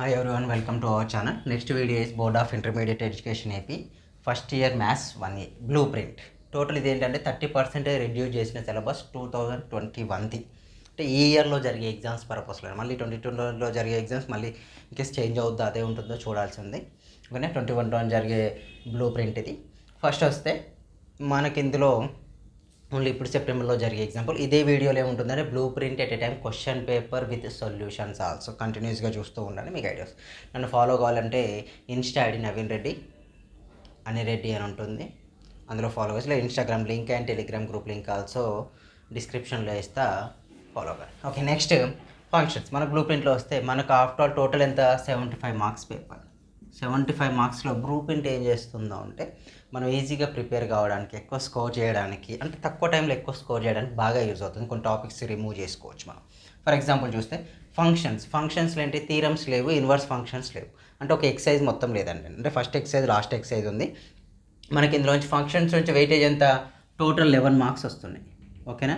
Hi everyone, welcome to our channel. Next video is Board of Intermediate Education AP first year maths 1A blue print. Total ఇది ఏంటంటే 30% reduce చేసిన syllabus 2021ది. అంటే ఈ ఇయర్లో జరిగే exams పర్పస్లో, మళ్ళీ 2022లో జరిగే ఎగ్జామ్స్ మళ్ళీ ఇంకేస్ చేంజ్ అవుద్దా అదే ఉంటుందో చూడాల్సింది. ఓకే, 21లో జరిగే బ్లూ ప్రింట్ ఇది. ఫస్ట్ వస్తే మనకి ఇందులో ఓన్లీ ఇప్పుడు సెప్టెంబర్లో జరిగే ఎగ్జాంపుల్ ఇదే వీడియోలో ఏముంటుందంటే blue print at a time question paper with solutions also కంటిన్యూస్గా చూస్తూ ఉండండి. మీకు ఐడియాస్ నన్ను ఫాలో కావాలంటే ఇన్స్టా ఐడి నవీన్ రెడ్డి అనిరెడ్డి అని ఉంటుంది, అందులో ఫాలో కావచ్చు. లేదా Instagram link and Telegram group link also డిస్క్రిప్షన్లో ఇస్తా, ఫాలో కావాలి. Okay, next functions. మన బ్లూ ప్రింట్లో వస్తే మనకు ఆఫ్టర్ ఆల్ టోటల్ ఎంత 75 మార్క్స్ పేపర్. 75 మార్క్స్లో బ్లూ ప్రింట్ ఏం చేస్తుందో అంటే మనం ఈజీగా ప్రిపేర్ కావడానికి, ఎక్కువ స్కోర్ చేయడానికి, అంటే తక్కువ టైంలో ఎక్కువ స్కోర్ చేయడానికి బాగా యూజ్ అవుతుంది. కొన్ని టాపిక్స్ రిమూవ్ చేసుకోవచ్చు మనం. ఫర్ ఎగ్జాంపుల్ చూస్తే ఫంక్షన్స్లో ఏంటి, థీరమ్స్ లేవు, ఇన్వర్స్ ఫంక్షన్స్ లేవు, అంటే ఒక ఎక్సైజ్ మొత్తం లేదండి. అంటే ఫస్ట్ ఎక్సైజ్ లాస్ట్ ఎక్సైజ్ ఉంది మనకి. ఇందులోంచి ఫంక్షన్స్ నుంచి వెయిటేజ్ ఎంత, టోటల్ 11 మార్క్స్ వస్తున్నాయి. ఓకేనా,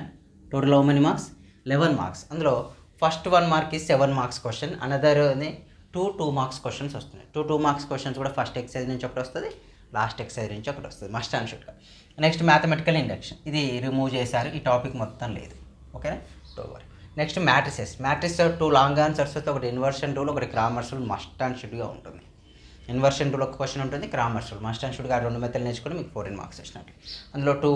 total how many marks, 11 marks. అందులో ఫస్ట్ 1 మార్క్ ఈ 7 marks question, another 2 marks questions వస్తున్నాయి. 2 మార్క్స్ క్వశ్చన్స్ కూడా ఫస్ట్ ఎక్సైజ్ నుంచి ఒకటి వస్తుంది, లాస్ట్ ఎక్సైజ్ నుంచి ఒకటి వస్తుంది, మస్ట్ అండ్ షుడ్గా. నెక్స్ట్ మ్యాథమెటికల్ ఇండక్షన్, ఇది రిమూవ్ చేశారు, ఈ టాపిక్ మొత్తం లేదు. ఓకేనా, over. Next matrices. 2 long answers వస్తే ఒకటి ఇన్వర్షన్ రూల్, ఒకటి క్రామర్స్ రూల్, మస్ట్ అండ్ షుడ్గా ఉంటుంది. ఇన్వర్షన్ రూల్ ఒక క్వశ్చన్ ఉంటుంది, క్రామర్స్ రూల్ మస్ట్ అండ్ షుడ్గా. 2 మెథడ్లు నేర్చుకుంటే మీకు 14 మార్క్స్ వచ్చినట్టు. అందులో 2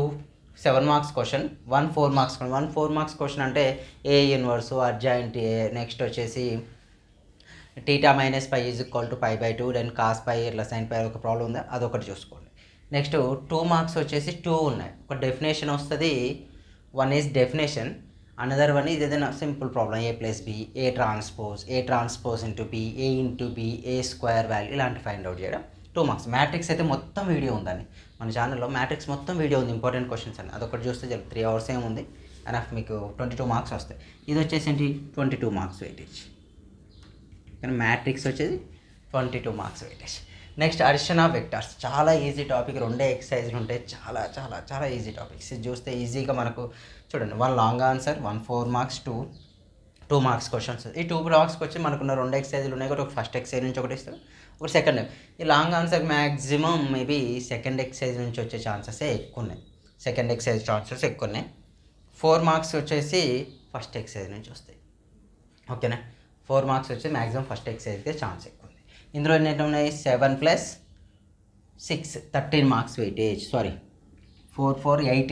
7 marks question, 1 4 marks. 1 4 marks question అంటే A inverse, adjoint A. Next వచ్చేసి theta minus pi is equal to π/2, then cos pi ఇట్లా సైన్ పై ఒక ప్రాబ్లం ఉంది, అదొకటి చూసుకోండి. నెక్స్ట్ 2 మార్క్స్ వచ్చేసి 2 ఉన్నాయి. ఒక డెఫినేషన్ వస్తుంది, 1 ఈజ్ డెఫినేషన్, అనదర్ 1 ఈజ్ ఏదైనా simple problem, A+B, A transpose into B, A into B, A square value, ఇలాంటి ఫైండ్ అవుట్ చేయడం. 2 మార్క్స్. మ్యాట్రిక్స్ అయితే మొత్తం వీడియో ఉందని మన ఛానల్లో, మ్యాట్రిక్స్ మొత్తం వీడియో ఉంది, ఇంపార్టెంట్ క్వశ్చన్స్ అని, అదొకటి చూస్తే 3 అవర్స్ ఏముంది అండ్ మీకు 22 మార్క్స్ వస్తాయి. ఇది వచ్చేసి ఏంటి, 22 మార్క్స్ వెయిటేజ్. కానీ మ్యాట్రిక్స్ వచ్చేది 22 marks weightage. Next addition of vectors, చాలా ఈజీ టాపిక్. 2 ఎక్సర్సైజ్లు ఉంటాయి, చాలా చాలా చాలా ఈజీ టాపిక్స్. ఇది చూస్తే ఈజీగా మనకు చూడండి, 1 long answer, 1 4 marks, 2 marks questions. ఈ 2 మార్క్స్కి వచ్చి మనకున్న 2 ఎక్సర్సైజ్లు ఉన్నాయి, ఒక ఫస్ట్ ఎక్సర్సైజ్ నుంచి ఒకటి ఇస్తారు, ఒకటి సెకండ్. ఈ long answer maximum maybe second exercise నుంచి వచ్చే ఛాన్సెసే ఎక్కువ ఉన్నాయి, సెకండ్ ఎక్సర్సైజ్ ఛాన్సెస్ ఎక్కువ ఉన్నాయి. 4 మార్క్స్ వచ్చేసి ఫస్ట్ ఎక్సర్సైజ్ నుంచి వస్తాయి. ఓకేనా, 4 మార్క్స్ వచ్చి మ్యాక్సిమం ఫస్ట్ ఎక్సర్సైజ్కే ఛాన్స్ ఎక్కువ ఉంది. ఇందులో ఎన్ని ఉన్నాయి, 7 + 6 13 marks weightage. 4 4 8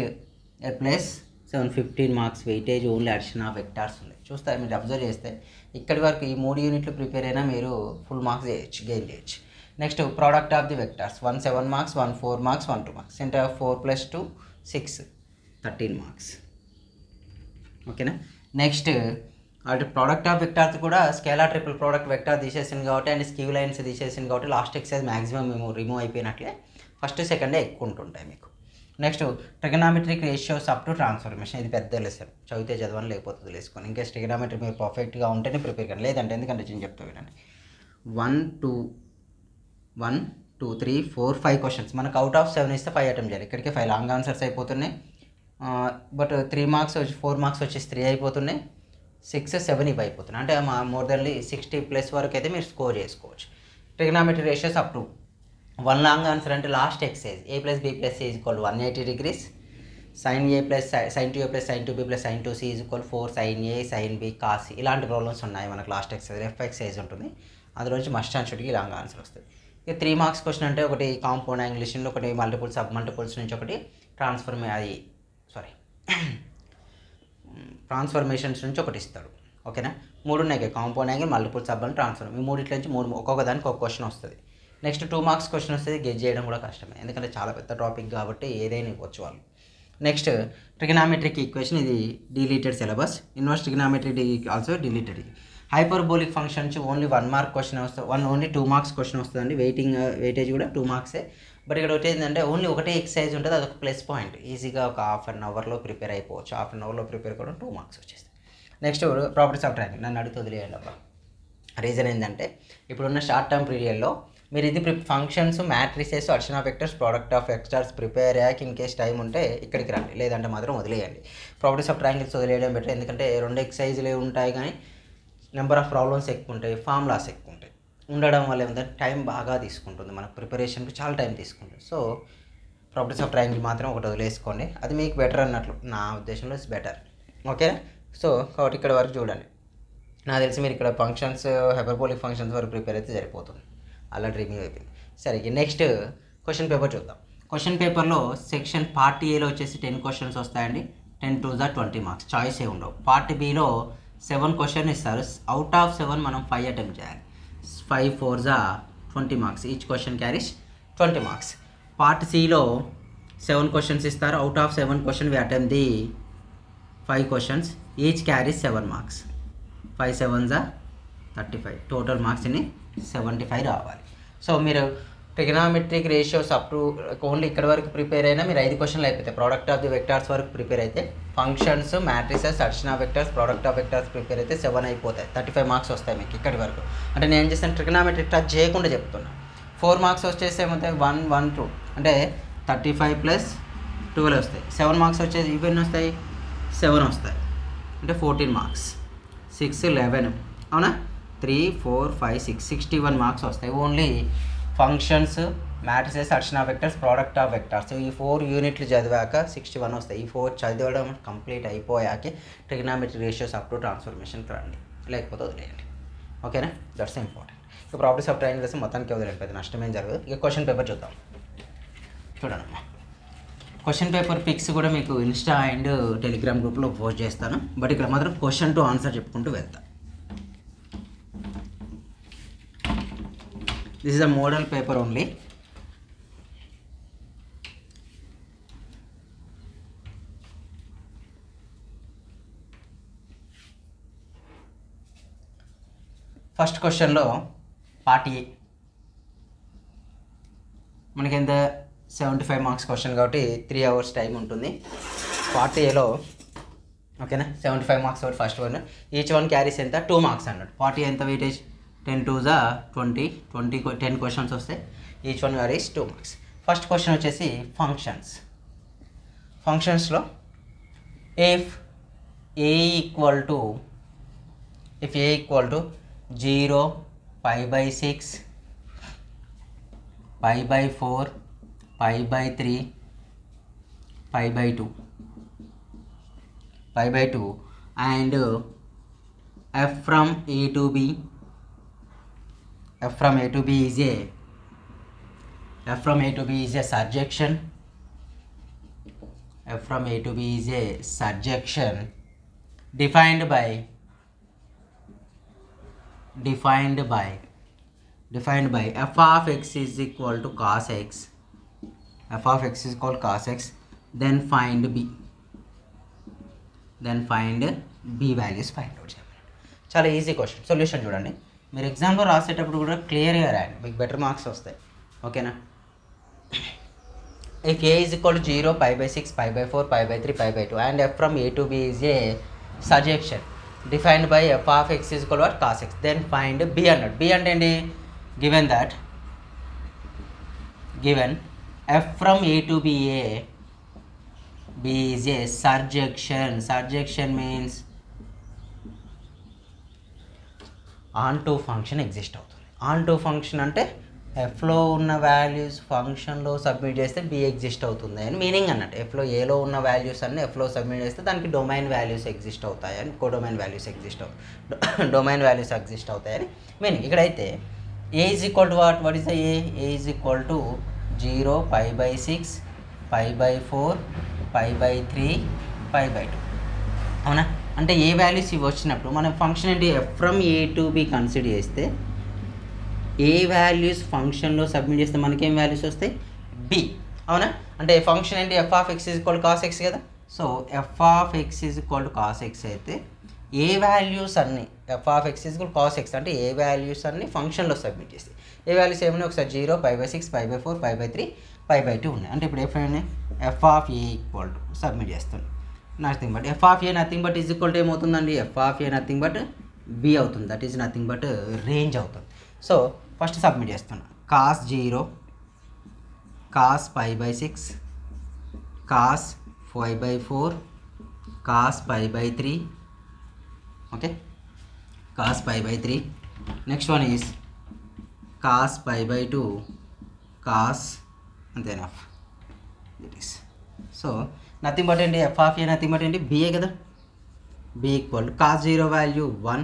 +7 15 marks weightage. Only addition of vectors ఉంది. చూస్తే మీరు అబ్జర్వ్ చేస్తే ఇక్కడి వరకు ఈ 3 యూనిట్లు ప్రిపేర్ అయినా మీరు ఫుల్ మార్క్స్ గెయిన్ చేయొచ్చు. Next product of the vectors, 1 7 marks, 1 4 marks, 1 2 marks. అంటే 4 + 2 6 13 మార్క్స్. ఓకేనా, నెక్స్ట్ అటు ప్రోడక్ట్ ఆఫ్ వెక్టార్స్ కూడా స్కేలార్ ట్రిపుల్ ప్రోడక్ట్ వెక్టార్ తీసేసింది కాబట్టి, అండ్ స్క్యూ లైన్స్ తీసేసింది కాబట్టి లాస్ట్ ఎక్సైజ్ మ్యాక్సిమం మేము రిమూవ్ అయిపోయినట్లే. ఫస్ట్ సెకండే ఎక్కువ ఉంటుంటాయి మీకు. Next trigonometric ratios up to transformation, ఇది పెద్ద లెసన్, చదివితే చదవని లేకపోతే వదిలేసుకొని. ఇంకా ట్రిగనామెట్రీ మీరు పర్ఫెక్ట్గా ఉంటేనే ప్రిపేర్ కానీ, లేదంటే ఎందుకంటే నేను చెప్తా వినండి. 1 2 1 2 3 4 5 క్వశ్చన్స్ మనకు అవుట్ ఆఫ్ 7 ఇస్తే 5 అటెంప్ట్ చేయాలి. ఇక్కడికే 5 లాంగ్ ఆన్సర్స్ అయిపోతున్నాయి. బట్ 3 మార్క్స్ వచ్చి 4 మార్క్స్ వచ్చేసి 3 అయిపోతున్నాయి, 6 7 ఇవి అయిపోతున్నాయి. అంటే మోర్ దెన్ 60+ వరకు అయితే మీరు స్కోర్ చేసుకోవచ్చు. Trigonometry ratios up to 1 long answer అంటే last excise A + B + C = 180 degrees, sin A + sin 2A + sin 2B + sin 2C = 4 sin A sin B cos C. ఇలాంటి ప్రాబ్లమ్స్ ఉన్నాయి మనకు. లాస్ట్ ఎక్సైజ్ ఎఫ్ ఎక్సైజ్ ఉంటుంది, అందులోంచి must and షుడ్కి long answer వస్తుంది. ఇక 3 marks question అంటే ఒకటి compound యాంగిలేషన్లో, ఒకటి మల్టిపుల్ సబ్ మల్టిపుల్స్ నుంచి ఒకటి ట్రాన్స్ఫర్మేషన్స్ నుంచి ఒకటి ఇస్తాడు. ఓకేనా, 3 ఉన్నాయి కదా, compound angle, multiple sub and transfer. ఈ 3 నుంచి 3 ఒక్కొక్క దానికి ఒక క్వశ్చన్ వస్తుంది. నెక్స్ట్ 2 మార్క్స్ క్వశ్చన్ వస్తుంది, గెజ్ చేయడం కూడా కష్టమే, ఎందుకంటే చాలా పెద్ద టాపిక్ కాబట్టి ఏదైనా ఇవ్వచ్చు వాళ్ళు. నెక్స్ట్ ట్రిగనామెట్రిక్ ఈక్వేషన్, ఇది deleted syllabus. Inverse trigonometry also deleted. Hyperbolic function నుంచి ఓన్లీ 1 మార్క్ క్వశ్చన్ వస్తుంది, ఓన్లీ 2 మార్క్స్ క్వశ్చన్ వస్తుందండి. వెయిటేజ్ కూడా 2 మార్క్సే. బట్ ఇక్కడ ఒకటి ఏంటంటే ఓన్లీ ఒకటే ఎక్సైజ్ ఉంటుంది, అదొక ప్లస్ పాయింట్. ఈజీగా ఒక హాఫ్ అన్ అవర్లో ప్రిపేర్ అయిపోవచ్చు. హాఫ్ అన్ అవర్లో ప్రిపేర్ కూడా 2 మార్క్స్ వచ్చేస్తాయి. నెక్స్ట్ ప్రాపర్టీస్ ఆఫ్ ట్రయాంగిల్, నన్ను అడుగుతూ వదిలేయండి అబ్బా. రీజన్ ఏంటంటే ఇప్పుడున్న షార్ట్ టర్మ్ పీరియడ్లో మీరు ఇది functions, matrices, addition of vectors, product of vectors prepare అయ్యాక ఇన్ కేస్ టైం ఉంటే ఇక్కడికి రండి, లేదంటే మాత్రం వదిలేయండి. ప్రాపర్టీస్ ఆఫ్ ట్రయాంగిల్స్ వదిలేయడం బెటర్, ఎందుకంటే 2 ఎక్సైజ్లే ఉంటాయి కానీ నెంబర్ ఆఫ్ ప్రాబ్లమ్స్ ఎక్కువ ఉంటాయి, ఫార్ములాస్ ఎక్కువ ఉంటాయి. ఉండడం వల్ల ఏమంటే టైం బాగా తీసుకుంటుంది, మనకు ప్రిపరేషన్కి చాలా టైం తీసుకుంటుంది. సో ప్రాపర్టీస్ ఆఫ్ ట్రయాంగిల్ మాత్రం ఒకటి వదిలేసుకోండి, అది మీకు బెటర్ అన్నట్లు నా ఉద్దేశంలో ఇట్స్ బెటర్. ఓకే, సో కాబట్టి ఇక్కడ వరకు చూడండి. నాకు తెలిసి మీరు ఇక్కడ ఫంక్షన్స్, హైపర్బోలిక్ ఫంక్షన్స్ వరకు ప్రిపేర్ అయితే సరిపోతుంది, అలా రివ్యూ అయిపోయింది. సరే, నెక్స్ట్ క్వశ్చన్ పేపర్ చూద్దాం. క్వశ్చన్ పేపర్లో సెక్షన్ పార్ట్ ఏలో వచ్చేసి 10 క్వశ్చన్స్ వస్తాయండి. 10 to 20 మార్క్స్, చాయిస్ ఏ ఉండవు. పార్ట్ బిలో 7 క్వశ్చన్ ఇస్తారు. అవుట్ ఆఫ్ 7 మనం 5 అటెంప్ట్ చేయాలి. 5 4 20 marks, each question carries 20 marks. Part సిలో 7 క్వశ్చన్స్ ఇస్తారు. Out of 7 question we attempt the 5 questions, each carries 7 marks. 5 7 35, total మార్క్స్ని 75 రావాలి. సో మీరు trigonometric ratios up to only ఇక్కడ వరకు ప్రిపేర్ అయినా మీరు 5 క్వశ్చన్లు అయిపోతాయి. ప్రోడక్ట్ ఆఫ్ ది వెక్టార్స్ వరకు ప్రిపేర్ అయితే, functions, matrices, addition of vectors, product of vectors prepare అయితే 7 అయిపోతాయి. 35 మార్క్స్ వస్తాయి మీకు ఇక్కడి వరకు. అంటే నేను ఏం చేస్తాను, ట్రిగనామెట్రిక్ టచ్ చేయకుండా చెప్తున్నా. 4 మార్క్స్ వచ్చేసి ఏమవుతాయి, 1 1 2 అంటే 35 + 12 వస్తాయి. 7 మార్క్స్ వచ్చేసి ఇవన్నీ వస్తాయి, 7 వస్తాయి అంటే 14 మార్క్స్. 6 11, అవునా, 3 4 5 6 61 మార్క్స్ వస్తాయి. Only functions, matrices, addition of vectors, product of vectors, ఈ 4 యూనిట్లు చదివాక 61 వస్తాయి. ఈ 4 చదవడం కంప్లీట్ అయిపోయాకే ట్రిగనామెట్రిక్ రేషియోస్ అప్ టు ట్రాన్స్ఫర్మేషన్కి రండి, లేకపోతే వదిలేయండి. ఓకేనా, దట్స్ ఇంపార్టెంట్. ఇక ప్రాపర్టీస్ ఆఫ్ ట్రయాంగిల్ వేస్తే మొత్తానికి వదిలేకపోతే నష్టమేం జరగదు. ఇక క్వశ్చన్ పేపర్ చూద్దాం. చూడండి, క్వశ్చన్ పేపర్ పిక్స్ కూడా మీకు ఇన్స్టా అండ్ టెలిగ్రామ్ గ్రూప్లో పోస్ట్ చేస్తాను. బట్ ఇక్కడ మాత్రం క్వశ్చన్ టు ఆన్సర్ చెప్పుకుంటూ వెళ్తా. This is a model paper only. First క్వశ్చన్లో పార్ట్ ఏ మనకి ఎంత 75 మార్క్స్ క్వశ్చన్ కాబట్టి 3 hours టైం ఉంటుంది. పార్ట్ ఏలో ఓకేనా 75 మార్క్స్ ఒకటి first one, each one carries ఎంత 2 మార్క్స్ అన్నట్టు. పార్ట్ ఏ ఎంత వెయిటేజ్ 10 to 20 10 క్వశ్చన్స్ వస్తాయి, each one carries 2 marks. First question వచ్చేసి ఫంక్షన్స్లో if A equal to 0 π/6 π/4 π/3 π/2 and f from a to b is a surjection. defined by f of x is equal to cos x. then find b values find out చేయాలి. చాలా easy question. Solution చూడండి, మీరు ఎగ్జామ్లో రాసేటప్పుడు కూడా క్లియర్గా రాయండి, మీకు బెటర్ మార్క్స్ వస్తాయి. ఓకేనా, if a is equal to 0 π/6 π/4 π/3 π/2 and f from a to b is a surjection defined by f of x is equal to what, cos x, then find b అన్నాడు. b అంటే ఏంటి, given f from a to b is a surjection means onto function exist అవుతుంది. onto function అంటే ఎఫ్లో ఉన్న values ఫంక్షన్లో submit చేస్తే B exist అవుతుంది అని మీనింగ్ అన్నట్టు. ఎఫ్లో ఏలో ఉన్న వాల్యూస్ అన్నీ ఎఫ్లో సబ్మిట్ చేస్తే దానికి డొమైన్ వాల్యూస్ ఎగ్జిస్ట్ అవుతాయని, డొమైన్ వాల్యూస్ ఎగ్జిస్ట్ అవుతాయని మీనింగ్. ఇక్కడైతే A is equal to what is the A is equal to 0 π/6 π/4 π/3 π/2, అవునా. అంటే ఏ వాల్యూస్ ఇవి వచ్చినప్పుడు మనం ఫంక్షన్ ఏంటి, F from A to be consider చేస్తే ఏ వాల్యూస్ ఫంక్షన్లో సబ్మిట్ చేస్తే మనకేం వాల్యూస్ వస్తాయి, బి, అవునా. అంటే ఫంక్షన్ ఏంటి, f of x is equal to cos x కదా. So f of x is equal to cos x అయితే ఏ వాల్యూస్ అన్నీ f of x is equal cos x అంటే ఏ వాల్యూస్ అన్నీ ఫంక్షన్లో సబ్మిట్ చేస్తాయి. ఏ వాల్యూస్ ఏమైనా ఒకసారి 0 π/6 π/4 π/3 π/2 ఉన్నాయి. అంటే ఇప్పుడు f of A equal to submit చేస్తుంది, nothing but f of A nothing but is equal to ఏమవుతుందండి, f of A nothing but B అవుతుంది. That is nothing but range అవుతుంది. సో ఫస్ట్ సబ్మిట్ చేస్తున్నా, cos 0 cos π/6 cos 5/4 cos π/3, okay, cos π/3. Next one is cos pi by 2 cos అంతేనా it is. So nothing but ఏంటి f of A nothing but ఏంటి BA కదా. B equal cos 0 value 1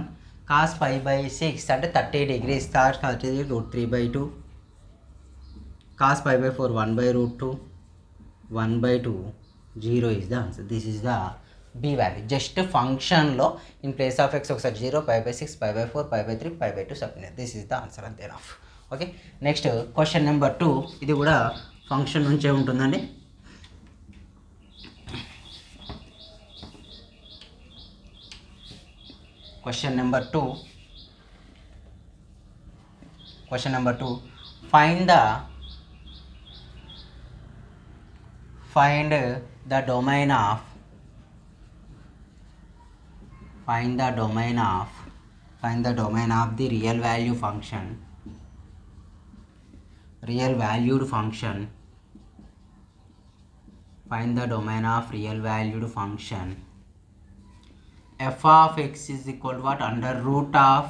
cos pi by 6 అంటే 30 degrees cos √3/2 cos pi by 4 1/√2 1/2 0 is the answer. This is the b value. Just ఫంక్షన్లో in place of x ఒకసారి 0 π/6 π/4 π/3 π/2 submit. This is the answer అంతే of. Okay next question number 2. ఇది కూడా function నుంచే ఉంటుందండి. Question number 2 find the domain of the real valued function find the domain of real valued function f of x is equal to what? Under root of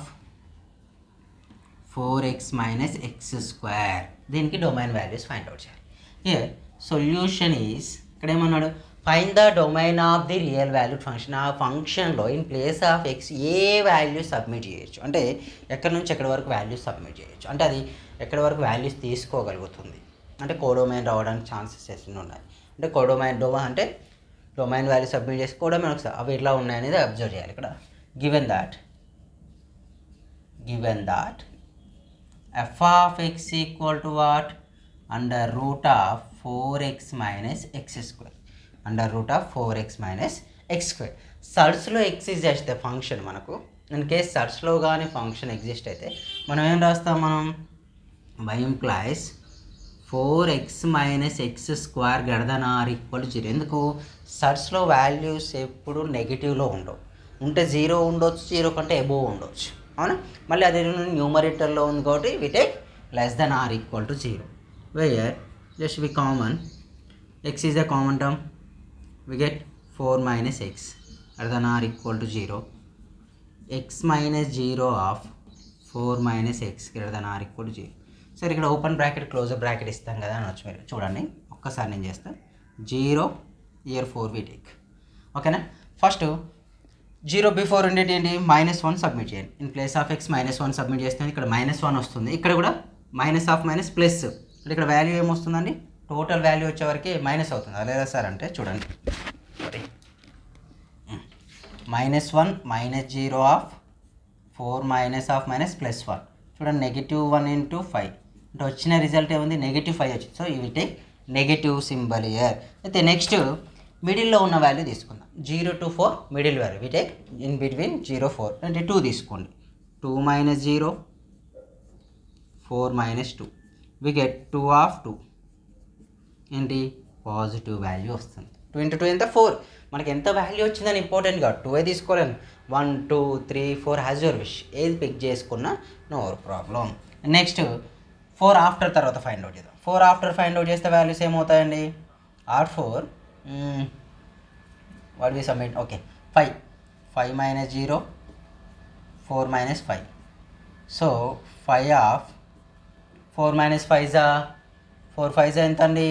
4x minus x square. దీనికి domain values find out చేయాలి. Here solution is ఇక్కడ ఏమన్నాడు, find the domain of the real valued function. ఆ ఫంక్షన్లో in place of X A value submit చేయొచ్చు, అంటే ఎక్కడి నుంచి ఎక్కడి వరకు వాల్యూస్ సబ్మిట్ చేయొచ్చు, అంటే అది ఎక్కడి వరకు వాల్యూస్ తీసుకోగలుగుతుంది, అంటే కోడొమైన్ రావడానికి ఛాన్సెస్ ఎన్ని ఉన్నాయి, అంటే కోడొమైన్ అంటే డొమైన్ వాల్యూ సబ్మిట్ చేసి కోడొమైన్ ఒకసారి అవి ఎట్లా ఉన్నాయనేది అబ్జర్వ్ చేయాలి. ఇక్కడ given that f of x equal to what? Under root of 4x minus x square. Under root of 4x minus x square. సర్చ్లో ఎగ్జిస్ట్ చేస్తే ఫంక్షన్ మనకు, ఇన్ కేస్ సర్చ్లో కానీ ఫంక్షన్ ఎగ్జిస్ట్ అయితే మనం ఏం రాస్తాం, మనం y implies 4x minus x square greater than or equal to 0. ఎందుకు? సర్చ్లో వాల్యూస్ ఎప్పుడు నెగిటివ్లో ఉండవు, ఉంటే 0 ఉండొచ్చు, 0 కంటే ఎబోవ్ ఉండొచ్చు, అవునా. మళ్ళీ అదే న్యూమరేటర్లో ఉంది కాబట్టి we take less than or equal to 0. Where just we common x is a common term, we get 4 minus x greater than or equal to 0. x minus 0 of 4 minus x greater than or equal to 0. సరే ఇక్కడ open bracket closure bracket ఇస్తాం కదా అనొచ్చు మీరు. చూడండి ఒక్కసారి నేను చేస్తాను. 0 ఇయర్ 4 వి టేక్. ఓకేనా. ఫస్ట్ 0 బిఫోర్ ఉండేది ఏంటి, -1 సబ్మిట్ చేయండి. In place of X -1 submit చేస్తే ఇక్కడ -1 వస్తుంది, ఇక్కడ కూడా మైనస్ ఆఫ్ మైనస్ ప్లస్, అంటే ఇక్కడ వాల్యూ ఏమొస్తుందండి, టోటల్ వాల్యూ వచ్చేవరకు మైనస్ అవుతుంది. అదేదా సార్ అంటే చూడండి, సారీ -1 -0 ఆఫ్ 4 -1 చూడండి, -1 into 5 అంటే వచ్చిన రిజల్ట్ ఏముంది, -5 వచ్చింది. సో ఇవి టేక్ నెగిటివ్ సింబల్ ఇయర్. అయితే నెక్స్ట్ మిడిల్లో ఉన్న వాల్యూ తీసుకుందాం. 0 to 4 middle value we take in between 0 4 అంటే 2 తీసుకోండి. 2 - 0 4 - 2 వి గెట్ 2 of 2 ఏంటి, పాజిటివ్ వాల్యూ వస్తుంది. 2 into 2 ఎంత 4. మనకి ఎంత వాల్యూ వచ్చిందని ఇంపార్టెంట్ కాదు, 2 తీసుకోలేను. 1 2 3 4 హ్యాజ్ యువర్ విష్, ఏది పిక్ చేసుకున్నా నో ప్రాబ్లం. నెక్స్ట్ 4 ఆఫ్టర్ తర్వాత ఫైండ్ అవుట్ చేద్దాం. 4 ఆఫ్టర్ ఫైండ్ అవుట్ చేస్తే values ఏమవుతాయండి, R4 what we submit, okay 5 - 0 4 - 5. So 5 of 4 - 5 4 5 ఎంత అండి,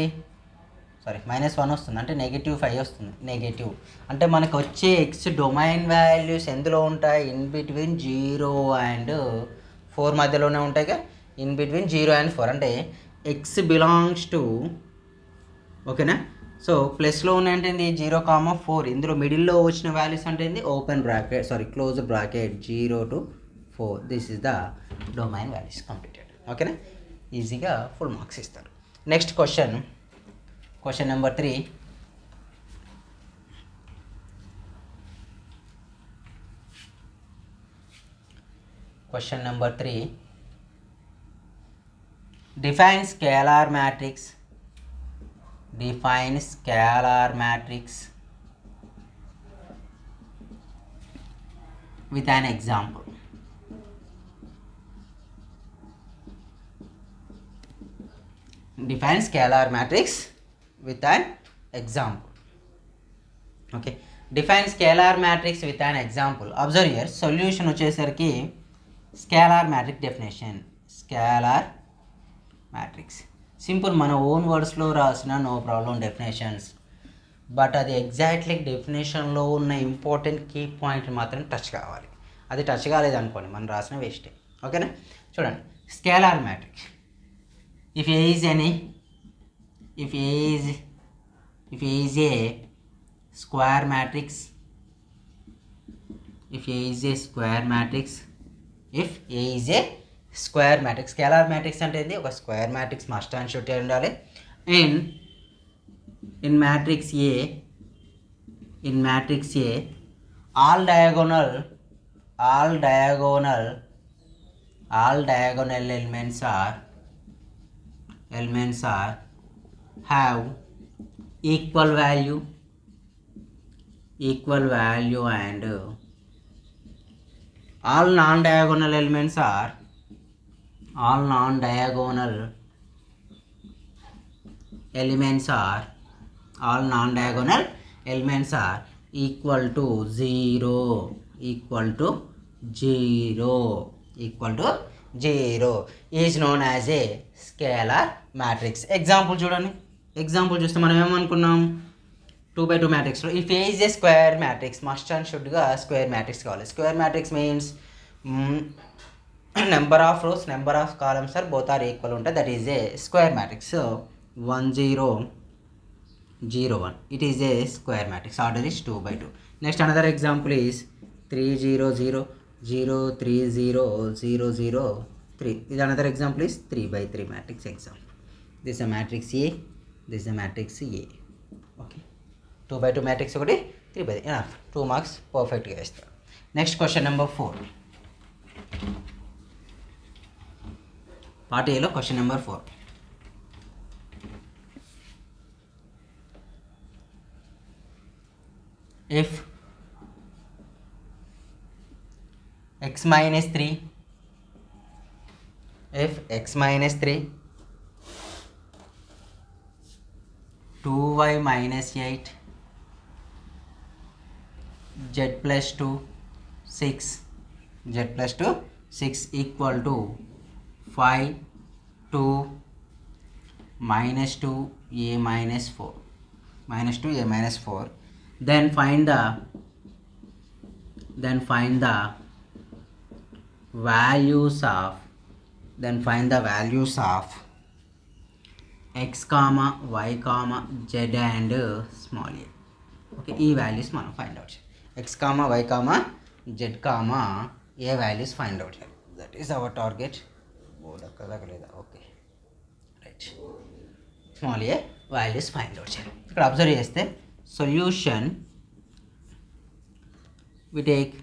సారీ -1 వస్తుంది, అంటే -5 వస్తుంది. నెగిటివ్ అంటే మనకు వచ్చే ఎక్స్ డొమైన్ వాల్యూస్ ఎందులో ఉంటాయి, ఇన్ బిట్వీన్ 0 and 4 మధ్యలోనే ఉంటాయి కదా, ఇన్ బిట్వీన్ 0 and 4 అంటే ఎక్స్ బిలాంగ్స్ టు, ఓకేనా. సో ప్లస్లో ఉన్నాయంటే 0, 4, ఇందులో మిడిల్లో వచ్చిన వాల్యూస్ అంటే open bracket close bracket 0 to 4. This is the domain values completed. ఓకేనా, ఈజీగా ఫుల్ మార్క్స్ ఇస్తారు. Next question number 3. Question number 3. Define scalar matrix. Define scalar matrix with an example. Define scalar matrix with an example. Okay. Define scalar matrix with an example. Observe here. Solution వచ్చేసరికి scalar matrix definition. Scalar matrix. Simple, మన own వర్డ్స్లో రాసిన no problem definitions, but అది exactly డెఫినేషన్లో ఉన్న important key point మాత్రం touch కావాలి. అది touch కాలేదనుకోండి మనం రాసిన వేస్టే. ఓకేనా? చూడండి, scalar matrix. If A is any if A is a square matrix, if A is a square matrix, if A is a square matrix, scalar matrix అంటే ఏంది? ఒక square matrix must and should ఉండాలి. And in matrix A all diagonal elements are have equal value and all non-diagonal elements are equal to 0 is known as a scalar matrix. Example చూడండి. Example చూస్తే మనం ఏమనుకున్నాం? 2x2 మ్యాట్రిక్స్లో if A is a square matrix must and షుడ్గా square matrix కావాలి. Square matrix means number of rows, number of columns are both are equal ఉంటాయి. That is a square matrix. So 1 0 0 1 it is a square matrix. Order is 2x2. Next another example is 3 0 0 0 3 0 0 0 3. ఇది another example is 3x3 matrix example. This is a matrix A, this is a matrix A. Okay, 2x2 matrix ఒకటి, 3x3 enough. 2 marks పర్ఫెక్ట్గా ఇస్తారు. Next question number 4, part ఏలో question number 4. if x minus 3 2y minus 8 z plus 2 6 equal to 5 2 minus 2 a minus 4, then find the values of x comma y comma z and small a. Okay, ఈ values మనం find out చేయాలి. x comma y comma z comma a values find out చేయాలి. That is our target. లేదా? Okay, right. Small a values find out చేయాలి. ఇక్కడ observe చేస్తే solution we take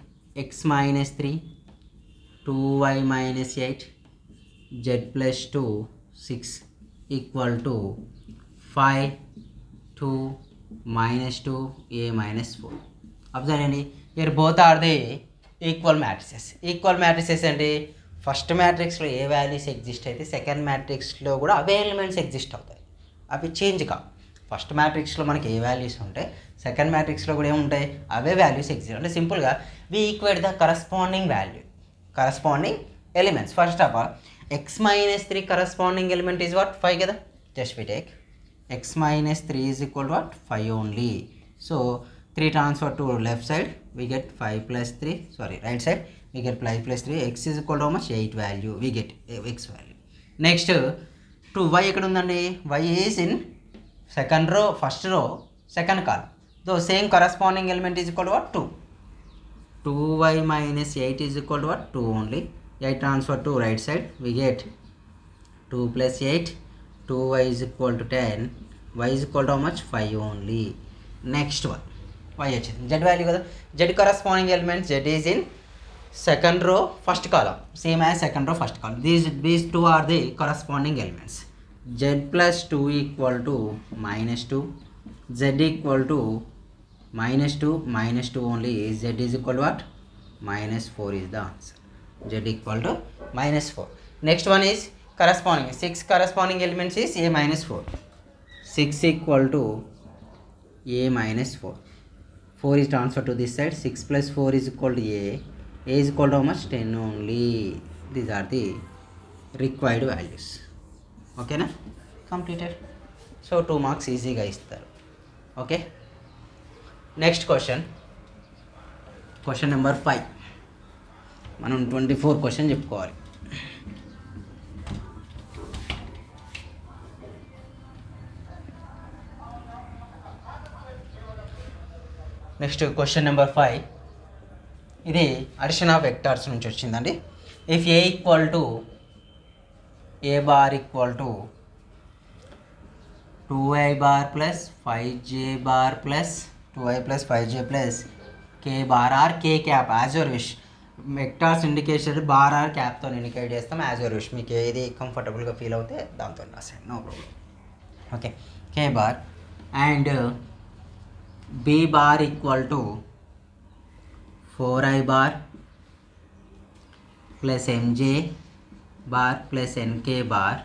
x minus 3 2y minus 8 z plus 2 6 equal to 5 2 minus 2 a minus 4. Observe అండి, here both are the equal matrices అంటే first మ్యాట్రిక్స్లో ఏ values exist అయితే second మ్యాట్రిక్స్లో కూడా అవే elements exist అవుతాయి. అవి change కావు. ఫస్ట్ మ్యాట్రిక్స్లో మనకి ఏ వాల్యూస్ ఉంటాయి, సెకండ్ మ్యాట్రిక్స్లో కూడా ఏముంటాయి, అవే వాల్యూస్ ఎగ్జిస్ట్. అంటే సింపుల్గా we equate the corresponding elements. First of all x minus 3 corresponding element is what? 5 కదా. Just we take x minus 3 is equal to what? 5 only. So 3 transfer to left side, we get 5 plus 3, sorry, right side, we get 5 plus 3, x is equal to how much? 8 value, we get x value. Next to y ఎక్కడ ఉందండి? y is in second row, first row, second column. Though same corresponding element is equal to what? 2. 2y minus 8 is equal to what? 2 only. 8 transfer to right side, we get 2 plus 8, 2y is equal to 10, y is equal to how much? 5 only. Next one, y వచ్చింది, z value కదా. Z corresponding element, z is in second row, first column, same as second row, first column. These two are the corresponding elements. Z plus 2 equal to minus 2, z equal to minus 2 only, z is equal to what? Minus 4 is the answer. Z equal to minus 4. Next one is corresponding. 6 corresponding elements is a minus 4. 6 equal to a minus 4. 4 is transferred to this side. 6 plus 4 is equal to a. A is equal to how much? 10 only. These are the required values. ఓకేనా, completed. So 2 marks ఈజీగా ఇస్తారు. Okay, next question number 5. మనం 24 question చెప్పుకోవాలి. Next question number 5, ఇది addition of vectors నుంచి వచ్చిందండి. If A equal to A bar equal to 2i bar plus 5j bar plus 2i plus 5j plus k bar or k cap as your wish. Vectors indication bar or క్యాప్తో indicate చేస్తాం, యాజ్ your విష్. మీకు ఏది కంఫర్టబుల్గా feel అవుతే దాంతో రాసేయండి, no problem. Okay, k bar and b bar equal to 4i bar plus mj bar plus mk bar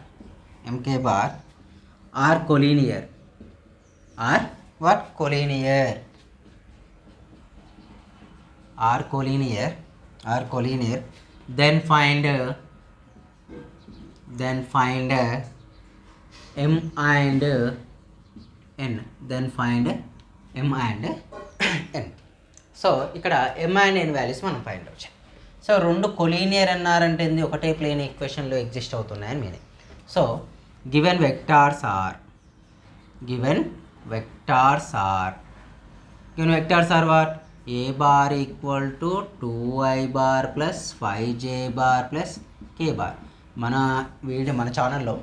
are collinear. Are what? Collinear. Are collinear. Then find m and n. Then find m and n. So ఇక్కడ m and n values మనం find out చేయాలి. So రెండు collinear అన్నారంటే ఒకటే plane ఈక్వేషన్లో exist అవుతున్నాయని meaning. So given vectors are what? A bar equal to 2i bar plus 5j bar plus k bar. మన ఛానల్లో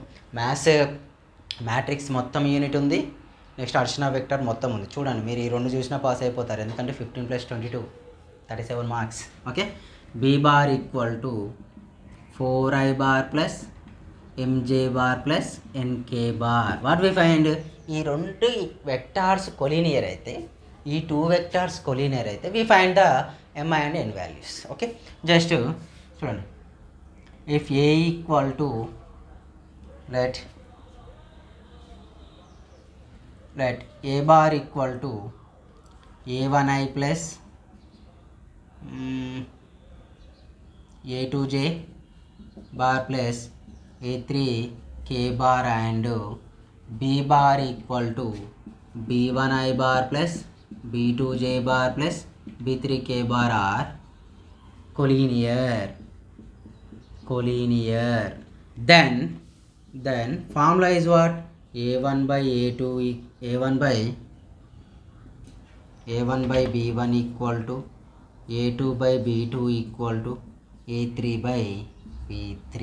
matrix మొత్తం యూనిట్ ఉంది, నెక్స్ట్ అడిషన్ ఆఫ్ వెక్టర్ మొత్తం ఉంది. చూడండి, మీరు ఈ రెండు చూసినా పాస్ అయిపోతారు, ఎందుకంటే 15 + 22 37 marks. Okay, b bar equal to 4i bar plus mj bar plus nk bar. What we find? ఈ రెండు వెక్టార్స్ కొలీనియర్ అయితే, ఈ 2 వెక్టార్స్ కొలీనియర్ అయితే we find the m and n values. Okay, just చూడండి. If a equal to let a bar equal to a1i plus a2j bar plus a3k bar and b bar equal to b1i bar plus b2j bar plus b3k bar are collinear. Then formula is what? a1 by b1 equal to a2 by b2 equal to a3 by b3.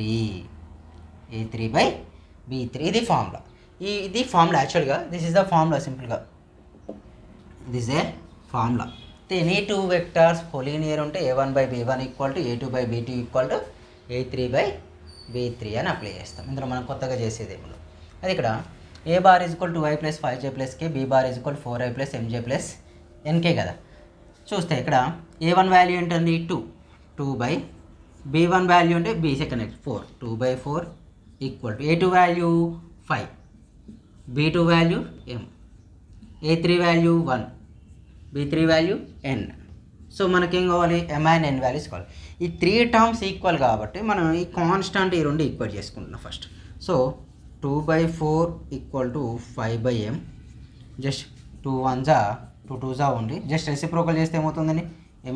ఇది formula. ఇది formula యాక్చువల్గా. This is the formula. సింపుల్గా this a formula. Any 2 vectors collinear ఉంటే a1 by b1 equal to a2 by b2 equal to a3 by b3 అని apply చేస్తాం. ఇందులో మనం కొత్తగా చేసేది ఏమో. అది ఇక్కడ a bar is equal to 2i plus 5j plus k, b bar is equal 4i plus mj plus nk కదా. చూస్తే ఇక్కడ a1 వాల్యూ ఏంటండి? 2 by b1 వాల్యూ అంటే b second 4, 2 by 4 equal to a2 value 5, b2 value m, a3 value 1, b3 value n. So మనకేం కావాలి? m and n values కావాలి. ఈ 3 terms equal కాబట్టి మనం ఈ కాన్స్టాంట్ ఈ రెండు ఈక్వల్ చేసుకుంటున్నాం first. So 2 by 4 equal to 5 by m. Just 2 1s 2 2s ఉంది. జస్ట్ రెసిప్రోకల్ చేస్తే ఏమవుతుందని?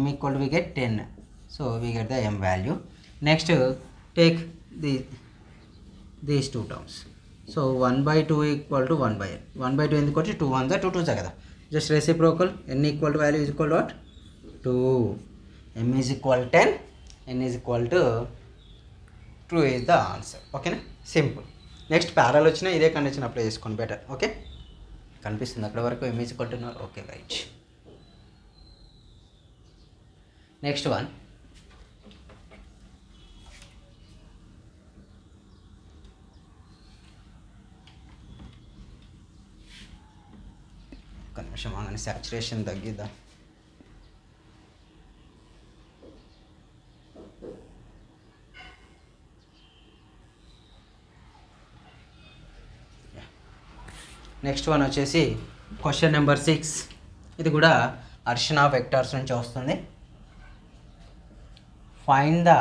m equal to we get 10. So we get the m value. Next take these 2 terms. So 1 by 2 equal to 1 by n. 1 by 2 ఎందుకు వచ్చి 2 1s 2 2s కదా. Just reciprocal. n equal to value is equal to what? 2. m is equal 10, n is equal to 2 is the answer. ఓకేనా, simple. Next parallel వచ్చినా ఇదే condition apply చేసుకోండి better. Okay, కనిపిస్తుంది అక్కడ వరకు? m is equal to 0. Okay, right. Next one, ఒక నిమిషం ఆగండి, సాచురేషన్ తగ్గిద్దా. నెక్స్ట్ వన్ వచ్చేసి క్వశ్చన్ నెంబర్ 6. ఇది కూడా అడిషన్ ఆఫ్ వెక్టార్స్ నుంచి వస్తుంది. Find the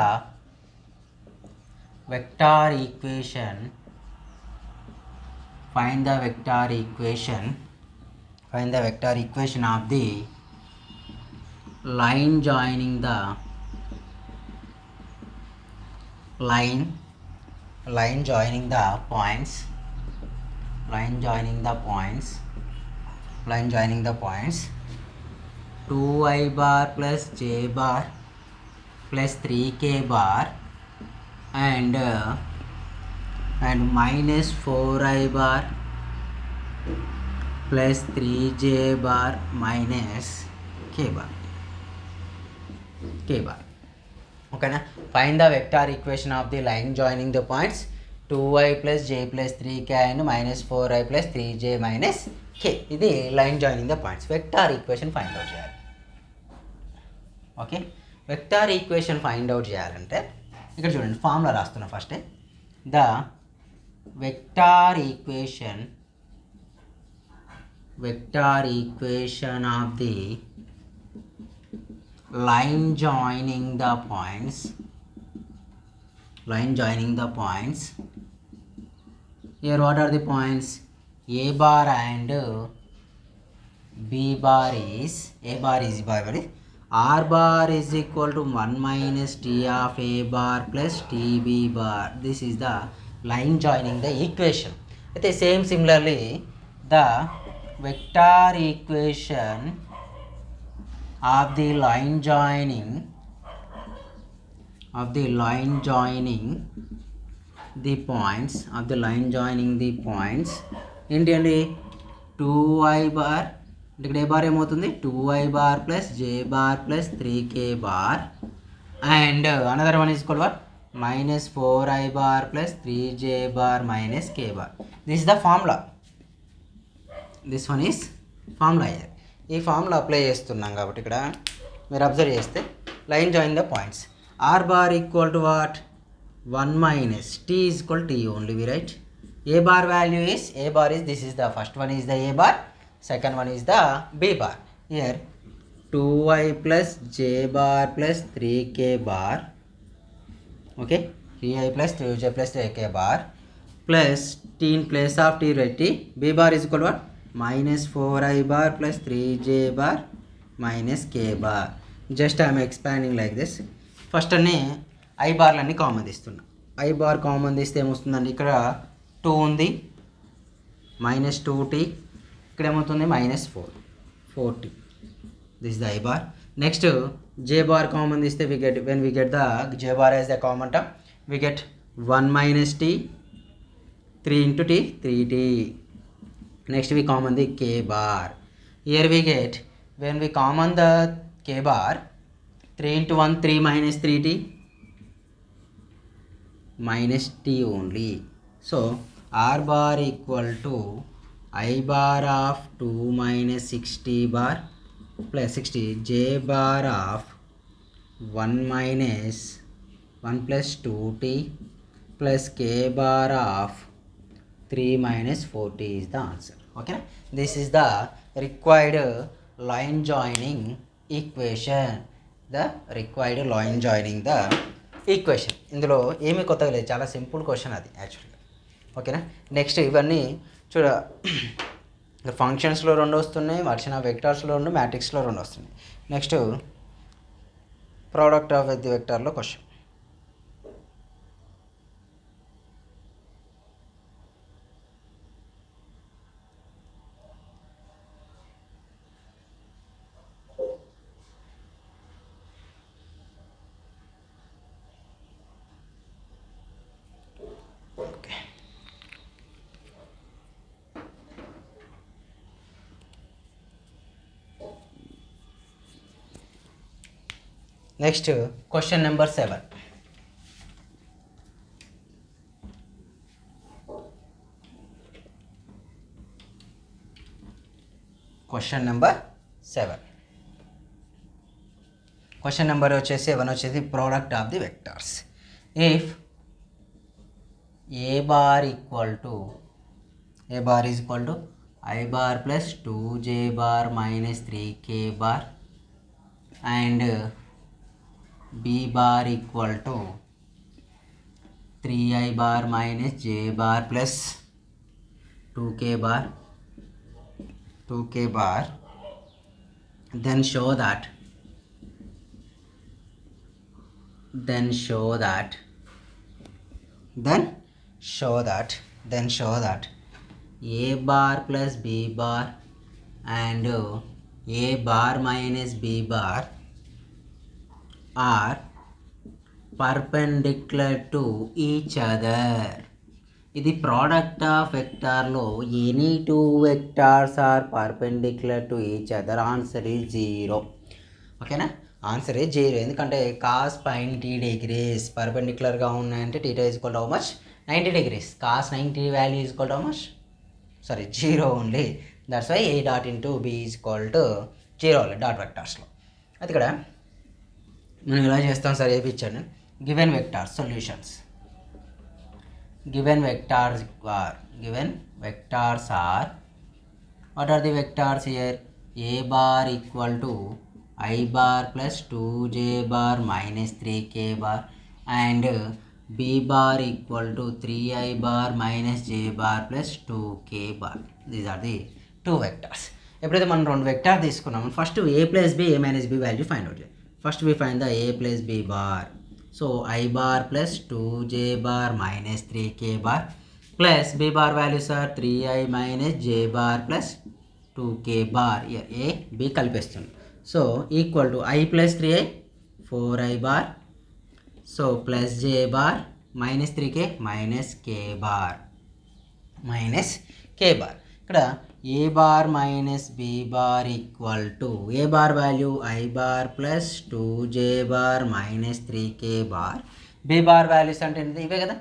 vector equation, find the vector equation of the line joining the points 2i bar plus j bar plus 3k bar and minus 4i bar plus 3j bar minus k bar. Okay na? Find the vector equation of the line joining the points 2i plus j plus 3k and minus 4i plus 3j minus k. ఇది line joining the points. Vector equation find out చేయాలి. Okay, vector equation find out చేయాలంటే ఇక్కడ చూడండి, formula రాస్తున్నా first. The vector equation of the line joining the points. Here what are the points? A bar and B bar is R bar is equal to 1 minus T of A bar plus TB bar. This is the line joining the equation. అయితే similarly the vector equation of the line joining the points ఏంటి అండి, 2i bar, ఇక్కడ ఏ bar ఏమవుతుంది, 2i bar plus j bar plus 3k bar and another one is called what, minus 4i bar plus 3j bar minus k bar. This is the formula. This one is formula here. ఈ formula apply చేస్తున్నాం కాబట్టి ఇక్కడ మీరు observe చేస్తే line join the points. R bar equal to what, 1 minus t is equal to t only, we write. A bar value is, this is the first one is the A bar, second one is the B bar. Here 2i plus j bar plus 3k bar, okay, 3i plus 3j plus 3k bar plus t in place of t, write t. B bar is equal to what, minus 4i bar plus 3j bar minus k bar. Just I am expanding like this. First అన్నీ i బార్లన్నీ common తీస్తున్నా. I bar common తీస్తే ఏమొస్తుందండి, ఇక్కడ 2 ఉంది, minus 2t, ఇక్కడ ఏమవుతుంది minus 4t. This the i bar. Next j bar common తీస్తే we get, when we get the j bar as the common term, we get 1 minus t, 3 into t, 3t. Next we common the k bar. Here we get, when we common the k bar, 3 into 1, 3 minus 3t, minus t only. So r bar equal to I bar of 2 minus 6t bar plus 60, j bar of 1 minus 1 plus 2t plus k bar of 3 minus 4t is the answer. Okay, this is the required line joining equation. ఇందులో ఏమీ కొత్తగా లేదు, చాలా simple question అది యాక్చువల్గా. ఓకేనా, next ఇవన్నీ చూడ, ఫంక్షన్స్లో 2 వస్తున్నాయి, వర్షన్ ఆఫ్ వెక్టార్స్లో 2, మ్యాట్రిక్స్లో 2 వస్తున్నాయి. నెక్స్ట్ ప్రోడక్ట్ ఆఫ్ ది వెక్టార్లో question. Next, question number 7. Question number 7. Question number వచ్చేసి 7 వచ్చేసి product of the vectors. If a bar is equal to I bar plus 2j bar minus 3k bar and B bar equal to 3i bar minus j bar plus 2k bar, then show that a bar plus b bar and a bar minus b bar are perpendicular to each other. ఇది product of వెక్టార్లో any two vectors are perpendicular to each other. Answer is 0. ఓకేనా, answer is 0. ఎందుకంటే cos పైన 90 degrees పర్పెండిక్యులర్గా ఉన్నాయంటే theta is equal to how much, 90 degrees. Cos 90 value is equal to how much, 0 only. That's why A dot into B is equal to 0 dot వెక్టార్స్లో. అది ఇక్కడ మనం ఎలా చేస్తాం సార్, ఏపిచ్చాను. Given vectors solutions. Given vectors are what are the vectors here? A bar equal to I bar plus 2j bar minus 3k bar and B bar equal to 3i bar minus j bar plus 2k bar. These are the two vectors. ఎప్పుడైతే మనం రెండు vector తీసుకున్నాము, first a plus b, a minus b value find out చేయాలి. First we find the a plus b bar. So I bar plus 2j bar minus 3k bar plus b bar values are 3i minus j bar plus 2k bar. Here a b కలిపేస్తుంది. So equal to I plus 3i 4i bar. So plus j bar minus 3k minus k bar. ఇక్కడ a bar minus b bar equal to a bar value I bar plus 2j bar minus 3k bar. b bar values అంటే ఇవే కదా,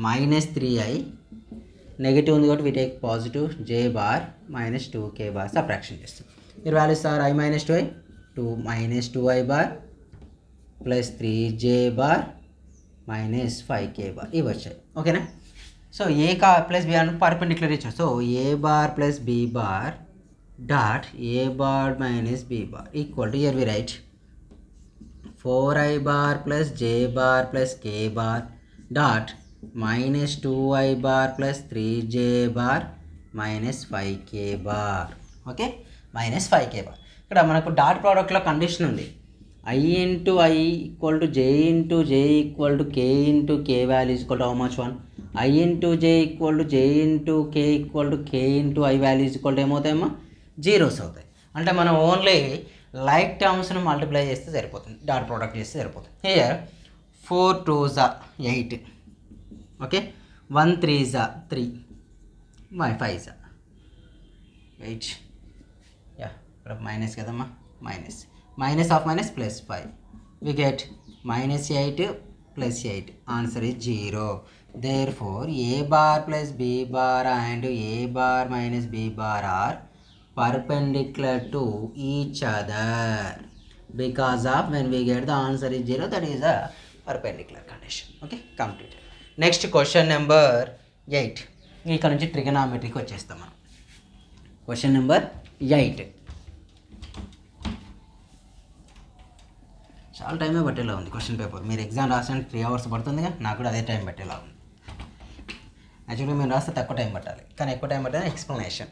minus 3i, negative ఉంది కాబట్టి we take positive, j bar minus 2k bar subtraction చేస్తాం. here values are I minus 2i, 2 minus 2i bar plus 3j bar minus 5k bar ఇవి వచ్చాయి. ఓకేనా, so A plus B అని perpendicular ఇచ్చారు. So A bar plus B bar dot A bar minus B bar equal to here we write 4i bar plus J bar plus K bar dot minus 2i bar plus 3j bar minus 5k bar. Okay, minus 5k bar. ఇక్కడ మనకు dot ప్రోడక్ట్లో condition ఉంది. I into I equal to j into j equal to k into k value is equal to how much 1? I into j equal to j into k equal to k into I value is equal to ఏమవుతాయమ్మా, zeros అవుతాయి. అంటే మనం only like టర్మ్స్ను multiply చేస్తే సరిపోతుంది, dot product చేస్తే సరిపోతుంది. Here 4 2s 8, okay, 1 3s 3, 5s 8. Yeah, ఇక్కడ minus కదమ్మా, minus of minus plus 5, we get minus 8 plus 8. Answer is 0. Therefore a bar plus b bar and a bar minus b bar are perpendicular to each other. Because of when we get the answer is 0, that is a perpendicular condition. Okay, completed. Next question number 8. ఇక్కడ నుంచి ట్రిగనామెట్రీకి వచ్చేస్తాం మనం. Question number 8. చాలా టైమే పట్టేలా ఉంది question paper. మీరు exam రాసిన 3 hours పడుతుందిగా, నాకు కూడా అదే టైం పట్టేలా ఉంది. యాక్చువల్గా మీరు రాస్తే తక్కువ టైం పట్టాలి, కానీ ఎక్కువ టైం పట్టాలి explanation.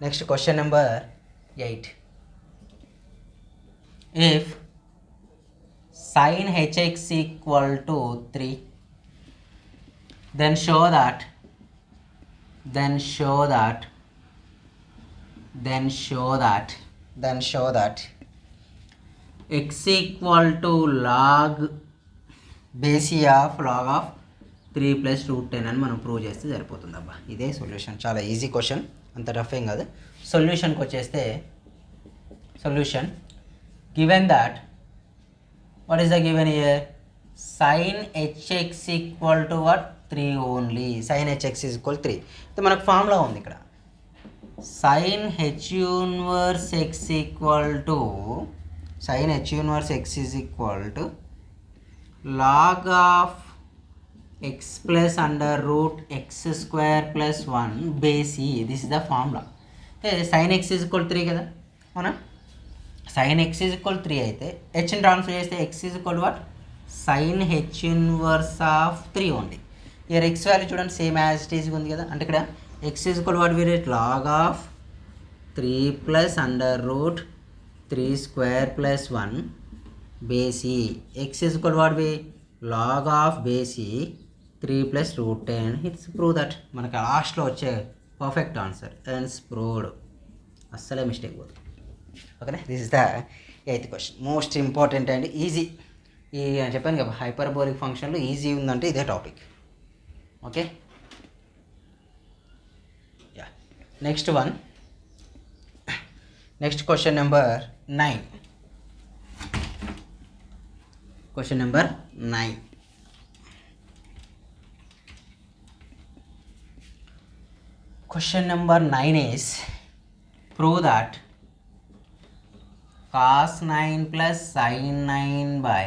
Next question number 8. If sin hx equal to 3, then show that x equal to log base of log of 3 plus root 10 అని మనం ప్రూవ్ చేస్తే సరిపోతుంది. అబ్బా, ఇదే సొల్యూషన్. చాలా ఈజీ క్వశ్చన్, అంత టఫ్ ఏం కాదు. సొల్యూషన్కి వచ్చేస్తే solution given that what is the given here, sin hx equal to what, 3 only. sin hx is equal to 3. అయితే మనకు ఫార్ములా ఉంది ఇక్కడ, sin h inverse x equal to is equal to log of x plus under root x square plus 1 base e. This is the formula. sin x is equal to 3 కదా, అవునా? sin x is equal to 3 అయితే hని transfer చేస్తే x is equal to what, sin h inverse of 3 only. Here x value చూడండి same as it is ఉంది కదా, అంటే ఇక్కడ x is equal what we write log of 3 plus under root 3 square plus 1 base e. X is equal what we log of base e 3 plus root 10. It's prove that. మనకు లాస్ట్లో వచ్చే perfect answer and proved. అస్సలే mistake పోదు. ఓకేనా, this is the 8th question. Most important and easy. ఈ చెప్పాను కదా hyperbolic ఫంక్షన్లో ఈజీ ఉందంటే ఇదే topic. Okay, yeah. Next one, next question number 9. Question number 9. Question number 9 is prove that cos 9 plus sin 9 by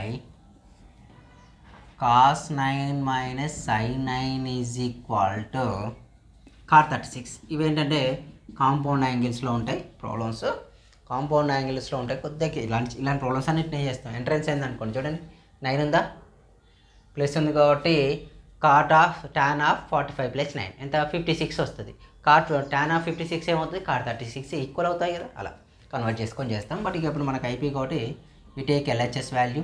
cos 9 minus sin 9 is equal to cot 36. ఇవేంటంటే compound యాంగిల్స్లో ఉంటాయి problems. Compound యాంగిల్స్లో ఉంటాయి కొద్దిగా ఇలాంటి problems అన్నిటిని చేస్తాం. Entrance అయింది అనుకోండి, చూడండి 9 ఉందా, ప్లస్ ఉంది కాబట్టి cot of tan of 45 plus 9 ఎంత 56 వస్తుంది. కాట్ tan ఆఫ్ 56 ఏమవుతుంది, కాట్ 36 ఈక్వల్ అవుతాయి కదా, అలా కన్వర్ట్ చేసుకొని చేస్తాం. బట్ ఇక ఇప్పుడు మనకు అయిపోయి కాబట్టి we take LHS value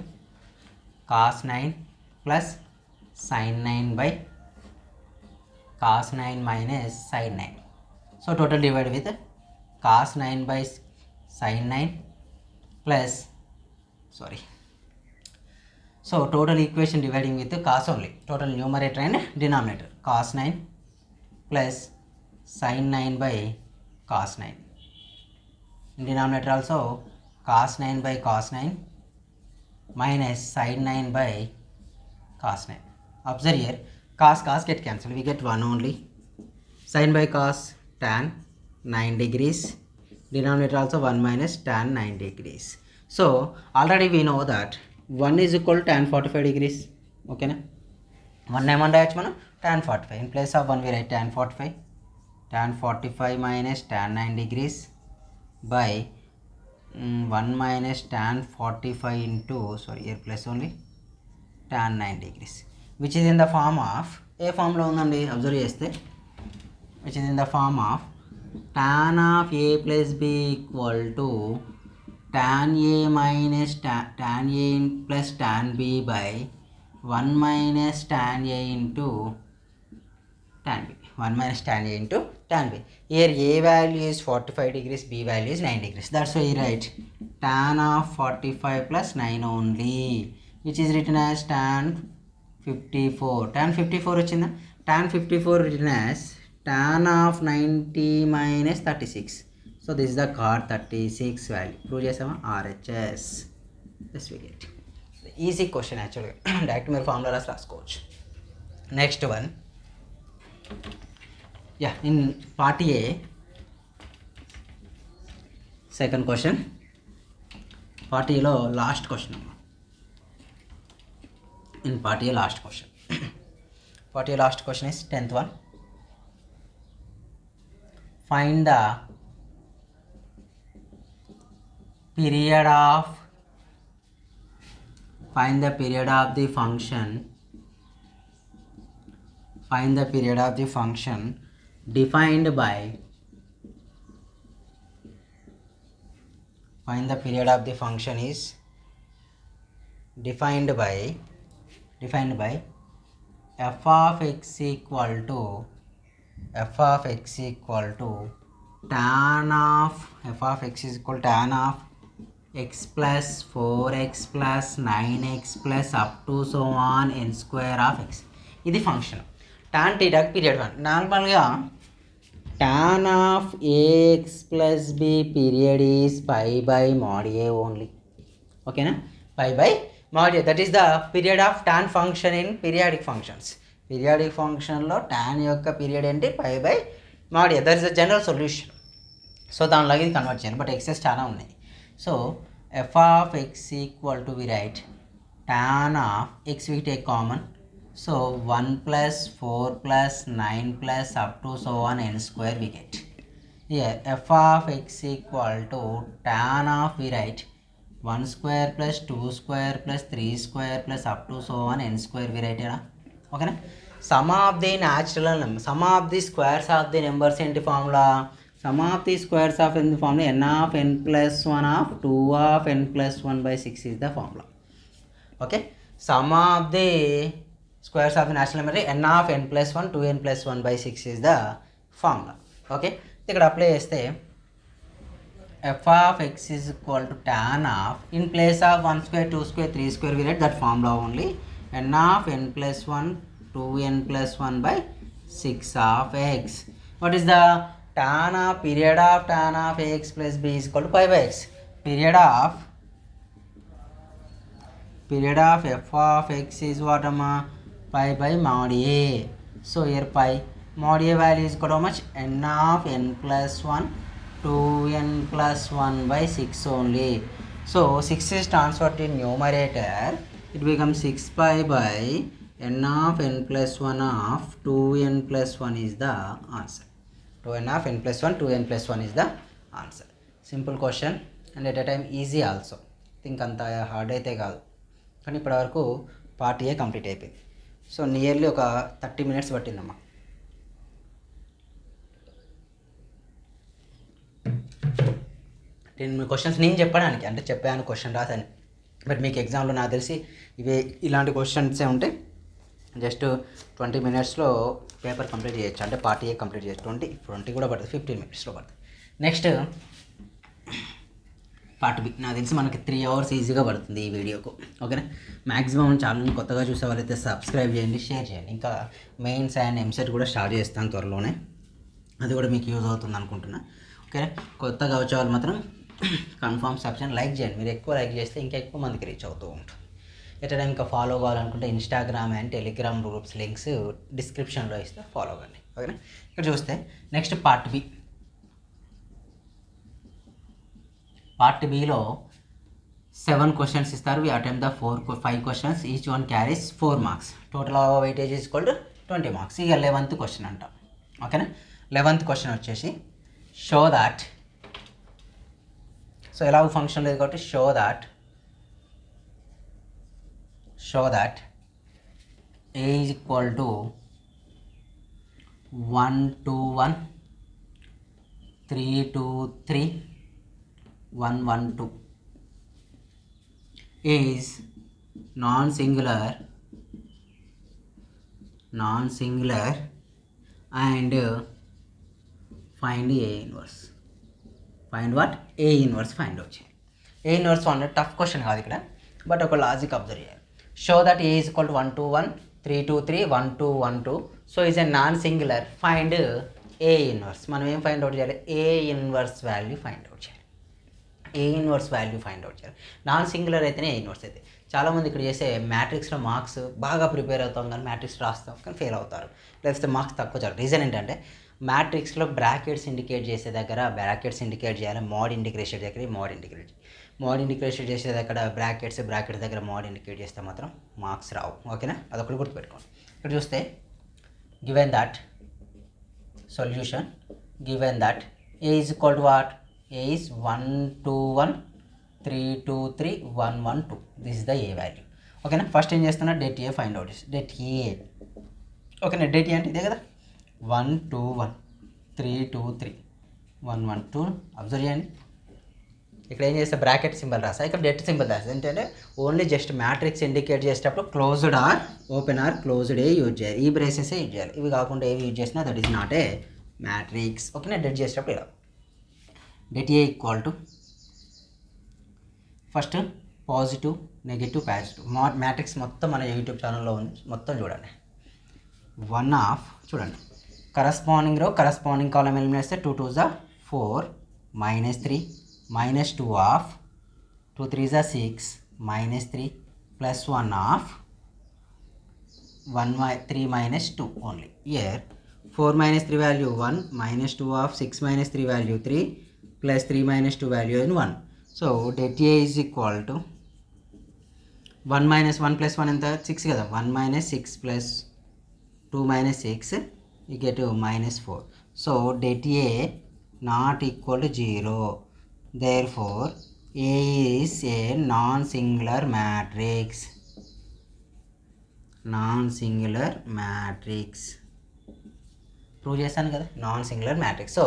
cos 9 plus sin 9 by cos 9 minus sin 9. So total divide with cos 9 by sin 9 plus so total equation dividing with cos only, total numerator and denominator, cos 9 plus sin 9 by cos 9. In denominator also cos 9 by cos 9 minus sin 9 by cos 9. Observe here, cos get cancelled, we get 1 only. Sin by cos tan 9 degrees, denominator also 1 minus tan 9 degrees. So already we know that 1 is equal to tan 45 degrees. Okay na, 1 ఏమని రాయొచ్చు మనం tan 45. In place of 1 we write tan 45. Tan 45 minus tan 9 degrees by 1 minus tan 45 into here plus only tan 9 degrees, which is in the form of ఏ ఫామ్లో ఉందండి observe చేస్తే, which is in the form of tan of a plus b equal to tan a minus tan a plus tan b by 1 minus tan a into tan b. 1 minus tan a into tan b. Here a value is 45 degrees, b value is 9 degrees. That's why you write tan of 45 plus 9 only, which is written as tan 54. Tan 54 వచ్చిందా, tan 54 written as tan of 90 minus 36. So this is the cot 36 value. Prove చేసామా RHS. This we get. Easy question actually. Direct మీరు formula రాసుకోవచ్చు. Next one. Yeah, in part A, second question. Part A లో last question. In part A last question. Part A last question is 10th one. Find the period of the function defined by f of x equal to tan of x plus 4x plus 9x plus up to so on n square of x. ఇది function tan theta period 1. నార్మల్గా tan of ax plus b period is pi by mod a ఓన్లీ. ఓకేనా, pi by mod a, that is the period of tan function in periodic functions. Periodic ఫంక్షన్లో tan యొక్క period ఏంటి pi by mod a. That is the general solution. So దానిలాగా ఇది convert చేయాలి, but x's చాలా ఉన్నాయి. So f of x equal to we write tan of x we take common, so 1 plus 4 plus 9 plus up to so on n square we get. Here f of x equal to tan of we write 1 square plus 2 square plus 3 square plus up to so on n square we write here. Okay na? sum of the natural number, sum of the squares of the numbers ఏంటి formula, sum of the squares of n formula n of n plus 1 of 2 of n plus 1 by 6 is the formula. Okay, sum of the squares of the natural number n of n plus 1 2n plus 1 by 6 is the formula. Okay, ఇక్కడ apply చేస్తే f of x is equal to tan of, in place of 1 square 2 square 3 square we write that formula only, n of n plus 1 2n plus 1 by 6 of x. What is the tan of period of tan of x plus b is equal to pi by x. Period of f of x is what, pi by mod a. So here pi mod a value is equal to how much, n of n plus 1 2n plus 1 by 6 only. So 6 is transferred to numerator, it becomes 6 pi by n of n plus 1 of 2n plus 1 is the answer. 2n of n plus 1 2n plus 1 is the answer. Simple question and at a time easy also. Think అంత hard అయితే కాదు, కానీ ఇప్పటివరకు part A complete అయిపోయింది. So nearly ఒక 30 minutes పట్టిందమ్మా. 10 questions నేను చెప్పడానికి, అంటే చెప్పాను క్వశ్చన్ రాసాను, బట్ మీకు ఎగ్జామ్లో నాకు తెలిసి ఇవే ఇలాంటి క్వశ్చన్సే ఉంటాయి. జస్ట్ 20 minutesలో పేపర్ కంప్లీట్ చేయొచ్చు, అంటే పార్ట్ ఏ కంప్లీట్ చేయొచ్చు. 20 కూడా పడుతుంది, 15 minutesలో పడుతుంది. నెక్స్ట్ పార్ట్ బి, నాకు తెలిసి మనకి 3 hours ఈజీగా పడుతుంది ఈ వీడియోకు. ఓకేనా, మ్యాక్సిమం ఛానల్ని కొత్తగా చూసే వాళ్ళైతే సబ్స్క్రైబ్ చేయండి, షేర్ చేయండి. ఇంకా మెయిన్స్ అండ్ ఎంసెట్ కూడా స్టార్ట్ చేస్తాను త్వరలోనే, అది కూడా మీకు యూజ్ అవుతుంది అనుకుంటున్నా. ఓకే, కొత్తగా వచ్చే వాళ్ళు మాత్రం కన్ఫర్మ్ సబ్స్క్రైబ్ లైక్ చేయండి. మీరు ఎక్కువ లైక్ చేస్తే ఇంకా ఎక్కువ మందికి రీచ్ అవుతూ ఉంటుంది. ఎట్లా ఇంకా ఫాలో కావాలనుకుంటే Instagram and Telegram groups links డిస్క్రిప్షన్లో ఇస్తే ఫాలో కండి. ఓకేనా, ఇక్కడ చూస్తే నెక్స్ట్ పార్ట్ బి. పార్ట్ బిలో 7 questions ఇస్తారు. We attempt the 5 questions, each one carries 4 marks. Total weightage is equal to 20 marks. ఇక 11th question అంటాం. ఓకేనా, 11th question వచ్చేసి షో దాట్, సో ఎలాగో ఫంక్షన్ లేదు కాబట్టి show that A is equal to 1 2 1 3 2 3 1 1 2 is non-singular and find A inverse. Find what? A inverse find out చేయాలి. A inverse అంటే tough question కాదు ఇక్కడ, బట్ ఒక లాజిక్ అబ్జర్వ్ చేయాలి. Show that A is equal to 1 2 1 3 2 3 1 2 1 2. So is A non singular, find A inverse. మనం ఏం find out చేయాలి? A inverse value find out చేయాలి. A inverse value find out చేయాలి. Non singular అయితేనే A inverse అయితే. చాలామంది ఇక్కడ చేసే మ్యాట్రిక్స్లో మార్క్స్ బాగా ప్రిపేర్ అవుతాం కానీ మ్యాట్రిక్స్ రాస్తాం కానీ ఫెయిల్ అవుతారు, లేకపోతే మార్క్స్ తక్కువ చాలు. రీజన్ ఏంటంటే మ్యాట్రిక్స్లో బ్రాకెట్స్ ఇండికేట్ చేసే దగ్గర బ్రాకెట్స్ ఇండికేట్ చేయాలి, మోడ్ ఇండికేషన్ దగ్గర మోడ్ ఇండికేషన్ చేసే దగ్గర బ్రాకెట్స్ దగ్గర మోడ్ ఇండికేట్ చేస్తే మాత్రం మార్క్స్ రావు. ఓకేనా, అదొకటి గుర్తుపెట్టుకోండి. ఇక్కడ చూస్తే given that solution, given that A is equal to what, A is 1 2 1 3 2 3 1 1 2. This is the A value. ఓకేనా, ఫస్ట్ ఏం చేస్తున్నా, డెట్ ఏ ఫైండ్ అవుట్ చేసి డెట్ ఏ. ఓకేనా, డెట్ ఏ అంటే ఇదే కదా, 1 2 1 3 2 3 1 1 2. అబ్జర్వ్ చేయండి, ఇక్కడ ఏం చేస్తే బ్రాకెట్ సింబల్ రాసా, ఇక్కడ డెట్ సింబల్ రాసా. ఏంటంటే ఓన్లీ జస్ట్ మ్యాట్రిక్స్ ఇండికేట్ చేసేటప్పుడు closed or open or closed ఏ యూజ్ చేయాలి, ఈ బ్రేసెస్ యూజ్ చేయాలి. ఇవి కాకుండా ఏవి యూజ్ చేసినా that is not a matrix. ఓకేనా, డెట్ చేసేటప్పుడు ఇలా debt A equal to first positive negative positive matrix మొత్తం మన యూట్యూబ్ ఛానల్లో ఉంది, మొత్తం చూడండి. 1 ఆఫ్ చూడండి, కరస్పాండింగ్ రో కరస్పాండింగ్ కాలం ఎలిమినేట్ చేస్తే 2 2 4 -3 -2 of 2 3 6 -3 +1 of 1 3 -2 only. Year 4 -3 value 1 -2 of 6 -3 value 3 +3 -2 value in 1. So det A is equal to 1 - 1 + 1 ఎంత 6 కదా, 1 - 6 + 2 - 6 you get -4. So det A not equal to 0. Therefore A is a non-singular matrix. Non singular matrix. Prove చేశాను కదా, non singular matrix. So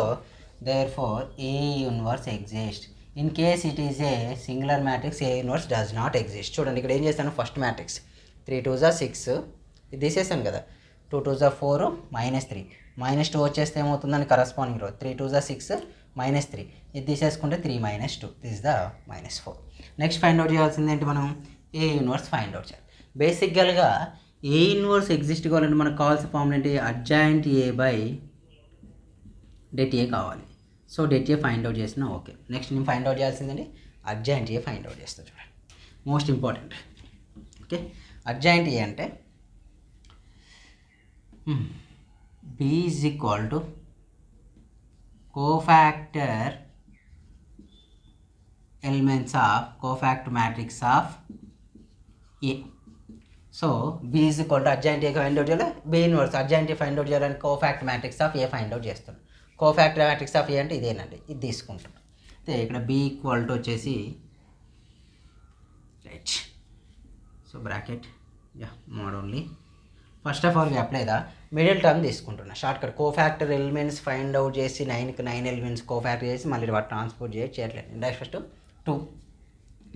therefore A inverse exist in case it is a singular matrix. A inverse does not exist. చూడండి ఇక్కడ ఏం చేస్తాను, first matrix 3 2 6 ఇది తీసేసాను కదా, 2 2 4 -3 -2 వచ్చేస్తే ఏమవుతుందని కరస్పాండింగ్ రో 3 2 6 -3 ఇది తీసేసుకుంటే 3 -2 this the -4. Next find out చేయాల్సింది ఏంటి, మనం ఏ యూనివర్స్ ఫైండ్ అవుట్ చేయాలి. బేసిక్గా ఏ యూనివర్స్ ఎగ్జిస్ట్ కావాలంటే మనకు కావాల్సిన ఫార్ములా ఏంటి, adjoint A by det A కావాలి. So det A find out చేసినా ఓకే. నెక్స్ట్ నేను ఫైండ్ అవుట్ చేయాల్సిందండి అడ్జాయింట్ ఏ ఫైండ్ అవుట్ చేస్తాను. చూడండి most important. Okay, adjoint A అంటే B is equal to cofactor elements of cofactor matrix of A. So B is equal to adjoint A find out చేయాలి, B inverse adjoint A find out చేయాలని cofactor matrix of A find out చేస్తున్నాం. Cofactor matrix of A అంటే ఇదేనండి, ఇది తీసుకుంటున్నాం. అయితే ఇక్కడ B equal to వచ్చేసి రైట్, సో బ్రాకెట్ యా mod only. First of all we apply the middle term తీసుకుంటున్నా షార్ట్కట్. కోఫాక్టర్ ఎలిమెంట్స్ ఫైండ్ అవుట్ చేసి 9కి 9 ఎలిమెంట్స్ కోఫాక్టర్ చేసి మళ్ళీ వాటి ట్రాన్స్పోర్ట్ చేయట్లేదు. Indirect first 2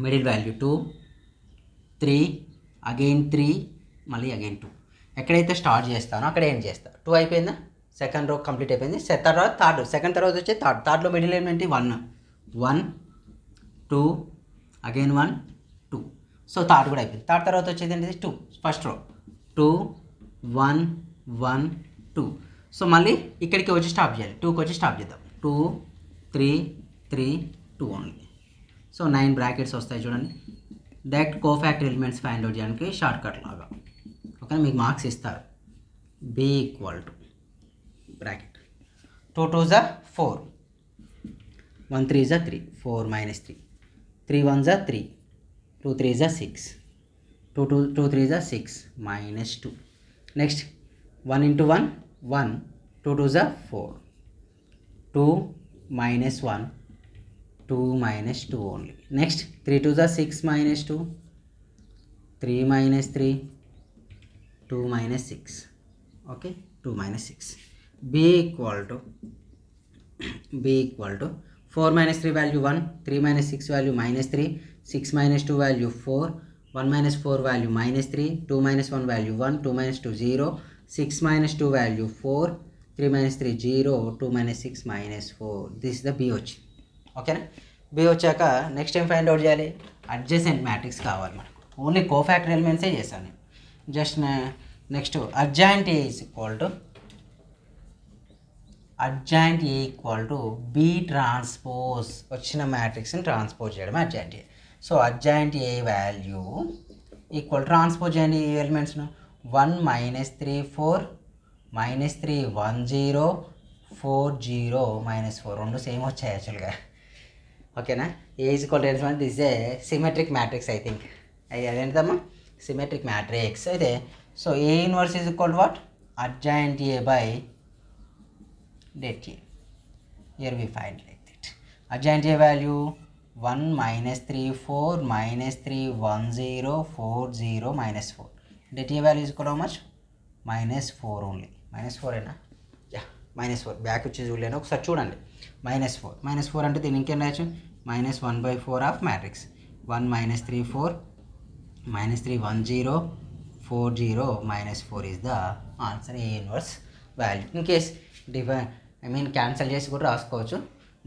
middle value 2 3 again 3 మళ్ళీ అగైన్ 2. ఎక్కడైతే స్టార్ట్ చేస్తానో అక్కడ ఏం చేస్తా, 2 అయిపోయిందా, సెకండ్ రో కంప్లీట్ అయిపోయింది. తర్వాత థర్డ్, సెకండ్ తర్వాత వచ్చి థర్డ్లో middle element 1 1 2 again 1 2. So third కూడా అయిపోయింది. థర్డ్ తర్వాత వచ్చేది ఏంటిది 2, ఫస్ట్ రో 2 1 1 2. సో మళ్ళీ ఇక్కడికి వచ్చి స్టాప్ చేయాలి, 2కి వచ్చి స్టాప్ చేద్దాం. 2 3 3 2 ఓన్లీ. సో 9 బ్రాకెట్స్ వస్తాయి చూడండి. Direct cofactor elements find out చేయడానికి షార్ట్ కట్ లాగా. ఓకే, మీకు మార్క్స్ ఇస్తారు. B equal to bracket 2 2 4 1 3 3 4 -3 3 1 3 2 3 6 2 3 6 -2. Next 1 into 1 1 2 2 4 2 -1 2 -2 only. Next 3 2 6 -2 3 -3 2 -6. Okay, 2 -6. b equal to 4 -3 value 1 3 -6 value -3 6 -2 value 4 1 -4 value -3 2 -1 value 1 2 -2 0 6 -2 value 4 3 -3 0 2 -6 -4. This is the B వచ్చింది. ఓకేనా, బి వచ్చాక next ఏం find out చేయాలి, అడ్జసెంట్ మ్యాట్రిక్స్ కావాలి మనకు. ఓన్లీ కోఫాక్టర్ ఎలిమెంట్సే చేశాను నేను. Just next adjoint A is equal to adjoint A equal to be transpose, వచ్చిన మ్యాట్రిక్స్ని ట్రాన్స్పోజ్ చేయడం adjoint A. So adjoint A value equal transpose చేయండి ఈ ఎలిమెంట్స్ను. 1 -3 4 -3 1 0 4 0 -4 రెండు సేమ్ వచ్చాయి యాక్చువల్గా. ఓకేనా, A is equal to this a symmetric matrix. I think అదేంటమ్మా, symmetric matrix. అయితే so A inverse is equal to what, adjoint A by det a. Here we find like that. Adjoint a value 1 -3 4 -3 1 0 4 0 -4. Det a value is equal to how much, -4 only. -4 అయినా yeah -4. Back వచ్చి చూడలేను, ఒకసారి చూడండి. -4 అంటే దీని ఇంకేం రాయచ్చు, -1/4 of matrix 1 -3 4 -3 1 0 4 0 -4 is the answer, A inverse value. In case cancel చేసి కూడా రాసుకోవచ్చు,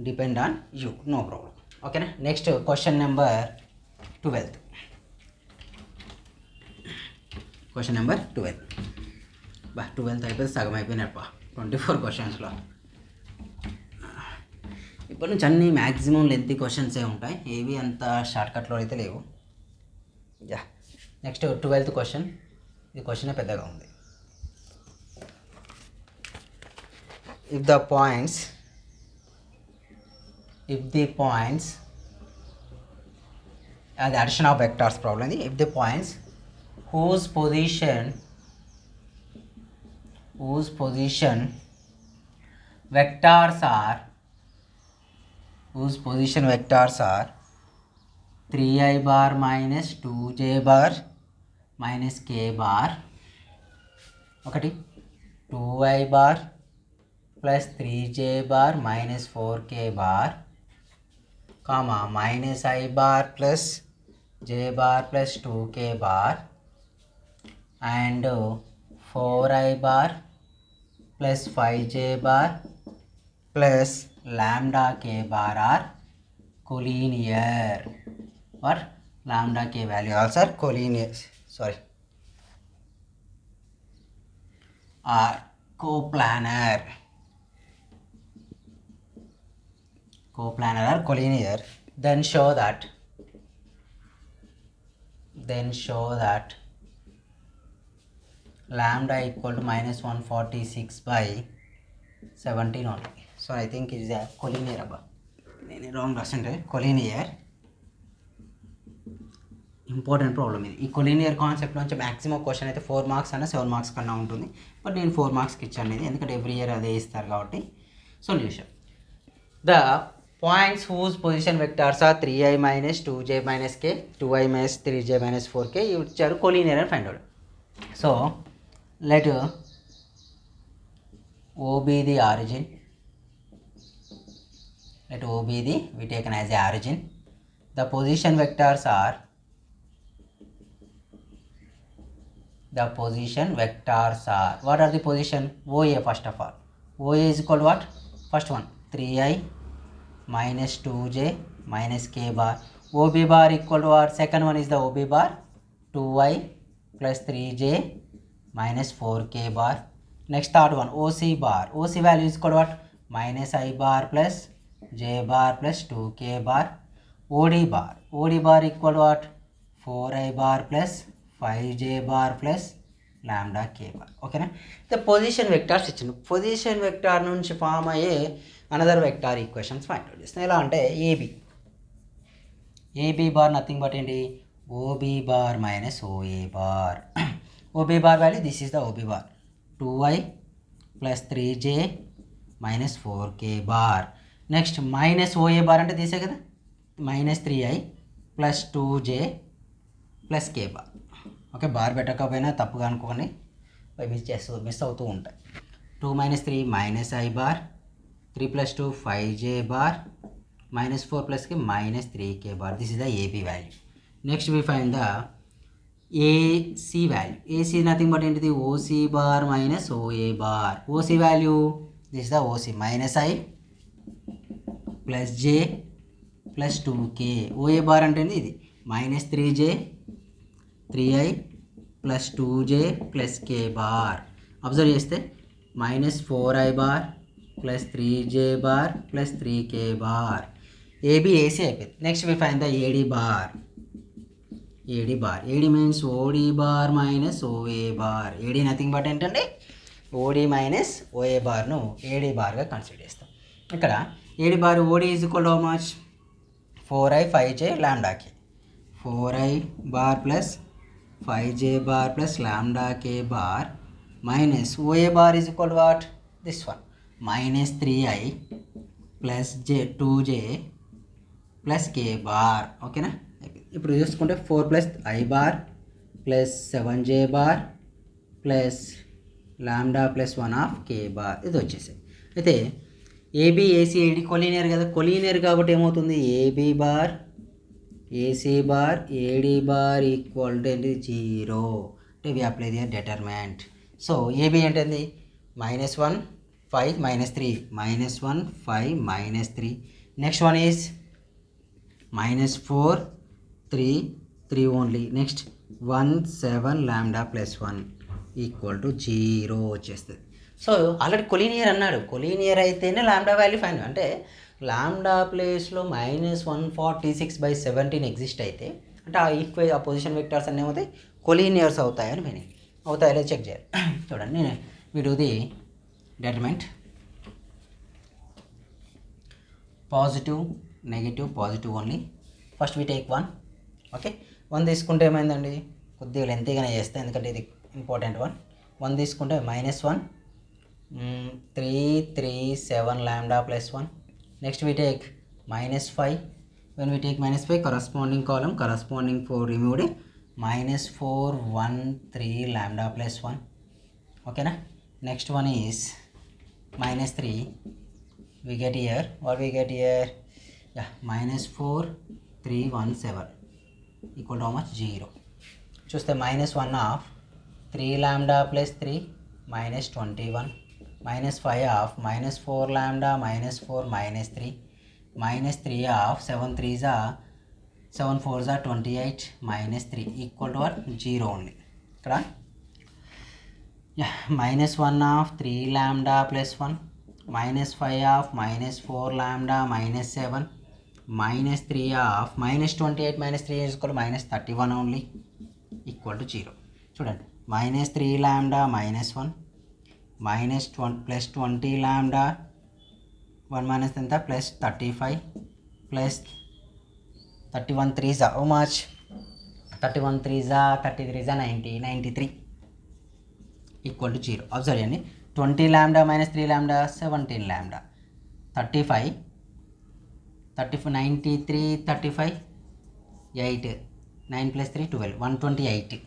depend on you, no problem. ఓకేనా, next question number 12. Question number 12 12 అయిపోతే సగం అయిపోయినప్ప 24 క్వశ్చన్స్లో. ఇప్పటి నుంచి అన్నీ మ్యాక్సిమం లెంతీ క్వశ్చన్సే ఉంటాయి, ఏవి అంత షార్ట్కట్లో అయితే లేవు. Yeah next 12th question. ఇది క్వశ్చనే పెద్దగా ఉంది. If the points the addition of vectors problem, if the points whose position vectors are 3i bar minus 2j bar minus k bar ఒకటి 2i bar plus 3j bar minus 4k bar comma minus i bar plus j bar plus 2k bar and 4i bar plus 5j bar plus lambda k bar are collinear or lambda k value also are collinear, sorry, are coplanar or collinear, then show that lambda equal to minus 146 by 17 only. So I think it is a collinear above. Wrong rasante collinear. Important problem ఇది. ఈ collinear concept నుంచి maximum question అయితే 4 marks అన్న 7 marks కన్నా ఉంటుంది. But నేను 4 మార్క్స్కి ఇచ్చాను ఇది, ఎందుకంటే ఎవ్రీ ఇయర్ అదే ఇస్తారు కాబట్టి. Solution: the points whose position vectors are 3i minus 2j minus k 2i minus 3j minus 4k ఇచ్చారు, కొలీనియర్ అని find out. So let O be the origin. Let O be the, we taken as a origin. The position vectors are what are the position? OA first of all. OA is equal to what? First one 3i minus 2j minus k bar. OB bar equal to what? Second one is the OB bar 2i plus 3j minus 4k bar. Next third one OC bar. OC value is equal to what? Minus I bar plus j bar plus 2k bar. OD bar equal to what? 4i bar plus 5j bar plus lambda k bar. ఓకేనా? The position vectors ఇచ్చింది. Position vector నుంచి form అయ్యే another vector equations find out చేస్తాం. ఎలా అంటే AB bar nothing but ఏంటి? OB bar minus OA bar. OB bar value, this is the OB bar 2i plus 3j minus 4k bar. Next minus OA bar అంటే తీసే కదా, minus 3i plus 2j plus k bar. Okay, bar పెట్టకపోయినా తప్పుగా అనుకోని miss అవుతూ ఉంటాయి. 2 minus 3 minus i bar, 3 plus 2 5j bar, minus 4 ప్లస్కి minus 3k bar. This is the AB value. Next we find the AC value. AC nothing but into the OC bar minus OA bar. OC value, this is the OC, minus I plus J plus 2K. OA bar అంటే ఇది minus 3J 3I plus 2J plus K bar. Observe చేస్తే minus 4I bar plus 3J bar plus 3K bar. AB AC అయిపోయింది. Next we find the AD bar. AD bar. AD means OD bar minus OA bar. AD nothing but ఏంటంటే OD minus OA బార్ను AD బార్గా consider చేస్తాం. ఇక్కడ AD bar OD is equal to how much? 4i 5j లాంబ్డాకి 4i bar plus 5j bar plus లాంబ్డాకే bar minus OA bar is equal to what? This one minus 3i plus 2j plus k bar. ఓకేనా? ఇప్పుడు చూసుకుంటే 4 plus i bar plus 7j bar plus lambda plus 1 of k bar ఇది వచ్చేసాయి. అయితే AB AC AD collinear కదా, collinear కాబట్టి ఏమవుతుంది? AB bar AC bar AD bar equal to ఏంటి? 0. అంటే we apply the determinant. So AB ఏంటండి? -1 5 -3 -1 5 -3. Next one is -4 3 only. Next 1 7 lambda plus 1 equal to 0 వచ్చేస్తుంది. సో ఆల్రెడీ కొలీనియర్ అన్నాడు, collinear అయితేనే lambda value fine. అంటే lambda ప్లేస్లో -146/17 exist అయితే అంటే ఆ పొజిషన్ వెక్టార్స్ అన్నీ ఏమవుతాయి? కొలీనియర్స్ అవుతాయని మీనింగ్. అవుతాయో లేదో చెక్ చేయాలి. చూడండి, నేను వీడియోది determinant positive negative positive only. First we take 1. Okay, 1 తీసుకుంటే ఏమైందండి? కొద్దిగా లెంతీగానే చేస్తే ఎందుకంటే ఇది ఇంపార్టెంట్ వన్. 1 తీసుకుంటే -1 3 3 7 lambda plus 1. Next we take -5. When we take -5 corresponding column corresponding 4 removed, -4 1 3 lambda plus 1. Okay na? Next one is minus 3. We get here, what we get here? Yeah, minus 4 317 equal to how much? 0. చూస్తే minus 1 of 3 lambda plus 3 minus 21 minus 5 of minus 4 lambda minus 4 minus 3 minus 3 of 7 3s are 7 4s are 28 minus 3 equal to what? 0 only. ఇక్కడ minus 1 of 3 lambda plus 1 minus 5 of minus 4 lambda minus 7 minus 3 of minus 28 minus 3 is equal to minus 31 only equal to 0. చూడండి minus 3 lambda minus 1 minus 20 plus 20 lambda 1 minus ఎంత plus 35 plus 31 3s are how much? 31 3s are 33s are 90 93 equal to 0. Observe చేయండి 20 lambda minus 3 lambda 17 lambda 35 93 35 8 9 plus 3 12 128.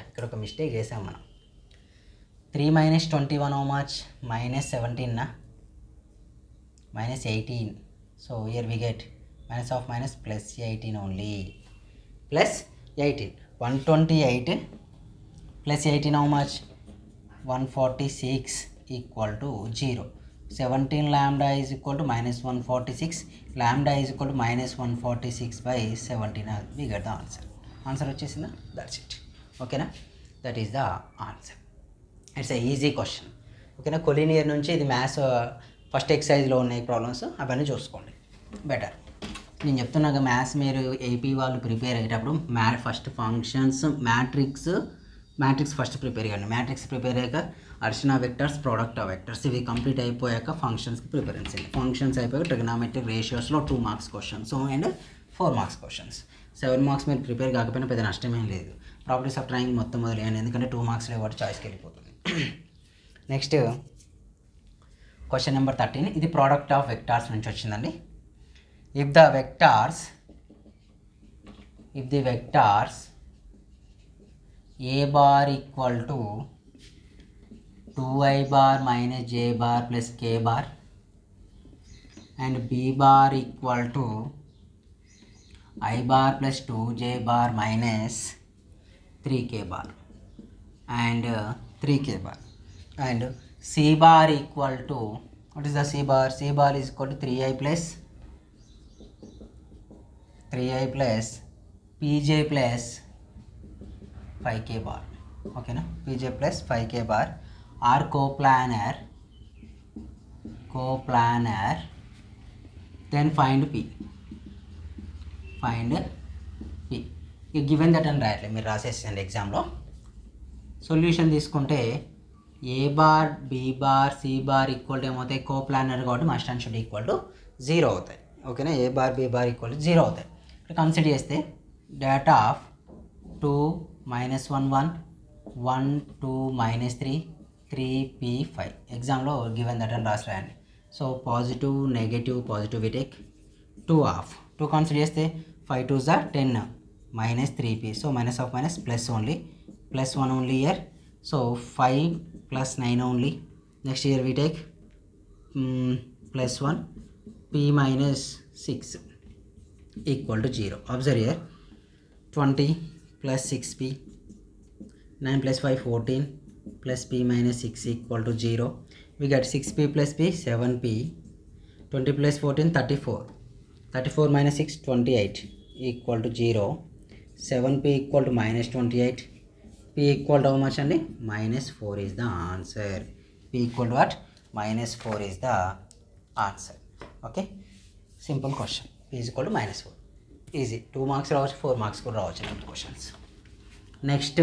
ఇక్కడ ఒక mistake చేసాం మనం. 3 minus 21 how much? minus 17 na? minus 18. So here we get minus of minus plus 18 only. Plus 18. 128 plus 18 how much? 146 equal to 0. 17 lambda is equal to minus 146. Lambda is equal to minus 146 by 17. We get the answer. Answer వచ్చేసిందా? That's it. ఓకేనా? That is the answer. It's a easy question. ఓకేనా? Collinear నుంచి ఇది maths first ఎక్సర్సైజ్లో ఉన్నాయి problems, అవన్నీ చూసుకోండి better. నేను చెప్తున్నాగా మ్యాథ్స్ మీరు ఏపీ వాళ్ళు ప్రిపేర్ అయ్యేటప్పుడు first functions matrix first prepare చేయండి. మ్యాట్రిక్స్ ప్రిపేర్ అయ్యాక addition of vectors, product of vectors ఇవి కంప్లీట్ అయిపోయాక ఫంక్షన్స్కి ప్రిఫరెన్స్ ఇవ్వండి. ఫంక్షన్స్ అయిపోయాక ట్రిగనామెట్రిక్ రేషియోస్లో 2 marks questions and 4 marks questions. 7 marks మీరు ప్రిపేర్ కాకపోయినా పెద్ద నష్టమేం లేదు. ప్రాపర్టీస్ ఆఫ్ ట్రయాంగిల్ మొత్తం మొదలయ్యండి, ఎందుకంటే 2 మార్క్స్ లేవాటి చాయిస్కి వెళ్ళిపోతుంది. Next question number 13. ఇది ప్రోడక్ట్ ఆఫ్ వెక్టార్స్ నుంచి వచ్చిందండి. If the vectors a bar equal to 2i bar minus j bar plus k bar and b bar equal to I bar plus 2j bar minus 3k bar and 3k bar and c bar equal to, what is the c bar? C bar is equal to 3i plus pj plus 5k bar. ఓకేనా? pj plus 5k bar are coplanar, then find p. Given that అని రాయట్లేదు, మీరు రాసేసండి ఎగ్జామ్లో. Solution తీసుకుంటే A bar B bar C bar equal to ఏమవుతాయి? Coplanar కాబట్టి must and should equal to 0 అవుతాయి. ఓకేనా? A bar B bar equal to 0 అవుతాయి. ఇక్కడ కన్సిడర్ చేస్తే data of 2 minus 1 1 1 2 minus 3 3 p 5. ఎగ్జామ్లో గివెన్ దట్ అని రాసి రాయండి. So positive negative positive we take 2 of 2 consider చేస్తే 5 2s are 10 minus 3p. So minus of minus plus only, plus 1 only here. So 5 plus 9 only. Next here we take plus 1 p minus 6 equal to 0. Observe here 20 plus 6p, 9 plus 5 14 plus p minus 6 equal to 0. We get 6p plus p 7p, 20 plus 14 34 minus 6 28 equal to 0. 7p equal to minus 28, p equal to how much అండి? minus 4 is the answer. p equal to what? minus 4 is the answer. Okay, simple question. p is equal to minus 4. Easy. 2 marks రావచ్చు, 4 marks కూడా రావచ్చు ఇలాంటి questions. Next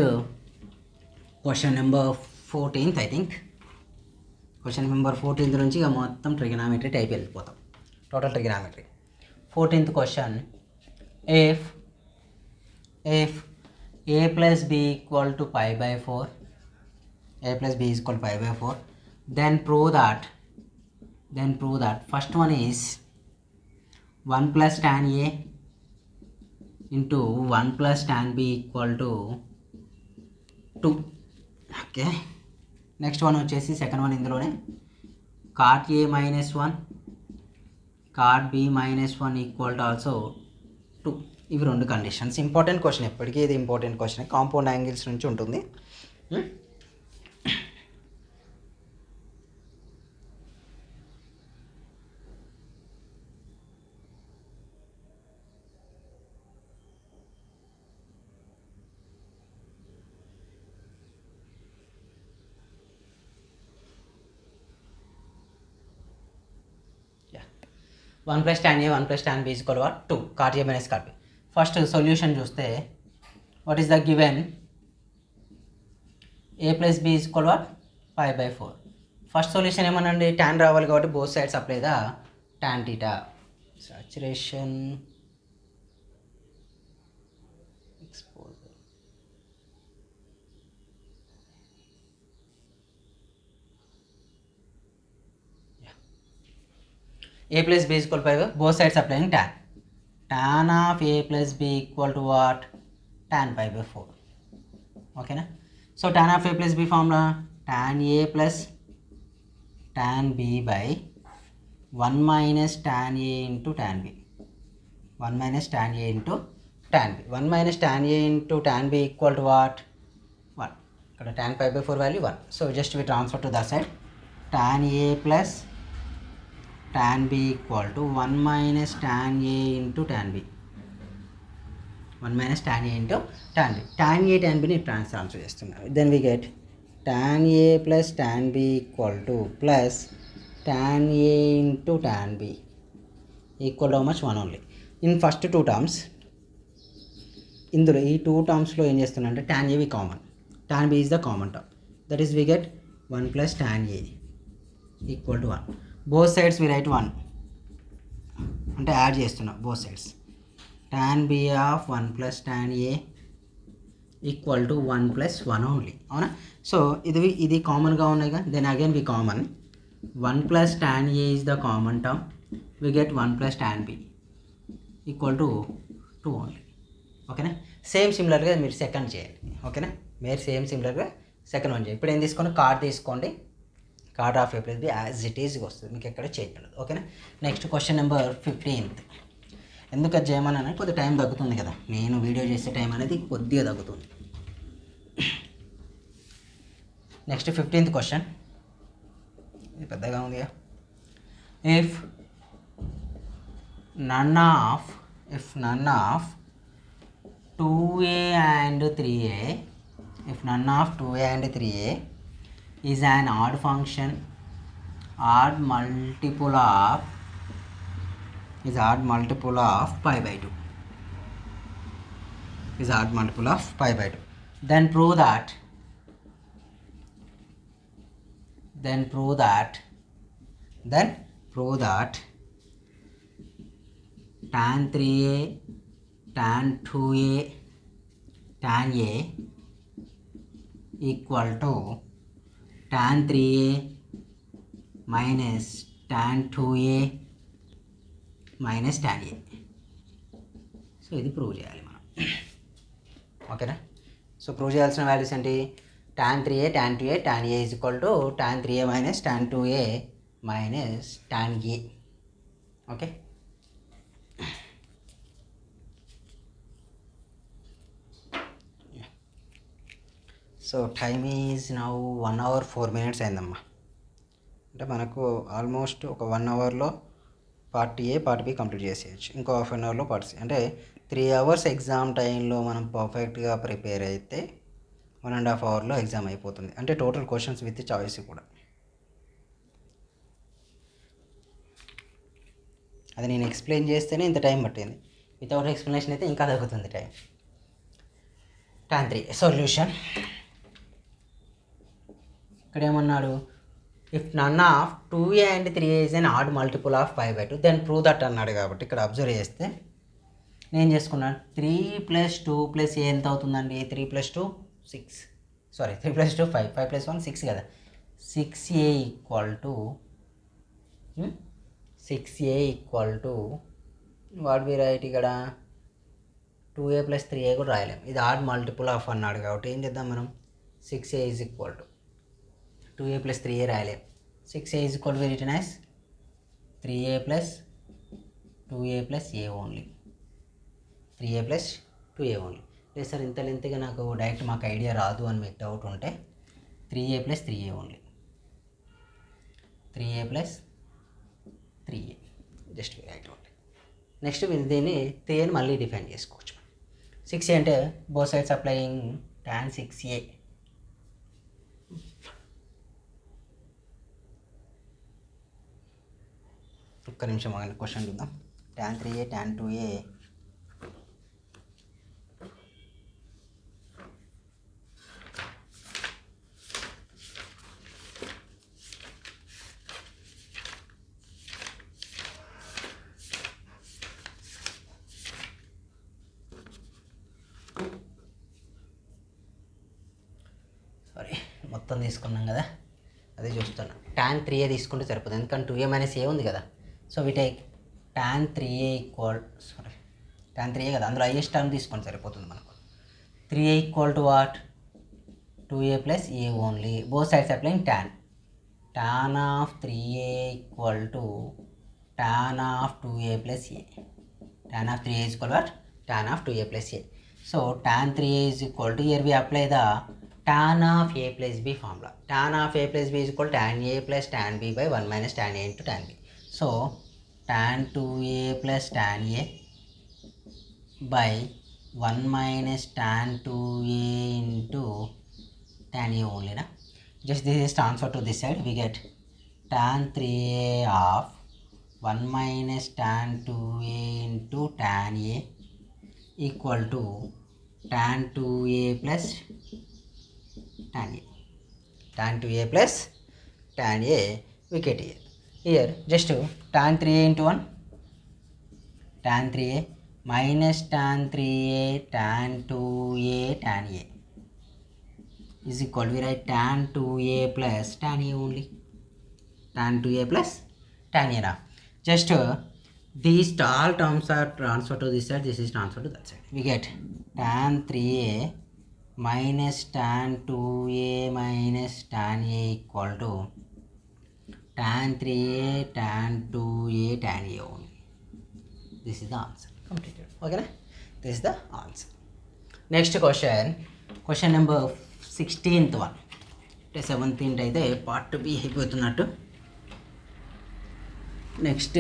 question number 14th I think. Question number 14th నుంచి ఇక మొత్తం trigonometry type వెళ్ళిపోతాం, total trigonometry. 14th question, if a plus b equal to pi by 4, a plus b is equal to pi by 4, then prove that first one is 1 plus tan A into 1 plus tan B equal to 2. Okay, next one వచ్చేసి second one ఇందులోనే cot A minus 1 cot B minus 1 equal to also 2. ఇవి రెండు conditions. Important question, ఎప్పటికీ ఇది important question, compound angles నుంచి ఉంటుంది. One plus tan A 1 plus tan B equal to 2 cot A minus cot B. First solution చూస్తే what is the given A plus B equal to 5/4. First solution ఏమనండి, tan రావాలి కాబట్టి both sides apply the tan theta. Saturation exposure A plus B is equal to 5, both sides applying tan. Tan of A plus B equal to what? Tan pi by 4. Okay na? So tan of A plus B formula, tan A plus tan B by 1 minus tan A into tan B. 1 minus tan A into tan B. 1 minus tan A into tan B equal to what? 1. ఇక్కడ tan pi by 4 value 1. So just we transfer to the side. Tan A plus tan B equal to 1 minus tan A into tan B. 1 minus tan A into tan B. Tan A tan B ని transfer చేస్తున్నాను. Then we get tan A plus tan B equal to plus tan A into tan B equal to how much? 1 only. In first two terms, ఇందులో ఈ two టర్మ్స్లో ఏం చేస్తున్నా అంటే tan A common, tan B is the common term. That is we get 1 plus tan A equal to 1. Both sides we write 1 అంటే add చేస్తున్నా both sides. tan B of 1 plus tan A equal to 1 plus 1 only. అవునా? So ఇది కామన్గా ఉన్నాయిగా. Then again we common 1 plus tan A is the common term. We get 1 plus tan B equal to 2 only. ఓకేనా? Same సిమిలర్గా మీరు second చేయండి. ఓకేనా? మీరు సేమ్ సిమిలర్గా సెకండ్ వన్ చేయండి. ఇప్పుడు ఏం తీసుకోండి, కార్డ్ తీసుకోండి. Card of A plus B as it is వస్తుంది, మీకు ఎక్కడ చేంజ్ ఉండదు. ఓకేనా? Next question number 15. ఎందుకు అది చేయమని కొద్దిగా టైం తగ్గుతుంది కదా, నేను వీడియో చేసే టైం అనేది కొద్దిగా తగ్గుతుంది. నెక్స్ట్ 15th క్వశ్చన్, ఇది పెద్దగా ఉంది. If none of 2A and 3A, if none of 2A and 3A is an odd function, odd multiple of pi by 2, is odd multiple of pi by 2, then prove that tan 3A tan 2A tan A equal to tan 3A minus tan 2A minus tan A. So ఇది prove చేయాలి మనం. ఓకేనా? So prove చేయాల్సిన values ఏంటి? tan 3A tan 2A tan A is equal to tan 3A minus tan 2A minus tan A. Okay, so time is now 1 hour 4 minutes అయిందమ్మా. అంటే మనకు almost ఒక 1 hourలో part A part B complete చేసేయచ్చు. ఇంకో half an అవర్లో part C. అంటే 3 hours exam టైంలో మనం పర్ఫెక్ట్గా ప్రిపేర్ అయితే 1.5 hourలో ఎగ్జామ్ అయిపోతుంది. అంటే టోటల్ క్వశ్చన్స్ విత్ చాయిస్ కూడా. అది నేను ఎక్స్ప్లెయిన్ చేస్తేనే ఇంత టైం పట్టింది, వితౌట్ ఎక్స్ప్లెనేషన్ అయితే ఇంకా తగ్గుతుంది టైం. tan 3 సొల్యూషన్ ఇక్కడ ఏమన్నాడు, if none of 2A and 3A is an odd multiple of pi by 2 then prove that అన్నాడు. కాబట్టి ఇక్కడ అబ్జర్వ్ చేస్తే నేను చేసుకున్నాను 3 + 2 + A ఎంత అవుతుందండి? 3 + 2 6, సారీ 3 + 2 5, 5 + 1 6 కదా. 6A equal to what be write ఇక్కడ 2a + 3a కూడా రాయలేం, ఇది ఆడ్ మల్టిపుల్ ఆఫ్ అన్నాడు కాబట్టి ఏం చేద్దాం మనం 6a = 2a + 3a రాయలేం. 6a = written as 3a + 2a + a only, 3a + 2a only. లేదు సార్ ఇంత లెంత్గా నాకు డైరెక్ట్ మాకు ఐడియా రాదు అని మీకు డౌట్ ఉంటే 3a + 3a only, 3a + 3a just right only. Next దీన్ని 3 అని మళ్ళీ డిఫైన్ చేసుకోవచ్చు. 6a అంటే both sides applying tan 6a. ఒక్క నిమిషం ఆగండి, క్వశ్చన్ చూద్దాం. tan 3a tan 2a మొత్తం తీసుకున్నాం కదా, అదే చూస్తున్నా. tan 3a తీసుకుంటే సరిపోతుంది, ఎందుకంటే 2a - a ఉంది కదా. So we take tan 3a tan 3a కదా, అందులో హైయెస్ట్ టర్మ్ తీసుకుంటే సరిపోతుంది మనకు. 3a = what 2a + a only, both sides applying tan. tan of 3a = tan of 2a + a. tan of 3a = what tan of 2a + a. So tan 3a = here we apply the tan of a + b formula. Tan of a + b = tan a + tan b by 1 - tan a into tan b. So tan 2a + tan a by 1 - tan 2a into tan a only na. Just this is transfer to this side, we get tan 3a of 1 - tan 2a into tan a equal to tan 2a plus tan a. Tan 2a plus tan a we get here. Here just tan 3a into 1 tan 3a minus tan 3a tan 2a tan a is equal, we write tan 2a plus tan a only, tan 2a plus tan a. Just these all terms are transferred to this side, this is transferred to that side. We get tan 3a minus tan 2a minus tan a equal to tan 3a tan 2a tan a only. This is the answer completed. Okay na? This is the answer. Next question number 16th one. 17th అయితే part B అయిపోతున్నట్టు. Next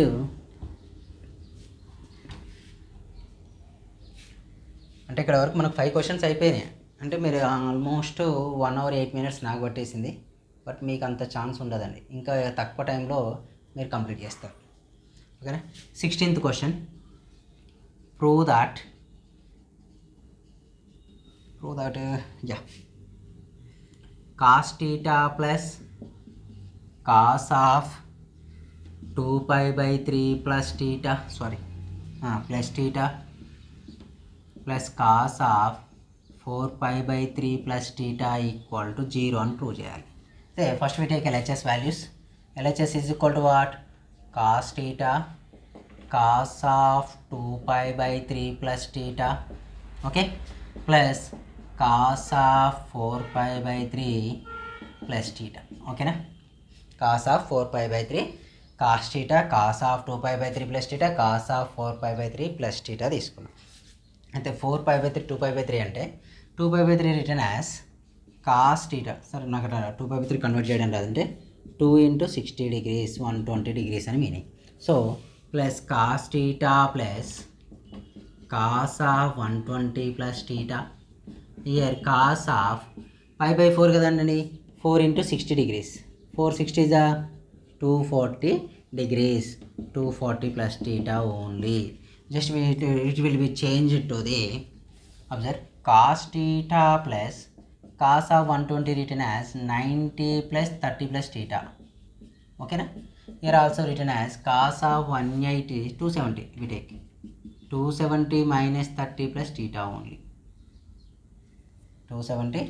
అంటే ఇక్కడ వరకు మనకు 5 questions అయిపోయినాయి. అంటే మీరు almost 1 hour 8 minutes నాకు పట్టేసింది. బట్ మీకు అంత ఛాన్స్ ఉండదండి, ఇంకా తక్కువ టైంలో మీరు కంప్లీట్ చేస్తారు. ఓకేనా. 16th question, prove that cos theta plus cos of 2π/3 plus theta plus theta plus cos of 4π/3 plus theta equal to 0 అని ప్రూవ్ చేయాలి. So first we take LHS values. LHS is equal to what? cos theta cos of 2π/3 plus theta, okay, plus cos of 4π/3 plus theta. ఓకేనా. cos of 4π/3 cos theta cos of 2π/3 plus theta cos of 4π/3 plus theta తీసుకున్నాం. అయితే 4π/3 2π/3 అంటే 2π/3 return as cos theta. సరే నాకు 2π/3 convert చేయడం రాదంటే 2 × 60 degrees 120 degrees అని meaning. So plus cos theta plus cos of 120 plus theta. Here cos of 5/4 కదండి, 4 × 60 degrees, 460 is 240 degrees, 240 plus theta only. Just it will be changed to the, observe, cos theta plus cos of 120 written as 90 plus 30 plus theta. Okay na? Here also written as cos of 180 270. We take 270 minus 30 plus theta only. 270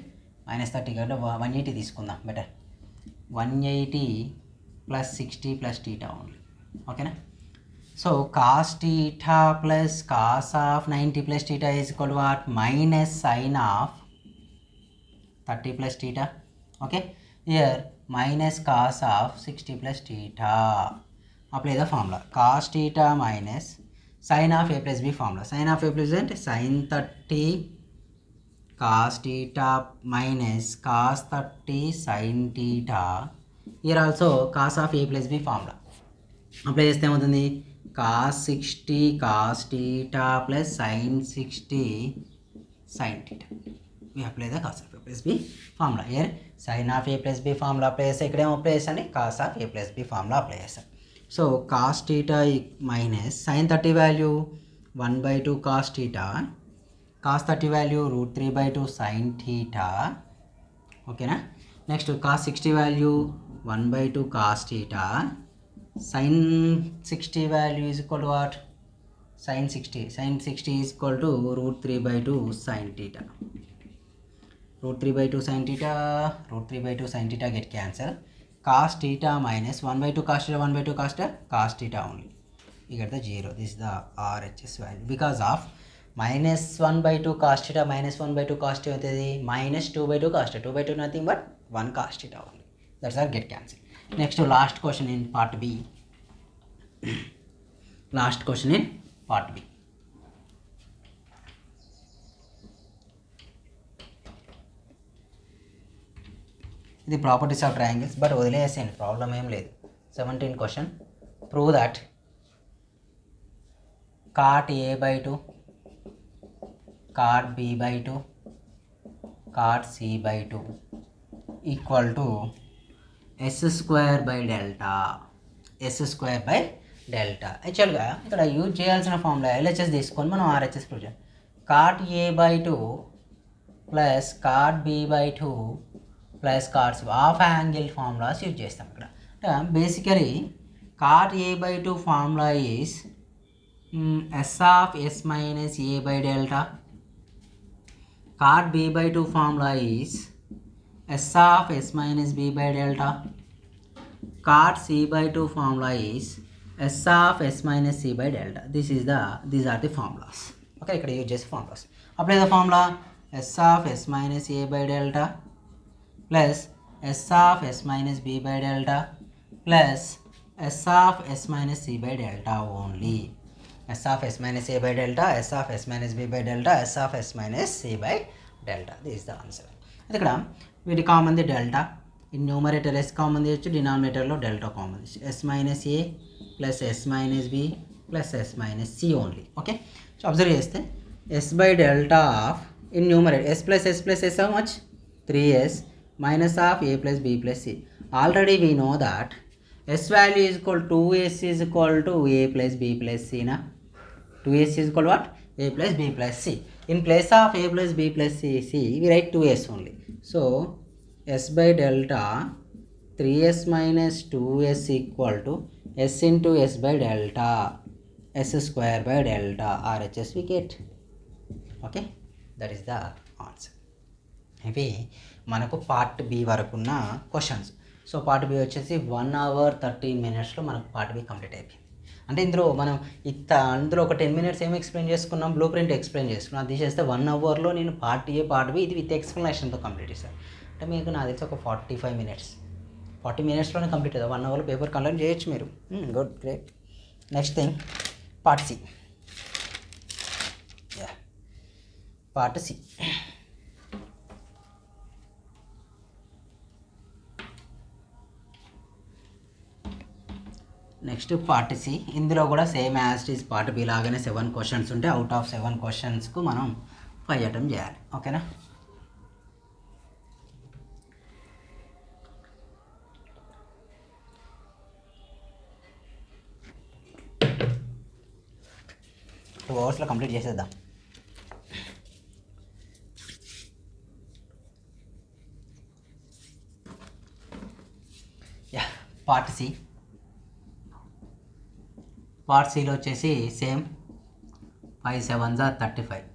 minus 30 కాబట్టి 180 తీసుకుందాం better. 180 plus 60 plus theta only. ఓకేనా. So cos theta plus cos of 90 plus theta is equal to what? Minus sin of 30 plus theta. Okay, here minus cos of 60 plus theta. Apply the formula cos theta minus sin of a plus b formula. Sin of a plus b sin 30 cos theta minus cos 30 sin theta. Here also cos of a plus b formula. Apply చేస్తే ఏమవుతుంది cos 60 cos theta plus sin 60 sin theta. We apply the cos of a plus b formula. Here sin of a plus b formula apply చేస్తే ఇక్కడ ఏం apply చేస్తాను cos of a plus b formula apply చేస్తాను. So cos theta minus sin 30 value 1/2 cos theta, cos 30 value √3/2 sin theta. ఓకేనా. Next cos 60 value 1/2 cos theta, sin 60 value is equal to what? Sin 60 is equal to √3/2 sin theta. √3/2 sin theta, √3/2 sin theta get cancelled. Cos theta minus 1/2 cos theta, 1/2 cos theta, cos theta only. You get the 0. This is the RHS value. Because of minus 1/2 cos theta minus 1/2 cos theta minus 2/2 cos theta. 2/2 nothing but 1 cos theta only. That's our get cancelled. Next to last question in part B. Last question in part B. The properties of triangles, but వదిలేసేయండి, problem ఏం లేదు. 17 question. Prove that cot A/2, cot B/2, cot C/2 equal to s square by delta. s square by delta. యాక్చువల్గా ఇక్కడ use చేయాల్సిన formula LHS తీసుకొని మనం RHS prove చేయాలి. cot A/2 plus cot B/2 plus cot C half angle formulas use చేస్తాం ఇక్కడ. Basically cot A/2 formula is s of s minus a by delta. cot B/2 formula is s of s minus b by delta. Cot C/2 formula is s of s minus c by delta. These are the formulas. Okay, ఇక్కడ use చేసే formulas. Apply the formula s of s minus a by delta plus s of s minus b by delta plus s of s minus c by delta only. s of s minus a by delta, s of s minus b by delta, s of s minus c by delta. This is the answer. ఇక్కడ వీటి common the delta. In numerator S common చేయొచ్చు, డినామినేటర్లో delta common S minus A plus S minus B plus S minus C only. Okay, so observe చేస్తే S by delta of in numerator S plus S how much 3s minus of A plus B plus C. Already we know that S value is equal 2s is equal to A plus B plus సినా. 2s is equal to what? A plus b plus c. In place of a plus b plus c, we write 2s only. So s by delta 3s minus 2s equal to s into s by delta, s square by delta, RHS we get. Okay, that is the answer. ఇవి మనకు part B వరకున్న questions. So part B వచ్చేసి 1 hour 13 minutesలో మనకు part B complete అయిపోయింది. అంటే ఇందులో మనం అందులో ఒక 10 minutes ఏమి ఎక్స్ప్లెయిన్ చేసుకున్నాం, బ్లూ ప్రింట్ ఎక్స్ప్లెయిన్ చేసుకున్నాం. అది చేస్తే 1 hourలో నేను పార్ట్ ఏ పార్ట్ బి ఇది విత్ ఎక్స్ప్లెనేషన్తో కంప్లీట్ చేశాను. అంటే మీకు నాకు తెలిసి ఒక 45 minutes 40 minutesలోనే కంప్లీట్ అవుతుంది. 1 hourలో పేపర్ కంప్లీట్ చేయొచ్చు మీరు. Good, great. Next thing part C. Part C next part C. ఇందులో కూడా same as it is part B లాగానే 7 questions ఉంటే అవుట్ ఆఫ్ 7 questionsకు మనం 5 అటెంప్ట్ చేయాలి. ఓకేనా? టూ అవర్స్లో కంప్లీట్ చేసేద్దాం. Part C. పార్ట్ సిలో వచ్చేసి సేమ్ 5 7s are 35.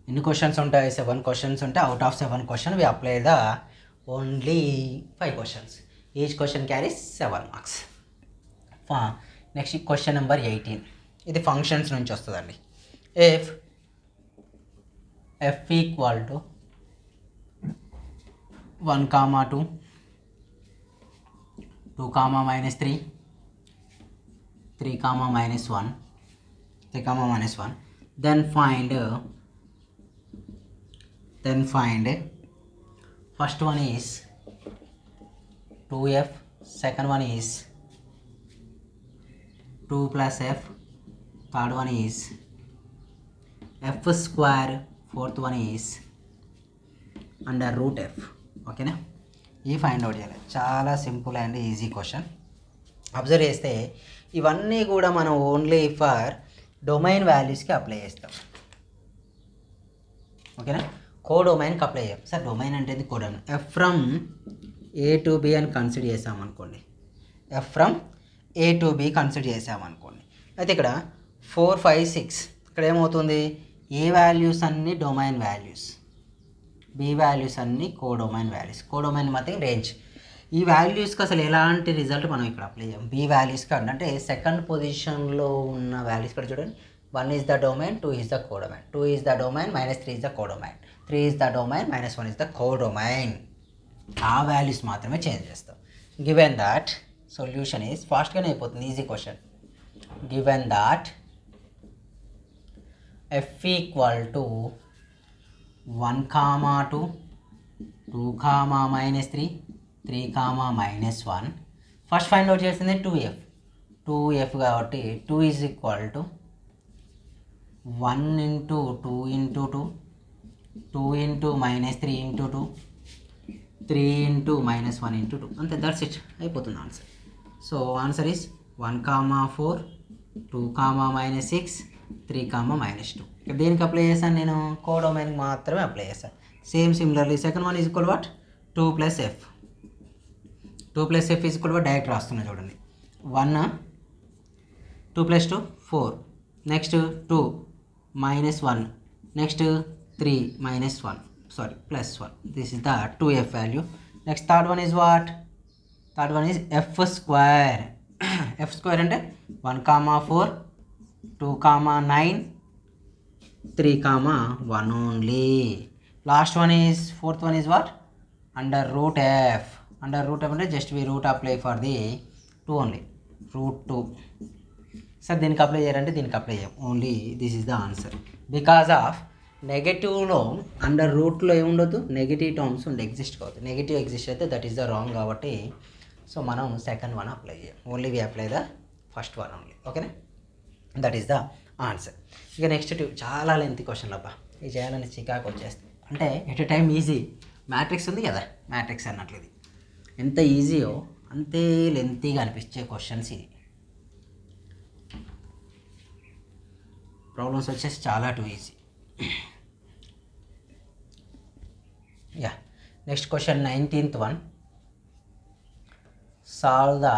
ఎన్ని క్వశ్చన్స్ ఉంటాయి? 7 questions ఉంటాయి. Out of 7 questions we apply the only 5 questions. Each question carries 7 marks. Next question number 18, ఇది ఫంక్షన్స్ నుంచి వస్తుందండి. If F equal to 1, 2, 2, -3, 3, -1, then find first one is 2f, second one is 2 plus f, third one is f square, fourth one is under root f. ఓకేనా, ఈ find out చేయాలి. చాలా simple and easy question. Observe చేస్తే ఇవన్నీ కూడా మనం only for domain వాల్యూస్కి apply చేస్తాం. ఓకేనా, కోడొమైన్కి అప్లై చేయం. సార్ డొమైన్ అంటే ఇది codomain. F from A to be అని కన్సిడర్ చేసామనుకోండి, F from A to be consider చేసామనుకోండి. అయితే ఇక్కడ 4, 5, 6 ఇక్కడ ఏమవుతుంది, ఏ వాల్యూస్ అన్నీ డొమైన్ వాల్యూస్, బి వాల్యూస్ అన్నీ కోడొమైన్ వాల్యూస్. కోడొమైన్ మాత్రం రేంజ్. ఈ వాల్యూస్కి అసలు ఎలాంటి రిజల్ట్ మనం ఇక్కడ అప్లై చేయం. బి వాల్యూస్కి అంటే సెకండ్ పొజిషన్లో ఉన్న వాల్యూస్ ఇక్కడ చూడండి. 1 is the domain, 2 is the codomain, 2 is the domain, -3 is the codomain, 3 is the domain, -1 is the codomain. ఆ వాల్యూస్ మాత్రమే చేంజ్ చేస్తాం. గివెన్ దాట్ సొల్యూషన్ ఈజ్, ఫాస్ట్గానే అయిపోతుంది, easy question. Given that F equal to 1, 2, 2, -3, 3, -1. First find out చేసింది 2f కాబట్టి 2 is equal to 1 into 2 into 2, 2 into -3 into 2, 3 into -1 into 2. అంతే, that's it, అయిపోతుంది answer. So answer is 1, 4, 2, -6, 3, -2. ఇక్కడ దేనికి apply చేశాను నేను, కోడొమైన్కి మాత్రమే అప్లై చేశాను. Same similarly second one is equal what, 2 plus f. 2 plus f is equal what, direct రాస్తున్నా చూడండి. 1, 2 plus 2, 4, next 2, -1, next 3, -1, sorry +1. This is the 2f value. Next third one is what, third one is F square. F square అంటే 1, 4, 2, 9, 3, 1 only. Last one is, fourth one is what, under root F. Under root F అంటే just we root apply for the 2 only, √2. Sir దీనికి apply చేయాలంటే దీనికి apply చేయం, only this is the answer. Because of నెగటివ్లో under రూట్లో ఏముండదు, negative terms ఉండి exist కావద్దు. నెగిటివ్ ఎగ్జిస్ట్ అయితే దట్ ఈస్ ద రాంగ్ కాబట్టి సో మనం సెకండ్ వన్ అప్లై చేయం, only we apply the first one only. ఓకేనా, దట్ ఈస్ ద ఆన్సర్. ఇక నెక్స్ట్ చాలా లెంతీ క్వశ్చన్లు అబ్బా, ఇది చేయాలని చికాకు వచ్చేస్తుంది. అంటే at a time easy. Matrix ఉంది కదా, మ్యాట్రిక్స్ అన్నట్లు ఇది ఎంత ఈజీయో అంతే లెంతీగా అనిపించే క్వశ్చన్స్ ఇది. ప్రాబ్లమ్స్ వచ్చేసి చాలా two easy. Yeah, next question 19th one. Solve the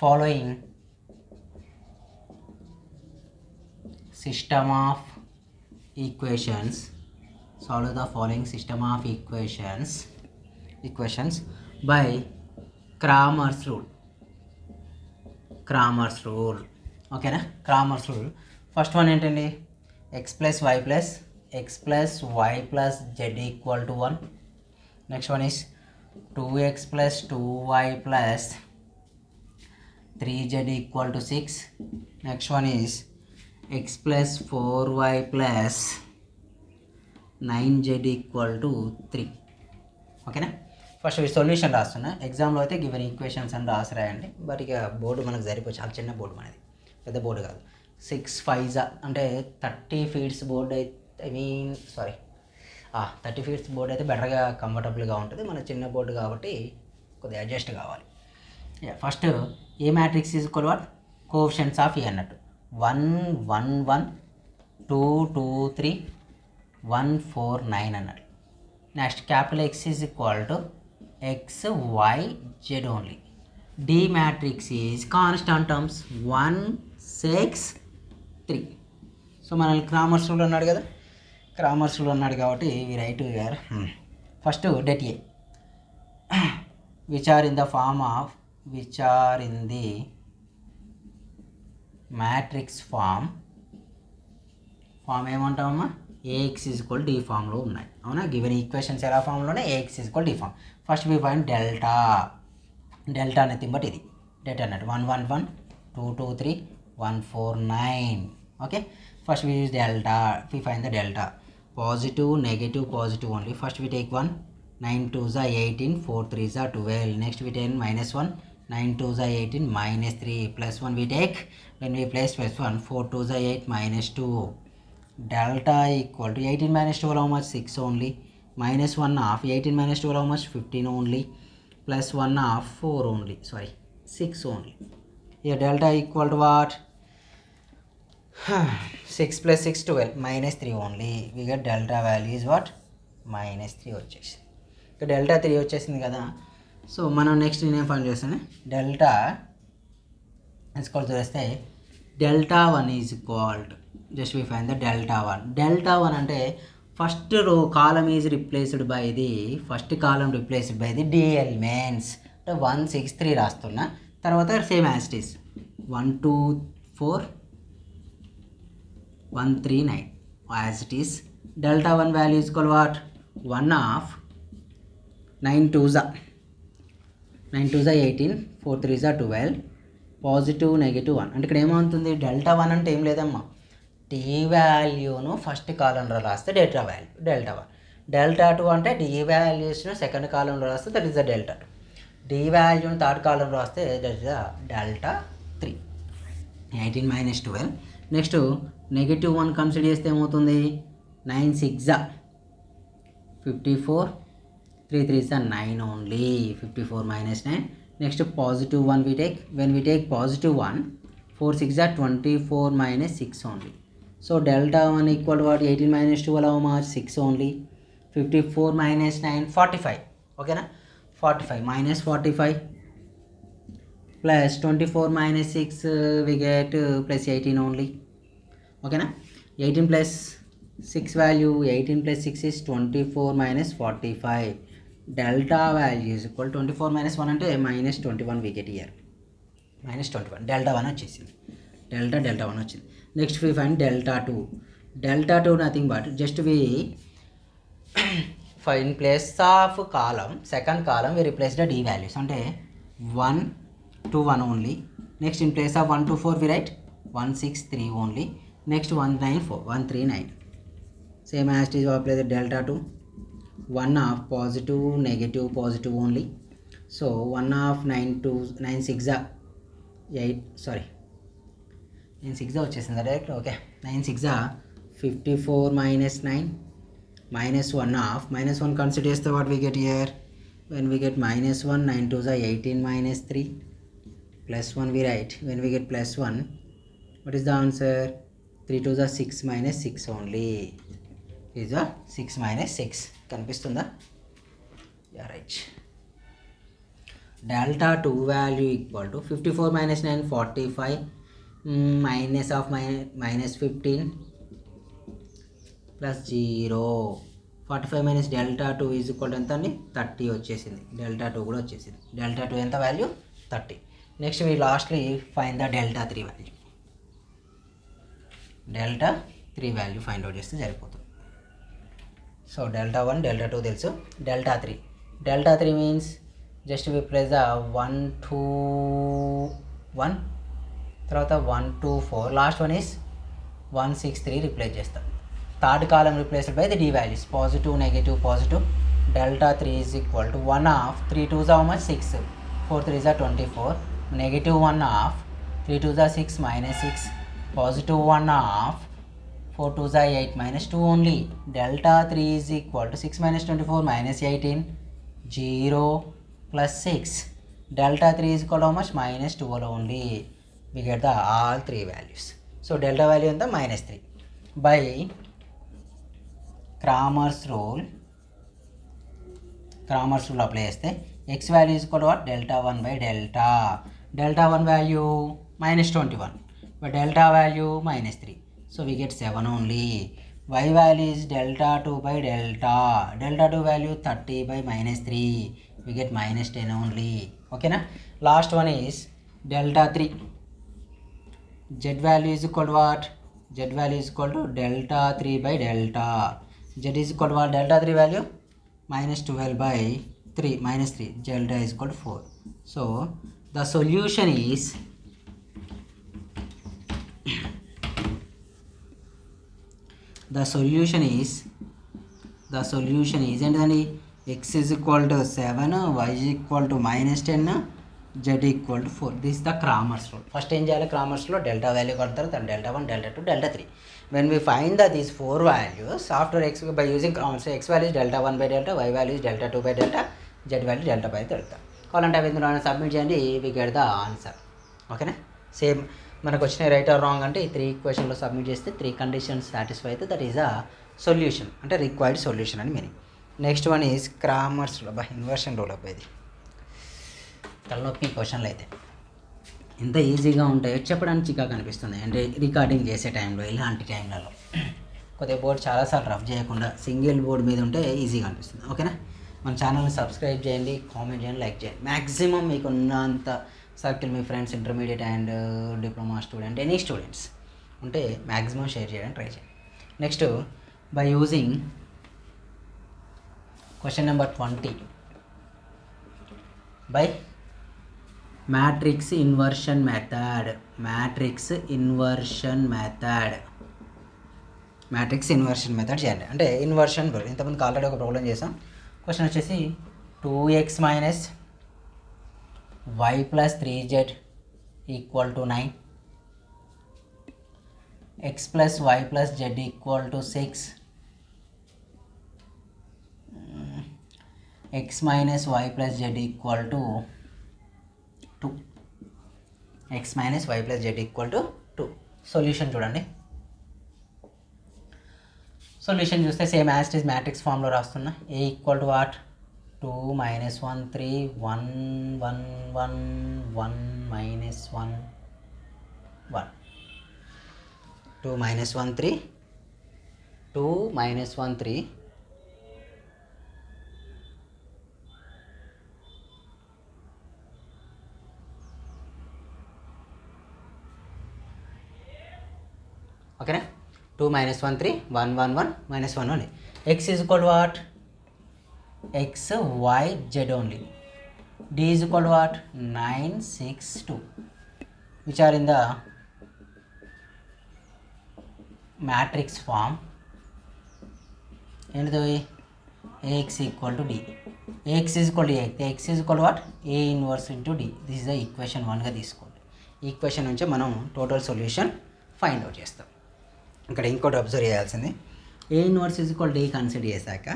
following system of equations. Solve the following system of equations by Cramer's rule. ఓకేనా, క్రామర్స్ రూల్. ఫస్ట్ వన్ ఏంటండి, x plus y plus z equal to 1. Next one is 2x plus 2y plus 3z equal to 6. Next one is x plus 4y plus 9z equal to 3. ఓకేనా, first solution రాస్తున్నా. ఎగ్జామ్లో అయితే given equations అని రాసి రాయండి. But ఇక board మనకు సరిపోయి, చాలా చిన్న బోర్డు మనది, పెద్ద బోర్డు కాదు. 6 5 అంటే 30 feet బోర్డు అయితే 30 feet బోర్డు అయితే బెటర్గా కంఫర్టబుల్గా ఉంటుంది. మన చిన్న బోర్డు కాబట్టి కొద్దిగా అడ్జస్ట్ కావాలి. First A matrix equal what, coefficients of A అన్నట్టు 1 1 1 2 2 3 1 4 9 అన్నట్టు. Next capital X is equal to x y z only. D matrix is constant terms 1 6 3. So మనల్ని క్రామర్స్ రూల్ అన్నాడు కదా, క్రామర్స్ రూల్ అన్నాడు కాబట్టి we write here. First det A which are in the form of which are in the matrix form ఏమంటామమ్మా ax is equal to d ఫామ్లో ఉన్నాయి అవునా given equations ఎలా ఫామ్లోనే ax is equal to d form first we find delta nothing but ఇది data అన్నట్టు 111 223 149 okay first we use delta we find the delta positive negative positive only first we take 1 9 2s are 18 4 3s are 12 next we take minus 1 9 2s are 18 minus 3 plus 1 we take when we place plus 1 4 2s are 8 minus 2 delta equal to 18 minus 12 how much 6 only minus 1 half 18 minus 12 how much 15 only plus 1 half 4 only 6 only here delta equal to what 6 plus 6 12 minus 3 only we get delta value is what minus 3 వచ్చేసి ఇక delta 3 వచ్చేసింది కదా so మనం next నేనేం find చేస్తాను delta equal చేస్తే delta 1 is equaled just we find the delta 1 అంటే first row column is replaced by the first column replaced by the D elements అంటే 1 6 3 రాస్తున్నా తర్వాత same as it is 1 2 4 1 3 9 as it is delta 1 value is equal what 1 of 9 2s are 18 4 3s are 12 positive negative 1 అంటే ఇక్కడ ఏమవుతుంది delta 1 అంటే ఏం లేదమ్మా D వాల్యూను first కాలంలో రాస్తే డెల్టా 1 డెల్టా 2 అంటే డి వాల్యూస్ను సెకండ్ కాలంలో రాస్తే that is the delta 2 D వాల్యూను థర్డ్ కాలంలో రాస్తే that is the delta 3 18 minus 12 next negative 1 consider చేస్తే ఏమవుతుంది 9 6 54 3 3s are 9 only 54 minus 9 next positive 1 we take when we take positive 1 4 6 are 24 minus 6 only so delta 1 equal to what 18 minus 12 how much 6 only 54 minus 9 45 okay na 45 minus 45 plus 24 minus 6 we get plus 18 only okay na 18 plus 6 value 18 plus 6 is 24 minus 45 delta value is equal 24 minus 1 అంటే minus 21 we get here minus 21 delta 1 వచ్చేసింది delta 1 వచ్చింది next we find delta 2 nothing but just we in place of column second column we replace the d values అంటే 1 to 1 only next in place of 1 to 4 we write 163 only next 194 139 same as it is apply the delta 2 1 half positive negative positive only so 1 half 9 6 8 sorry 9 6 వచ్చేసింది direct okay 9 6 54 minus 9 minus 1 half minus 1 consider చేస్తే what we get here when we get minus 1 9 2s are 18 minus 3 plus 1 we write when we get plus 1 what is the answer 3 2s are 6 minus 6 only is a 6 minus 6 కనిపిస్తుందా yeah right delta 2 value equal to 54 minus 9 45 minus of minus 15 plus 0 45 minus delta 2 is equal to ఎంత అండి 30 వచ్చేసింది delta 2 కూడా వచ్చేసింది delta 2 ఎంత value 30 next we lastly find the delta 3 value delta 3 value find out చేస్తే సరిపోతుంది so delta 1 delta 2 తెలుసు delta 3 means just we place the 1 2 1 తర్వాత 1 2 4 లాస్ట్ వన్ ఈస్ 163 రిప్లేస్ చేస్తాం third column replaced by the D values positive negative positive delta 3 is equal to 1 half 3 2s are how much 6 4 3s are 24 negative 1 half 3 2s are 6 minus 6 positive 1 half 4 2s are 8 minus 2 only delta 3 is equal to 6 minus 24 minus 18 0 plus 6 delta 3 is equal to how much minus 12 only we get the all three values so delta value and the minus 3 by Cramer's rule apply చేస్తే x value is equal to what delta 1 by delta 1 value minus 21 but delta value minus 3 so we get 7 only y value is delta 2 by delta 2 value 30 by minus 3 we get minus 10 only ఓకేనా. Last one is delta 3. Z value is equal to what? Z value is equal to delta 3 by delta. Z is equal to what? Delta 3 value minus 12 by 3 minus 3. Delta is equal to 4. So the solution is ఏంటండి, x is equal to 7, y is equal to minus 10, z equal to 4. This is the Cramer's rule. First ఏం చేయాలి, Cramer's rule delta value కొడతారు, then delta 1, delta 2, delta 3. When we find that these 4 values after x by using Cramer's, x value is delta 1 by delta, y value is delta 2 by delta, z value delta by delta. కావాలంటే అవి ఇందులో submit చేయండి, we get the answer. ఓకేనా. Same మనకు వచ్చిన right are wrong అంటే ఈ 3 ఈక్వేషన్లో submit చేస్తే 3 కండిషన్స్ సాటిస్ఫై అయితే దట్ ఈజ్ అ సొల్యూషన్, అంటే రిక్వైర్డ్ సొల్యూషన్ అని meaning. Next one is Cramer's rule. Inversion rule ఇది తలనొప్పి క్వశ్చన్లు అయితే ఎంత ఈజీగా ఉంటాయో చెప్పడానికి చికాకు అనిపిస్తుంది, అంటే రికార్డింగ్ చేసే టైంలో ఇలాంటి టైంలలో కొద్దిగా బోర్డు చాలాసార్లు రఫ్ చేయకుండా సింగిల్ బోర్డు మీద ఉంటే ఈజీగా అనిపిస్తుంది. ఓకేనా. మన ఛానల్ని సబ్స్క్రైబ్ చేయండి, కామెంట్ చేయండి, లైక్ చేయండి. మ్యాక్సిమం మీకు ఉన్నంత circle me friends intermediate and diploma student any students ఉంటే మ్యాక్సిమం షేర్ చేయడానికి ట్రై చేయండి. Next by using question number 20 by matrix inversion method. Matrix inversion method చేయండి, అంటే ఇన్వర్షన్. ఇంతకుముందుకు ఆల్రెడీ ఒక ప్రాబ్లం చేసాం. క్వశ్చన్ వచ్చేసి 2x minus y plus 3z equal to 9, x plus y plus z equal to 6, x minus y plus z equal to 2, x minus y plus z equal to 2. Solution చూడండి. Solution చూస్తే same as it is matrix ఫామ్లో రాస్తున్నా. ఏ equal to what, 2 minus 1 3 1 1 1 1 minus 1 1, 2 minus 1 3 2 minus 1 3 ఓకేనా. 2 minus 1 3 1 1 1 minus 1 only. X is equal to what, x y z only. D is equal to what, 9 6 2, which are in the matrix form. ఏంటిది, ax equal to d. ax is equal to x is equal to what, a inverse into d. This is the equation 1గా తీసుకోండి. Equation నుంచి మనం total solution find out చేస్తాం. ఇక్కడ ఇంకోటి observe చేయాల్సింది, A inverse is equal D consider చేశాక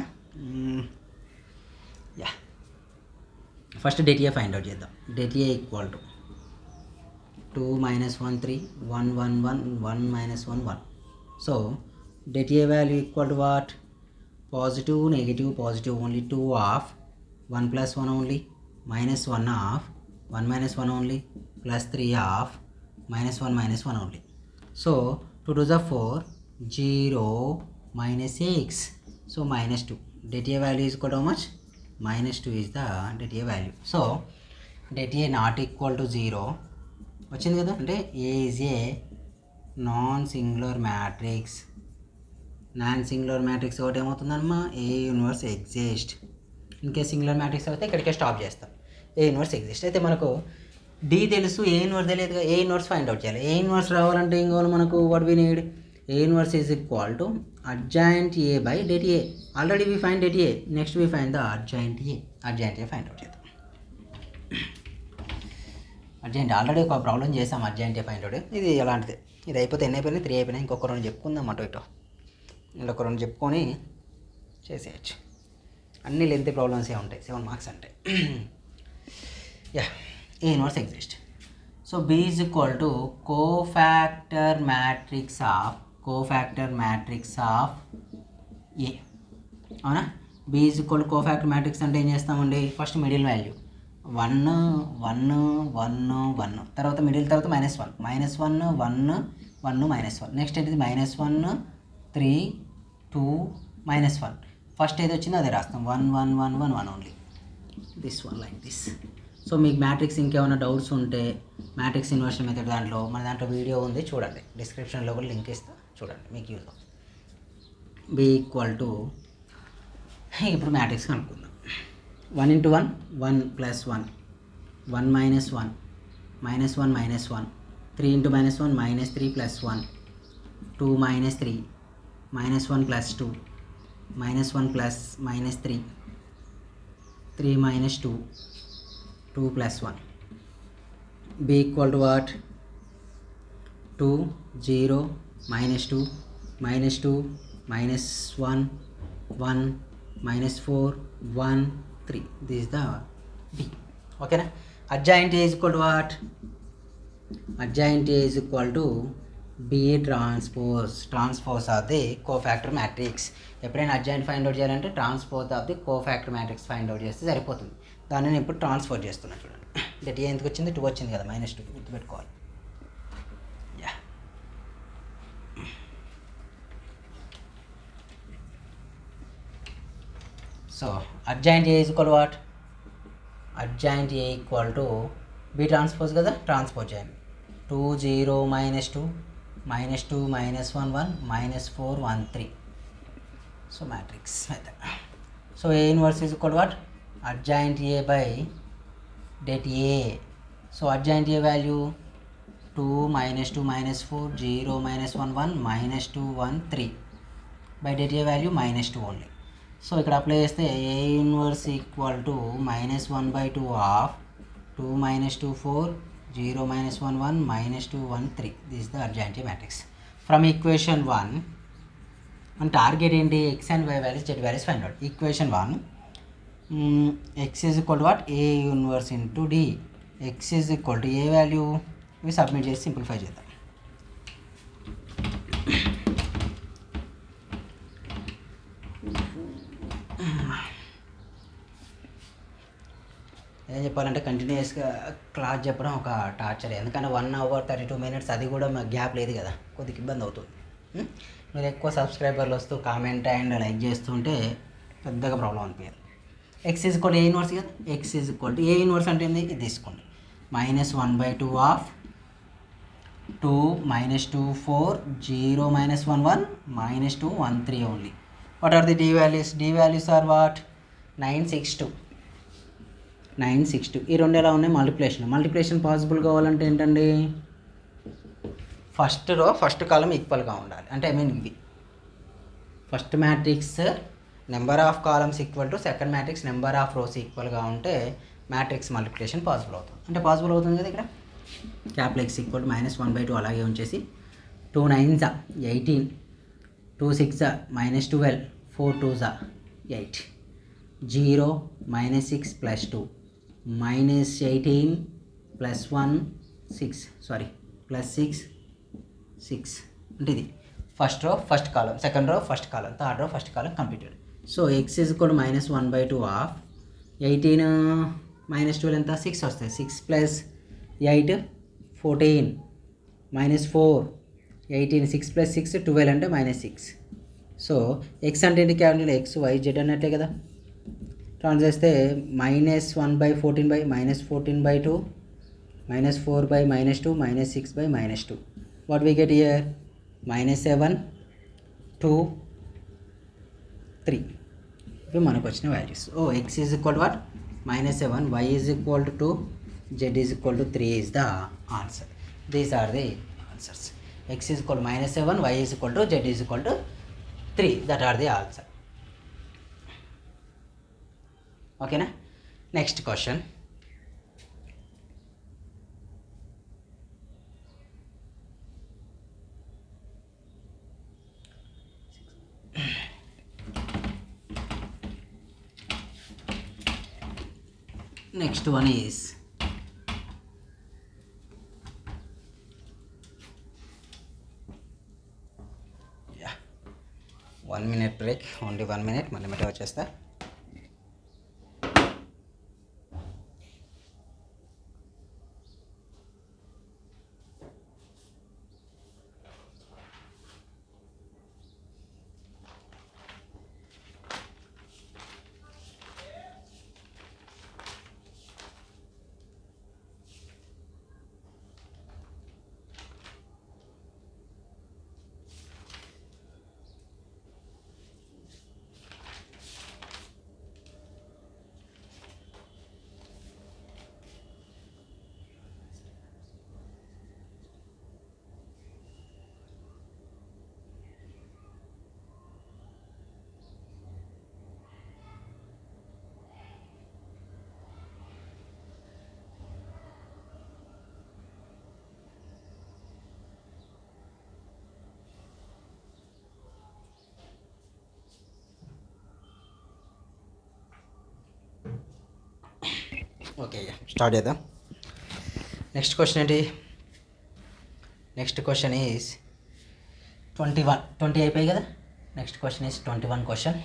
first det A find out చేద్దాం. Det A equal to 2 minus 1 3 1 1 1 1 minus 1 1. So det A value equal to what, positive negative positive only 2 of 1 plus 1 only, minus 1 of 1 minus 1 only, plus 3 of minus 1 minus 1 only. So 2 to the 4 0 minus x, so minus 2. Det A value is equal to how much, minus 2 is the det A value. So det A not equal to 0 వచ్చింది కదా, అంటే A is a non singular matrix. Non singular matrix ఒకటి ఏమవుతుందమ్మా, ఏ inverse exist. ఇంకే singular matrix అయితే ఇక్కడికే stop చేస్తాం. ఏ inverse exist అయితే మనకు డి తెలుసు, ఏ ఇన్వర్స్ తెలియదుగా. ఏ ఇన్వర్స్ ఫైండ్ అవుట్ చేయాలి. ఏ ఇన్వర్స్ రావాలంటే ఏం కావాలి మనకు, what we need, A inverse is equal to adjoint A by det A. Already we find det A, next we find the adjoint A. Adjoint A find out చేద్దాం. Adjoint already ఒక problem చేసాం, adjoint A find out. ఇది ఎలాంటిది, ఇది అయిపోతే ఎన్ని అయిపోయినాయి, 3 అయిపోయినాయి. ఇంకొక 2 చెప్పుకుందాం అటు ఇటు, ఇంకొక 2 చెప్పుకొని చేసేయచ్చు. అన్ని లెంత్ ప్రాబ్లమ్సే ఉంటాయి, 7 మార్క్స్ అంటే. Yeah, A inverse exists. So B is equal to cofactor matrix of A. అవునా. B is equal to cofactor matrix అంటే ఏం చేస్తామండి, ఫస్ట్ మిడిల్ వాల్యూ 1 1 1 1, తర్వాత మిడిల్ తర్వాత -1 -1 1 1 -1, నెక్స్ట్ ఏంటిది -1 3 2 -1. ఫస్ట్ ఏది వచ్చిందో అదే రాస్తాం, 1 1 1 1 1 only. This one like this. So మీకు మ్యాట్రిక్స్ ఇంకేమైనా డౌట్స్ ఉంటే మ్యాట్రిక్స్ ఇన్వర్షన్ మెథడ్ మన దాంట్లో వీడియో ఉంది, చూడండి. డిస్క్రిప్షన్లో కూడా లింక్ ఇస్తా, చూడండి, మీకు యూజ్ అవుతుంది. బి ఈక్వల్ టు, ఇప్పుడు మ్యాట్రిక్స్ కనుక్కుందాం. 1 into 1 1 plus 1, 1 minus 1 minus 1 minus 1, 3 into minus 1 minus 3 plus 1, 2 minus 3 minus 1 plus 2 minus 1 plus minus 3, 3 minus 2, 2 plus 1. B equal to what? 2 0 minus 2 minus 2 minus 1 1 minus 4 1 3. This is the B. Okay na? Adjoint A is equal to what? Adjoint A is equal to B transpose. Transpose of the cofactor matrix. ఎప్పుడైనా adjoint find out చేయాలంటే transpose of the cofactor matrix find out చేస్తే సరిపోతుంది. దాన్ని నేను ఇప్పుడు transfer చేస్తున్నా, చూడండి. That ఏ ఎందుకు వచ్చింది? 2 వచ్చింది కదా, -2 గుర్తుపెట్టుకోవాలి. Yeah, so adjoint A is equal what? Adjoint A equal to be transpose కదా, ట్రాన్స్పోజ్ చేయండి. 2 0 -2 -2 -1 1 -4 1 3. So matrix method. So A inverse is equal what? Adjoint A by det A. So adjoint A value 2 -2 -4 0 -1 1 -2 1 3 by det A value -2 only. So ఇక్కడ apply చేస్తే A inverse equal to -1/2 of 2 -2 4 0 -1 1 -2 1 3. This the adjoint A matrix. From equation 1 మన టార్గెట్ ఏంటి? X and why values z values find out. Equation 1 x is equal to what? A inverse into D. X is equal to A value ఇవి submit చేసి simplify చేద్దాం. ఏం చెప్పాలంటే కంటిన్యూస్గా class చెప్పడం ఒక టార్చర్. ఎందుకంటే 1 hour 32 minutes, అది కూడా గ్యాప్ లేదు కదా, కొద్దిగా ఇబ్బంది అవుతుంది. మీరు ఎక్కువ సబ్స్క్రైబర్లు వస్తూ కామెంట్ అండ్ లైక్ చేస్తుంటే పెద్దగా ప్రాబ్లం అనిపించదు. X is equal A inverse కదా, X is equal to A inverse అంటే ఏంది? ఇది తీసుకోండి. -1/2 of 2 -2 4 0 -1 1 -2 1 3 only. What are the D values? D values are what? 962. ఈ రెండు ఎలా ఉన్నాయి? మల్టిప్లికేషన్ పాసిబుల్ కావాలంటే ఏంటండి? ఫస్ట్ రో ఫస్ట్ కాలం ఈక్వల్గా ఉండాలి. అంటే ఇది first matrix number of columns equal to second matrix number of rose ఈక్వల్గా ఉంటే మ్యాట్రిక్స్ మల్టిప్లికేషన్ పాసిబుల్ అవుతుంది. అంటే పాసిబుల్ అవుతుంది కదా ఇక్కడ. క్యాపిటల్ X ఈక్వల్ టు -1/2 అలాగే ఉంచేసి 2 9s 18, 2 6 -12, 4 2s 8, 0 -6 + 2 -18 + 1 6 +6 6. అంటే ఇది first row first column, second row first column, third row first column completed. So X is equal -1/2 of 18 -12 ఎంత? 6 వస్తాయి. 6 + 8 14 -4 18 6 + 6 12 అంటే -6. సో ఎక్స్ అంటే ఏంటి? క్యాపిటల్ X Y Z అన్నట్టే కదా. ట్రాన్స్ చేస్తే -1/14 -14/2 -4/2 -6/2. What we get here? -7 2 3. ఇవి మనకు వచ్చిన values. X is equal what? -7, y is equal to 2, z is equal to 3 is the answer. These are the answers. X is equal -7, y is equal to z is equal to 3. That are the answer. ఓకేనా? Next question. Next one is yeah, 1 minute break, only 1 minute. మళ్ళీ మళ్ళీ వచ్చేస్తా. Okay start చేద్దాం. Next question ఏంటి? Next question is 20 అయిపోయి కదా. Next question is 21 question.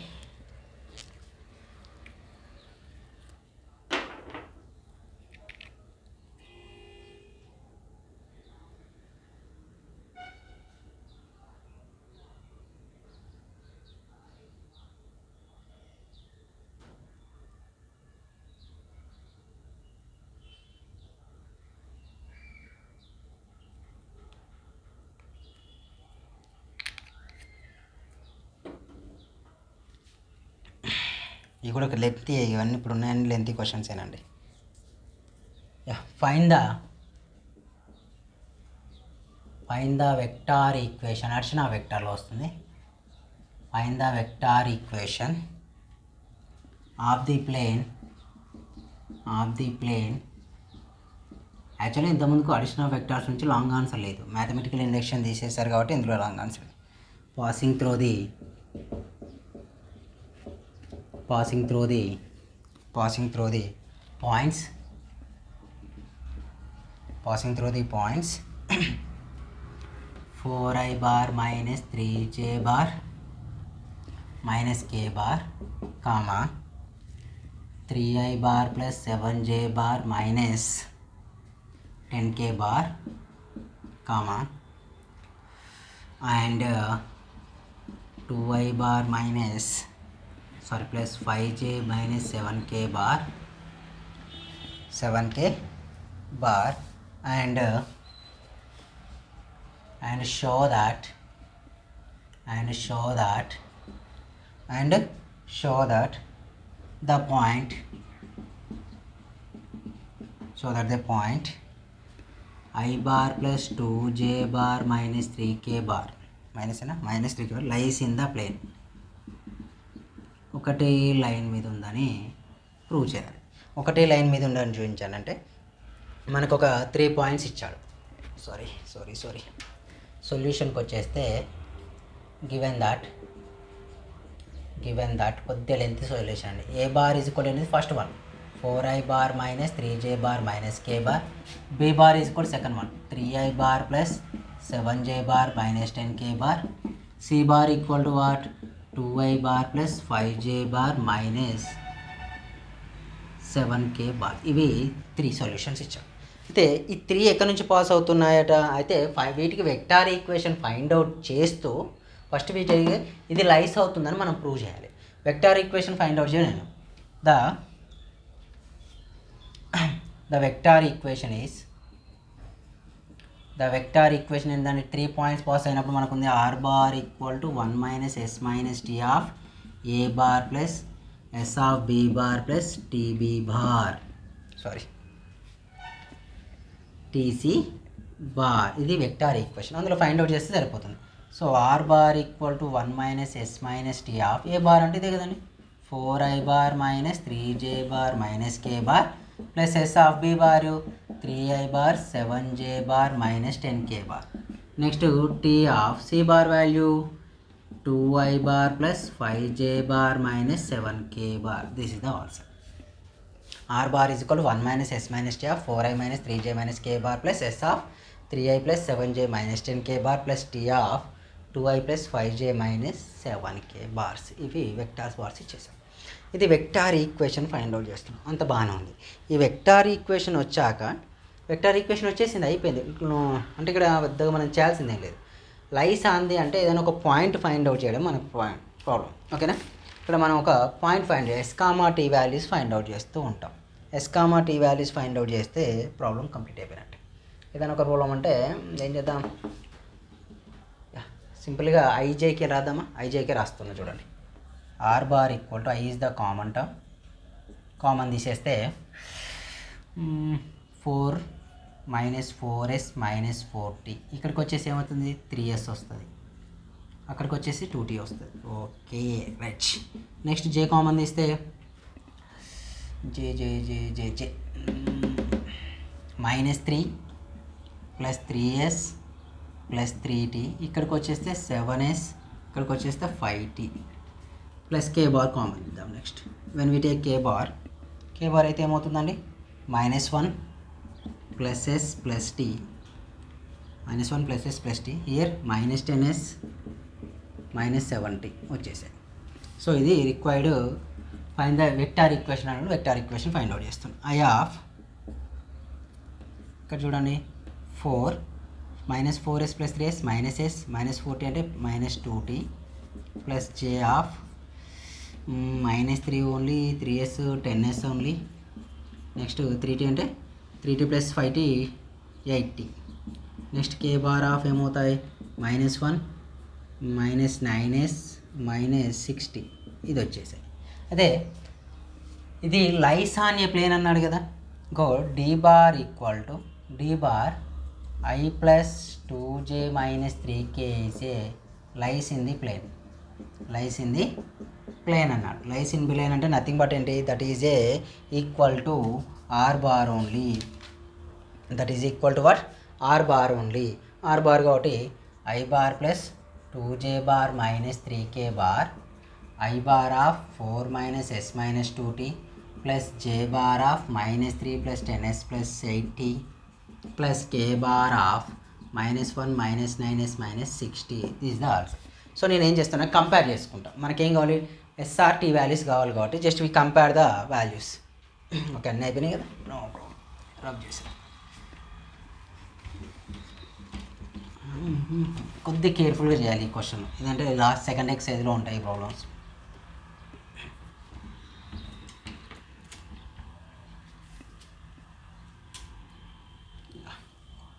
ఇవి కూడా ఒక లెంతీ, ఇవన్నీ ఇప్పుడు ఉన్నాయని లెంతీ క్వశ్చన్స్ ఏనండి. Find the vector equation. అర్చన వెక్టార్లో వస్తుంది. Find the vector equation of the plane actually ఇంతకుముందుకు అడిషనల్ వెక్టార్స్ నుంచి లాంగ్ ఆన్సర్ లేదు, మ్యాథమెటికల్ ఇండక్షన్ తీసేశారు కాబట్టి ఇందులో long answer. Passing through the points 4i bar minus 3j bar minus k bar, comma 3i bar plus 7j bar minus 10k bar, comma and 2i bar plus 5j minus 7k bar and show that the point I bar plus 2j bar minus 3k bar lies in the plane. ఒకటే line మీద ఉందని prove చేయాలి. ఒకటే line మీద ఉందని చూపించాలంటే మనకు ఒక 3 పాయింట్స్ ఇచ్చాడు. సారీ సొల్యూషన్కి వచ్చేస్తే గివెన్ దట్ కొద్దిగా లెంత్ సొల్యూషన్ అండి. ఏ బార్ ఈజ్ ఈక్వల్ అనేది first one, 4i bar minus 3j bar minus k bar. b bar is equal to second one, 3i bar plus 7j bar minus 10k bar. c bar equal to what? 2i bar plus 5j bar minus 7k bar. ఇవి 3 solutions ఇచ్చాం. అయితే ఈ 3 ఎక్కడి నుంచి pass అవుతున్నాయట? అయితే వీటికి vector equation find out చేస్తూ first వీటికి ఇది లైస్ అవుతుందని మనం ప్రూవ్ చేయాలి. వెక్టార్ ఈక్వేషన్ ఫైండ్ అవుట్ చేయాలి. the vector equation ఏంటంటే 3 పాయింట్స్ పాస్ అయినప్పుడు మనకు ఉంది r bar equal to 1 minus s minus t of a bar plus s of b bar plus tb bar tc bar. ఇది vector equation, అందులో find out చేస్తే సరిపోతుంది. So r bar equal to 1 minus s minus t of a bar అంటే ఇదే కదండి, 4i bar minus 3j bar minus k bar plus s of b bar 3i bar 7j bar minus 10k bar. Next t of c bar value 2i bar plus 5j bar minus 7k bar. This is the answer. r bar is equal 1 minus s minus t of 4i minus 3j minus k bar plus s of 3i plus 7j minus 10k bar plus t of 2i plus 5j minus 7k bars. ఇవి vectors bars ఇచ్చేసాం. ఇది vector equation find out చేస్తున్నాం, అంత బాగానే ఉంది. ఈ vector equation వచ్చేసింది, అయిపోయింది. అంటే ఇక్కడ పెద్దగా మనం చేయాల్సిందేం లేదు. లైస్ ఆంది అంటే ఏదైనా ఒక పాయింట్ ఫైండ్ అవుట్ చేయడం మనకు ప్రాబ్లం. ఓకేనా? ఇక్కడ మనం ఒక పాయింట్ ఫైండ్ చేయాలి, s, t values find out చేస్తూ ఉంటాం. s, t values find out చేస్తే ప్రాబ్లం కంప్లీట్ అయిపోయినట్టు. ఏదైనా ఒక ప్రాబ్లం అంటే ఏం చేద్దాం, సింపుల్గా ఐజేకే రాద్దామా? ఐజేకే రాస్తున్నా చూడండి. r bar equal to i is the common term, common తీసేస్తే 4 మైనస్ 4s మైనస్ 4t, ఇక్కడికి వచ్చేసి ఏమవుతుంది 3s వస్తుంది, అక్కడికి వచ్చేసి 2t వస్తుంది. Okay right. Next j common తీస్తే j minus 3 plus 3s plus 3t, ఇక్కడికి వచ్చేస్తే 7s, ఇక్కడికి వచ్చేస్తే 5t plus k bar common ఇద్దాం. Next when we take k bar అయితే ఏమవుతుందండి -1 plus s plus t, -1 plus s plus t, here -10s -70 వచ్చేసాయి. So ఇది required find the vector equation అన్నాడు. వెక్టార్ ఈక్వేషన్ ఫైండ్ అవుట్ చేస్తాం. I of ఇక్కడ చూడండి 4 -4s plus 3s -s -40 అంటే -2t plus j of -3 only 3s 10s only. Next 3t అంటే 3t plus 5t 8t. Next k bar of ఏమవుతాయి -1 -9s -60 ఇది వచ్చేసాయి. అదే ఇది లైస్ ఆన్ ఏ ప్లేన్ అన్నాడు కదా. ఇంకో d bar equal to d bar I plus 2j minus 3k is a lies in the plane. Lies in the plane అన్నాడు. Lies in plane అంటే నథింగ్ బట్ ఏంటి, that is A equal to R bar only. That is equal to what, R bar only. R bar కాబట్టి I bar plus 2j bar minus 3k bar I bar of 4 minus s minus 2t plus j bar of -3 plus 10s plus 8t plus k bar of -1 -9s -60. This the answer. So నేను ఏం చేస్తున్నా, compare చేసుకుంటా. మనకేం కావాలి, SRT values కావాలి కాబట్టి just we compare the values. Okay, అన్నీ అయిపోయినాయి కదా. నో ప్రాబ్లం, రబ్ చేసాను. కొద్దిగా కేర్ఫుల్గా చేయాలి ఈ క్వశ్చన్, ఎందుకంటే లాస్ట్ సెకండ్ ఎక్సైజ్లో ఉంటాయి ప్రాబ్లమ్స్.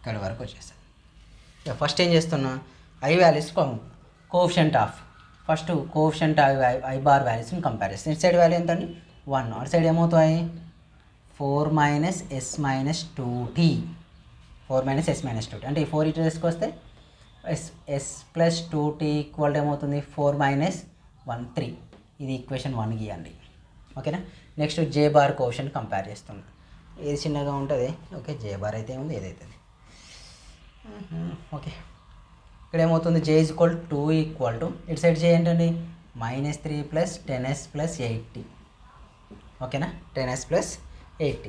ఇక్కడ వరకు వచ్చేసాను. ఫస్ట్ ఏం చేస్తున్నా, I values coefficient of, first coefficient I bar వాల్యూస్ని కంపేర్ చేస్తాను. ఇటు సైడ్ వాల్యూ ఎంత అండి 1, అటు సైడ్ ఏమవుతాయి 4 minus yes minus 2t, 4 minus yes minus 2t అంటే ఈ 4 ఇటు తీసుకొస్తే ఎస్ ప్లస్ 2t ఈక్వల్ ఏమవుతుంది 4 మైనస్ 1 3. ఇది ఈక్వేషన్ 1 గీయండి. ఓకేనా. Next j bar coefficient compare చేస్తున్నాం. ఏది చిన్నగా ఉంటుంది, ఓకే జే బార్ అయితే ఉంది, ఏదైతుంది ఓకే. ఇక్కడ ఏమవుతుంది j is equal 2 equal to, ఇటు సైడ్ j ఏంటండి -3 ప్లస్ 10s ప్లస్ 8t. ఓకేనా, 10s plus 8t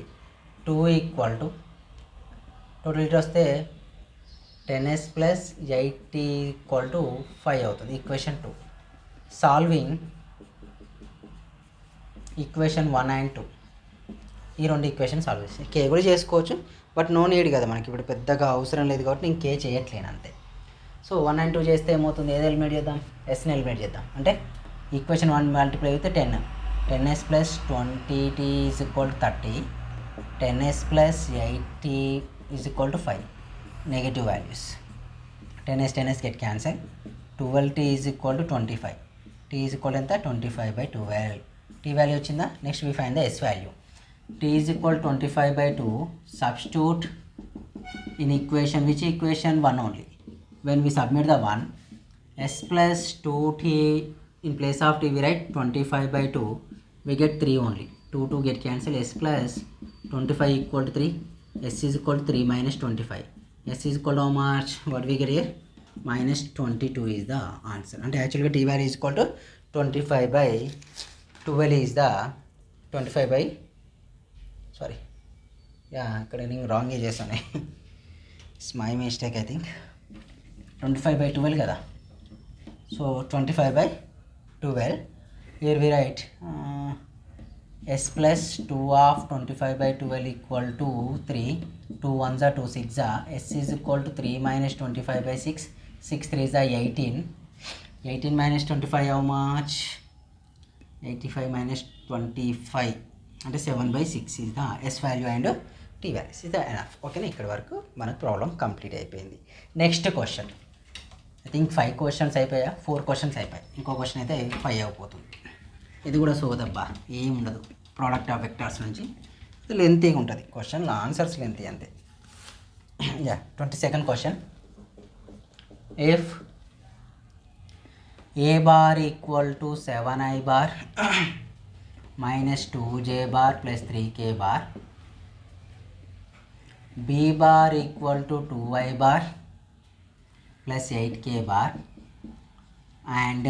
2 equal to total ఇటు వస్తే 10s plus 8t equal to 5 అవుతుంది. ఈక్వేషన్ 2. సాల్వింగ్ ఈక్వేషన్ 1 and 2, ఈ రెండు ఈక్వేషన్ సాల్వ్ చేసి కే కూడా చేసుకోవచ్చు, బట్ నో నీడ్ కదా మనకి, ఇప్పుడు పెద్దగా అవసరం లేదు కాబట్టి నేను కే చేయట్లేను అంతే. సో 1 and 2 చేస్తే ఏమవుతుంది, ఏది ఎలిమినేట్ చేద్దాం, ఎస్ని ఎలిమినేట్ చేద్దాం. అంటే ఈక్వేషన్ 1 మల్టిప్లై అయితే 10s plus 20t is equal to 30, 10s plus 8t is equal to 5. Negative values 10s get cancel, 12t is equal to 25, t is equal ఎంత 25/12. t వాల్యూ వచ్చిందా. Next we find the s value. t is equal to 25/2. Substitute in equation, which equation 1 only. When we submit the 1, s plus 2t in place of t we write 25/2, we get 3 only. 2 get cancel, s plus 25 equal to 3, s is equal to 3 minus 25, s is equal to how much, what we get here -22 is the answer. And actually t value is equal to 25/12 is the 25 sorry ఇక్కడ నేను wrong చేశాను, it's my mistake I think. 25/12 కదా. So 25/12 here we write s plus 2 of 25/12 equal to 3, 2 1s are 2 6 are, s is equal to 3 minus 25/6, 6 3s are 18, 18 minus 25 how much, 85 minus 25 అంటే 7/6 is the s value and t values is the enough. ఓకేనా, ఇక్కడ వరకు మనకు problem complete అయిపోయింది. Next question, I think 5 questions అయిపోయా, 4 questions అయిపోయాయి, ఇంకో question అయితే 5 అయిపోతుంది. ఇది కూడా సోదబ్బా, ఏం ఉండదు, ప్రోడక్ట్ ఆఫ్ వెక్టర్స్ నుంచి లెంతీగా ఉంటుంది క్వశ్చన్, ఆన్సర్స్ లెంతీ అంతే. 22nd question, if a bar equal to 7i bar minus 2j bar plus 3k bar, b bar equal to 2i bar plus 8k bar, and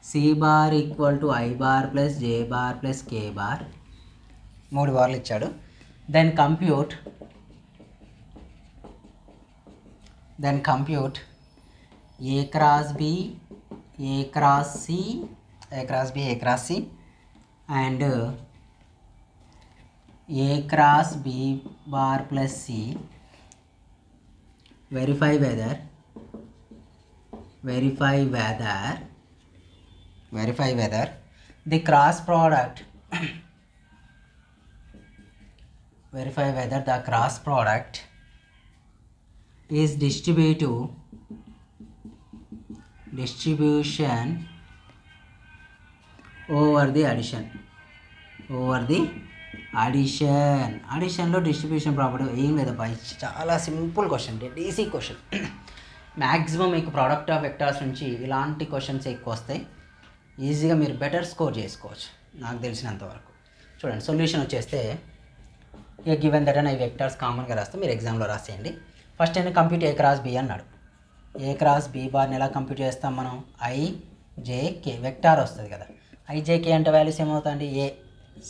c bar equal to I bar plus j bar plus k bar, 3 బార్లు ఇచ్చాడు. Then compute A cross B A cross C and A cross B bar plus C. Verify whether the cross product is distribution over the addition. అడిషన్లో distribution property ఏం లేదబ్బా, చాలా simple question, easy question. Maximum మీకు product of vectors నుంచి ఇలాంటి questions ఎక్కువ వస్తాయి. ఈజీగా మీరు బెటర్ స్కోర్ చేసుకోవచ్చు నాకు తెలిసినంతవరకు. చూడండి సొల్యూషన్ వచ్చేస్తే ఇక గివెన్ దట్ అని వెక్టార్స్ కామన్గా రాస్తే మీరు ఎగ్జామ్లో రాసేయండి. ఫస్ట్ నేను కంప్యూట్ ఏ క్రాస్ బి అన్నాడు. ఏ క్రాస్ బి బార్ని ఎలా కంప్యూట్ చేస్తాం మనం? ఐజేకే వెక్టార్ వస్తుంది కదా. ఐజేకే అంటే వాల్యూస్ ఏమవుతాయండి? ఏ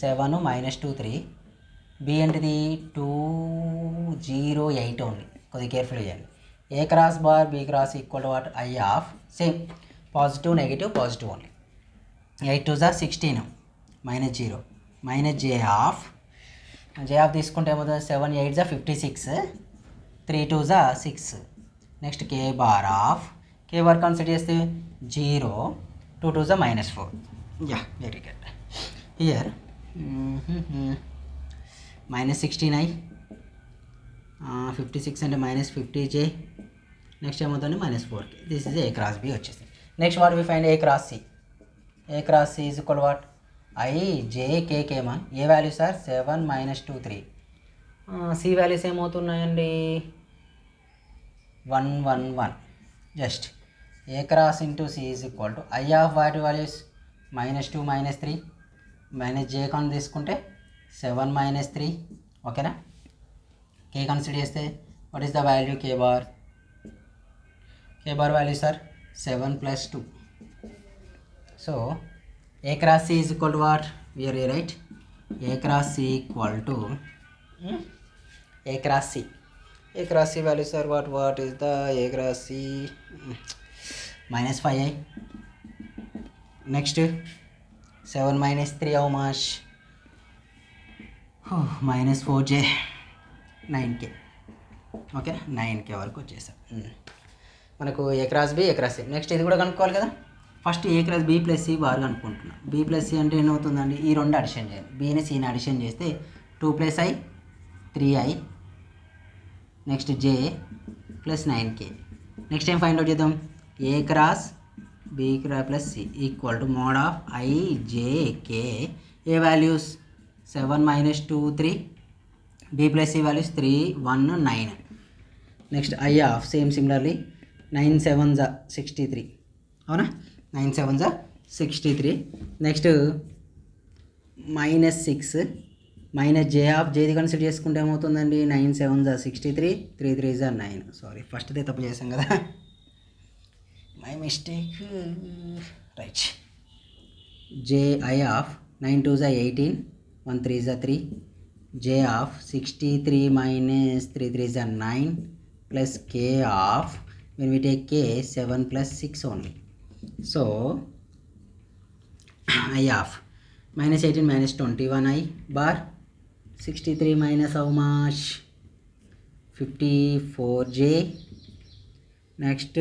7 -2 3, బి ఏంటిది 2 0 8 ఓన్లీ. కొద్దిగా కేర్ఫుల్ చేయండి. A cross bar B cross equal to what? I of same positive negative positive only. 8 2 16 -0 J of తీసుకుంటే ఏమవుతుంది? 7 8 56, 3 2 6. నెక్స్ట్ కే బార్ కన్సిడర్ చేస్తే 0 2 2 -4. Yeah very good. Here -16i 56 అంటే -50j. నెక్స్ట్ ఏమవుతుంది? -4k. This is A cross B వచ్చేసి. Next what we find? A cross C is equal what? ఐజేకేకేమా. A value sir? 7 -2 3. C values ఏమవుతున్నాయండి? 1 1 1. Just A cross into C is equal to I of వాటి values -2 -3 J కాన్ తీసుకుంటే 7 -3. ఓకేనా? K consider చేస్తే what is the value? K bar value sir 7 + 2. So A cross C is equal to what? We are right. A cross C equal to A cross C value sir what is the A cross C? -5i. Next 7 -3 how much? -4j 9k. Okay 9k వరకు వచ్చేసాం మనకు ఏ cross B next ఇది కూడా కనుక్కోవాలి కదా. First A cross B plus C bar కనుక్కుంటున్నాం. B plus C అంటే ఏమవుతుందండి? ఈ రెండు అడిషన్ చేయాలి. బీని సిని అడిషన్ చేస్తే 2 + i 3i next J plus 9k. Next ఏం ఫైండ్ అవుట్ చేద్దాం? A cross B plus C equal to mod of I J K. A values? 7 -2 3, B plus C values 3 1 9. Next I of same similarly 9 7 63. అవునా? 9 7 63. Next -6 J of జేది consider చేసుకుంటే ఏమవుతుందండి? 9 7 63, 3 3 9. Sorry ఫస్ట్దే తప్పు చేసాం కదా, my mistake. Right. J I of 9 2 18, 1 3 3. J of 63 - 3 3 9 plus K of when we take k 7 + 6 only. So I of -18 -21i bar 63 minus how much? 54j. Next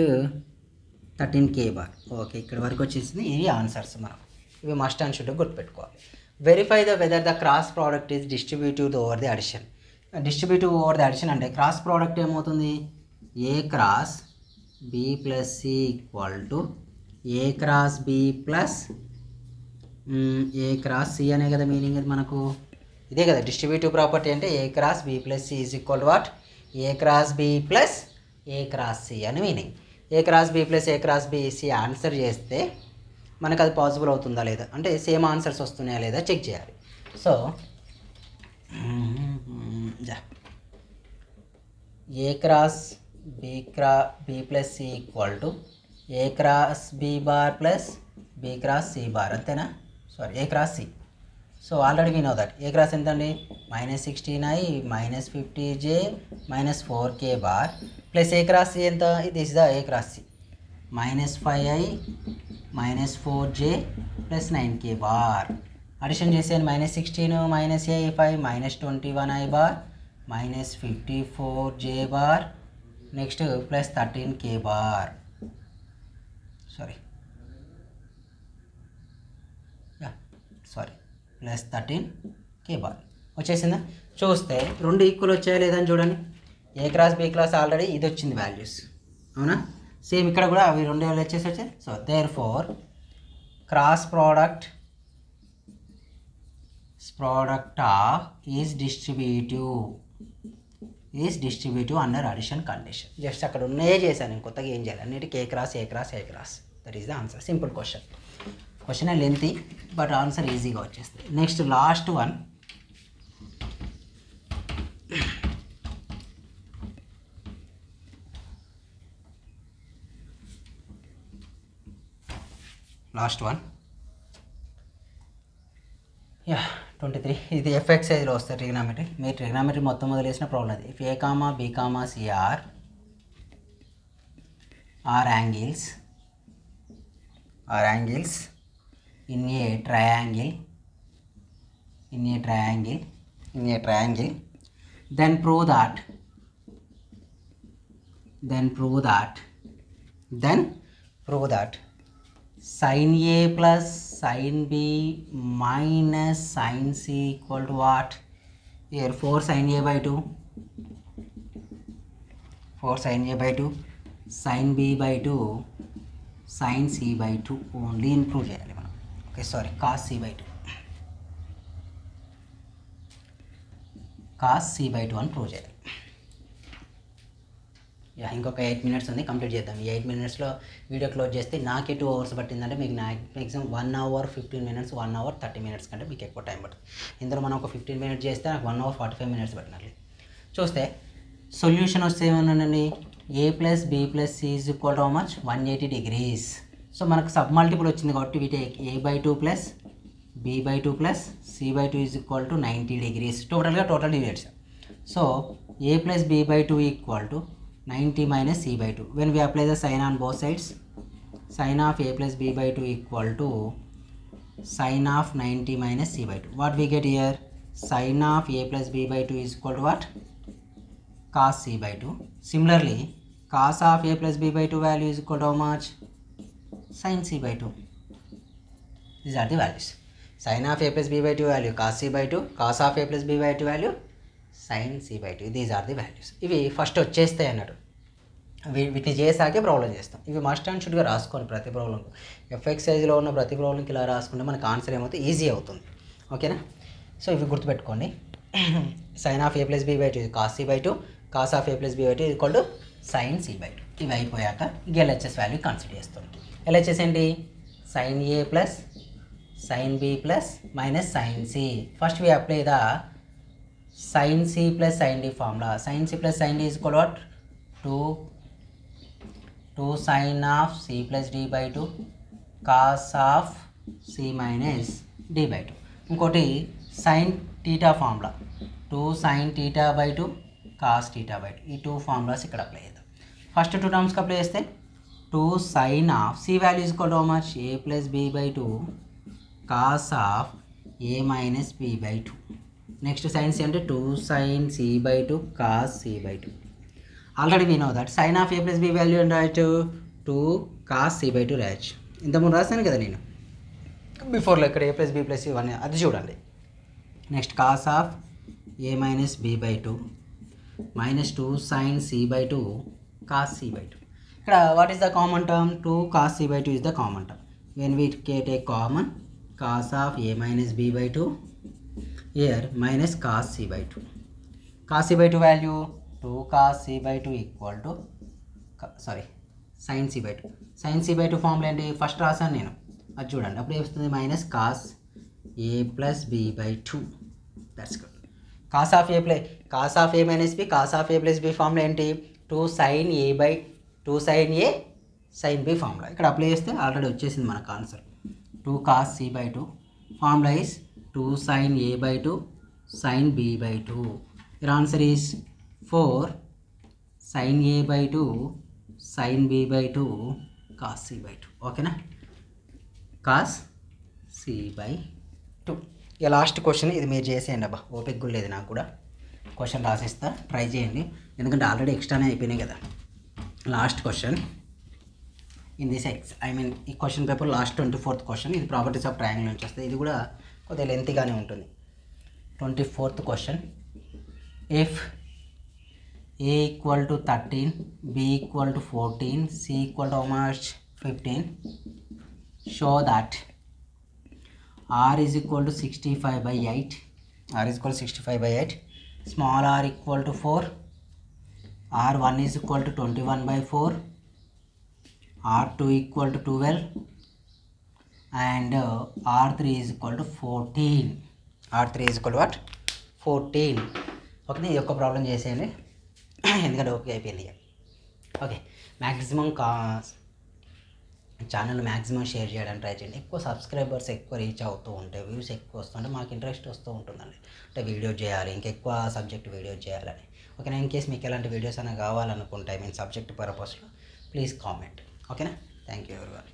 13k bar. Okay ఇక్కడ వరకు వచ్చేసింది. ఇవి answers మనం ఇవి must and should గుర్తుపెట్టుకోవాలి. Verify the whether the cross product is distributive over the addition. Distributive over the addition అంటే cross product ఏమవుతుంది? A cross B plus C equal to A cross B plus A cross C అనే కదా meaning. అది మనకు ఇదే కదా distributive property అంటే A cross B plus C is equal to what? A cross B plus A cross C అని meaning. A cross B plus A cross B C answer చేస్తే మనకు అది పాసిబుల్ అవుతుందా లేదా అంటే సేమ్ ఆన్సర్స్ వస్తున్నాయా లేదా చెక్ చేయాలి. So A cross B plus C equal to A cross B bar plus B cross C bar అంతేనా? Sorry A cross C. So already we know that A cross ఎంత అండి -16i -50j -4k bar plus A cross C ఎంత, this the A cross C -5i -4j plus 9k bar. Addition చేసేయండి -16 -a5 -21i bar -54j bar next plus 13k bar plus 13k bar వచ్చేసిందా. చూస్తే రెండు equal వచ్చాయా లేదని చూడండి. ఏ cross B cross already ఇది వచ్చింది వాల్యూస్, అవునా. సేమ్ ఇక్కడ కూడా అవి రెండు వచ్చాయి. So therefore cross product of is distributive under addition condition. Just అక్కడ ఉన్నాయే చేశాను, నేను కొత్తగా ఏం చేయాలి. అన్నిటికీ A cross that is the answer. Simple question lengthy but answer ఈజీగా వచ్చేస్తుంది. Next last one, yeah 23. ఇది ఎఫ్ ఎక్సైజ్లో వస్తుంది ట్రిగ్నామెట్రీ. మీరు ట్రిగ్నామెట్రీ మొత్తం వదిలేసిన ప్రాబ్లం అది. If A comma B comma C are are angles in a triangle then prove that sin A plus sin B minus sin C equal to what? Here 4 sin A by 2 sin B by 2 sin C by 2 only improve చేయాలి మనం. Okay sorry, cos C by 2 అని prove చేయాలి. Yeah ఇంకొక 8 minutes ఉంది, complete చేద్దాం. ఈ 8 minutesలో video close చేస్తే నాకే 2 hours పట్టిందంటే మీకు maximum 1 hour 15 minutes 1 hour 30 minutes కంటే మీకు ఎక్కువ టైం పడుతుంది. ఇందులో మనం ఒక 15 minutes చేస్తే నాకు 1 hour 45 minutes పట్టినట్లే. చూస్తే సొల్యూషన్ వస్తే ఏమన్నానండి, a plus B plus C is equal to how much 180 degrees. So మనకు సబ్ మల్టిపుల్ వచ్చింది కాబట్టి we take a by 2 plus b by 2 plus c by 2 is equal to 90 degrees. Total divides. So a plus b by 2 equal to 90 minus c by 2. When we apply the sign on both sides, sin of a plus b by 2 equal to sin of 90 minus c by 2. What we get here? Sin of a plus b by 2 is equal to what? Cos c by 2. Similarly, cos of a plus b by 2 value is equal to how much? Sin c by 2. These are the values. Sin of a plus b by 2 value cos c by 2. Cos of a plus b by 2 value sin c by 2. These are the values. ఇవి first వచ్చేస్తాయి అన్నాడు. వీటిని చేసాకే problem చేస్తాం. ఇవి must and షుడ్గా రాసుకోండి ప్రతి ప్రాబ్లంకు. ఎఫ్ఎక్సైజ్లో ఉన్న ప్రతి ప్రాబ్లంకి ఇలా రాసుకుంటే మనకు ఆన్సర్ ఏమవుతుంది, ఈజీ అవుతుంది. ఓకేనా. సో ఇవి గుర్తుపెట్టుకోండి. Sine of A plus B by 2 cos C by 2, cos of A plus B by 2 equal to sine C by 2. ఇవి అయిపోయాక ఎల్హెచ్ఎస్ వాల్యూ కన్సిడర్ చేస్తాం. ఎల్హెచ్ఎస్ ఏంటి? Sine A plus sine B plus minus sine C. First we apply the sin c plus sin d formula. Sin c plus sin d is equal to what? 2 sin of c plus d by 2 cos of c minus d by 2. ఇంకోటి sin theta formula 2 sin theta by 2 cos theta by 2. ఈ 2 formulas ఇక్కడ apply చేద్దాం. First 2 టర్మ్స్కి apply చేస్తే 2 sin of c value is equal to how much? a plus b by 2 cos of a minus b by 2. Next sine C అంటే 2 sin c by 2 cos c by 2. Already we know that sine of A plus B value అని రాయచ్చు, 2 cos c by 2 రాయచ్చు. ఇంతకుముందు రాస్తాను కదా నేను బిఫోర్లో. ఇక్కడ A plus B plus C 1 అది చూడండి. Next cos of A minus B by 2 minus 2 sin c by 2 cos c by 2. ఇక్కడ what is the common term? 2 cos c by 2 is the common term. When we take common, cos of a minus b by 2 here minus cos c by 2. Cos c by 2 value 2 cos c by 2 equal to sin c by 2. Sin c by 2 formula ఏంటి? First రాసాను నేను, అది చూడండి. అప్పుడు ఏమొస్తుంది? Minus cos A plus B by 2. That's good. Cos of A minus B, cos of A plus B formula ఏంటి? 2 sin a by 2 sin a sin b formula. ఇక్కడ apply చేస్తే ఆల్రెడీ వచ్చేసింది మనకు answer. 2 cos c by 2 formula is 2 sin a by 2 sin b by 2. Your answer is 4 sin a by 2 sin b by 2 cos c by 2. ఓకేనా, cos c by 2. ఇక last question ఇది మీరు చేసేయండి అబ్బా, ఓపిక కూడా లేదు నాకు కూడా. క్వశ్చన్ రాసిస్తా, ట్రై చేయండి, ఎందుకంటే ఆల్రెడీ ఎక్స్ట్రానే అయిపోయినాయి కదా. లాస్ట్ క్వశ్చన్ ఇన్ దిస్ ఈ question paper last 24th question. ఇది ప్రాపర్టీస్ ఆఫ్ ట్రయాంగిల్ నుంచి వస్తుంది. ఇది కూడా కొద్దిగా లెంతీగానే ఉంటుంది. 24th question. If a equal to 13, b equal to 14, c equal to how much 15, show that r is equal to 65 by 8, r is equal to 65 by 8, small r equal to 4, r1 is equal to 21 by 4, r2 equal to 12, and r3 is equal to 14. r3 is equal to what? 14. Okay, ఇది ఒక్క problem చేసేయండి, ఎందుకంటే okay అయిపోయింది. Okay, maximum channel maximum share చేయడానికి try చేయండి. ఎక్కువ subscribers ఎక్కువ reach అవుతూ ఉంటే, వ్యూస్ ఎక్కువ వస్తుంటే మాకు ఇంట్రెస్ట్ వస్తూ ఉంటుందండి. అంటే వీడియో చేయాలి, ఇంకెక్కువ సబ్జెక్ట్ వీడియో చేయాలని. ఓకేనా, ఇన్ కేస్ మీకు ఎలాంటి వీడియోస్ అయినా కావాలనుకుంటే, సబ్జెక్ట్ పర్పస్లో, ప్లీజ్ కామెంట్. ఓకేనా, థ్యాంక్ యూ ఎవరివన్.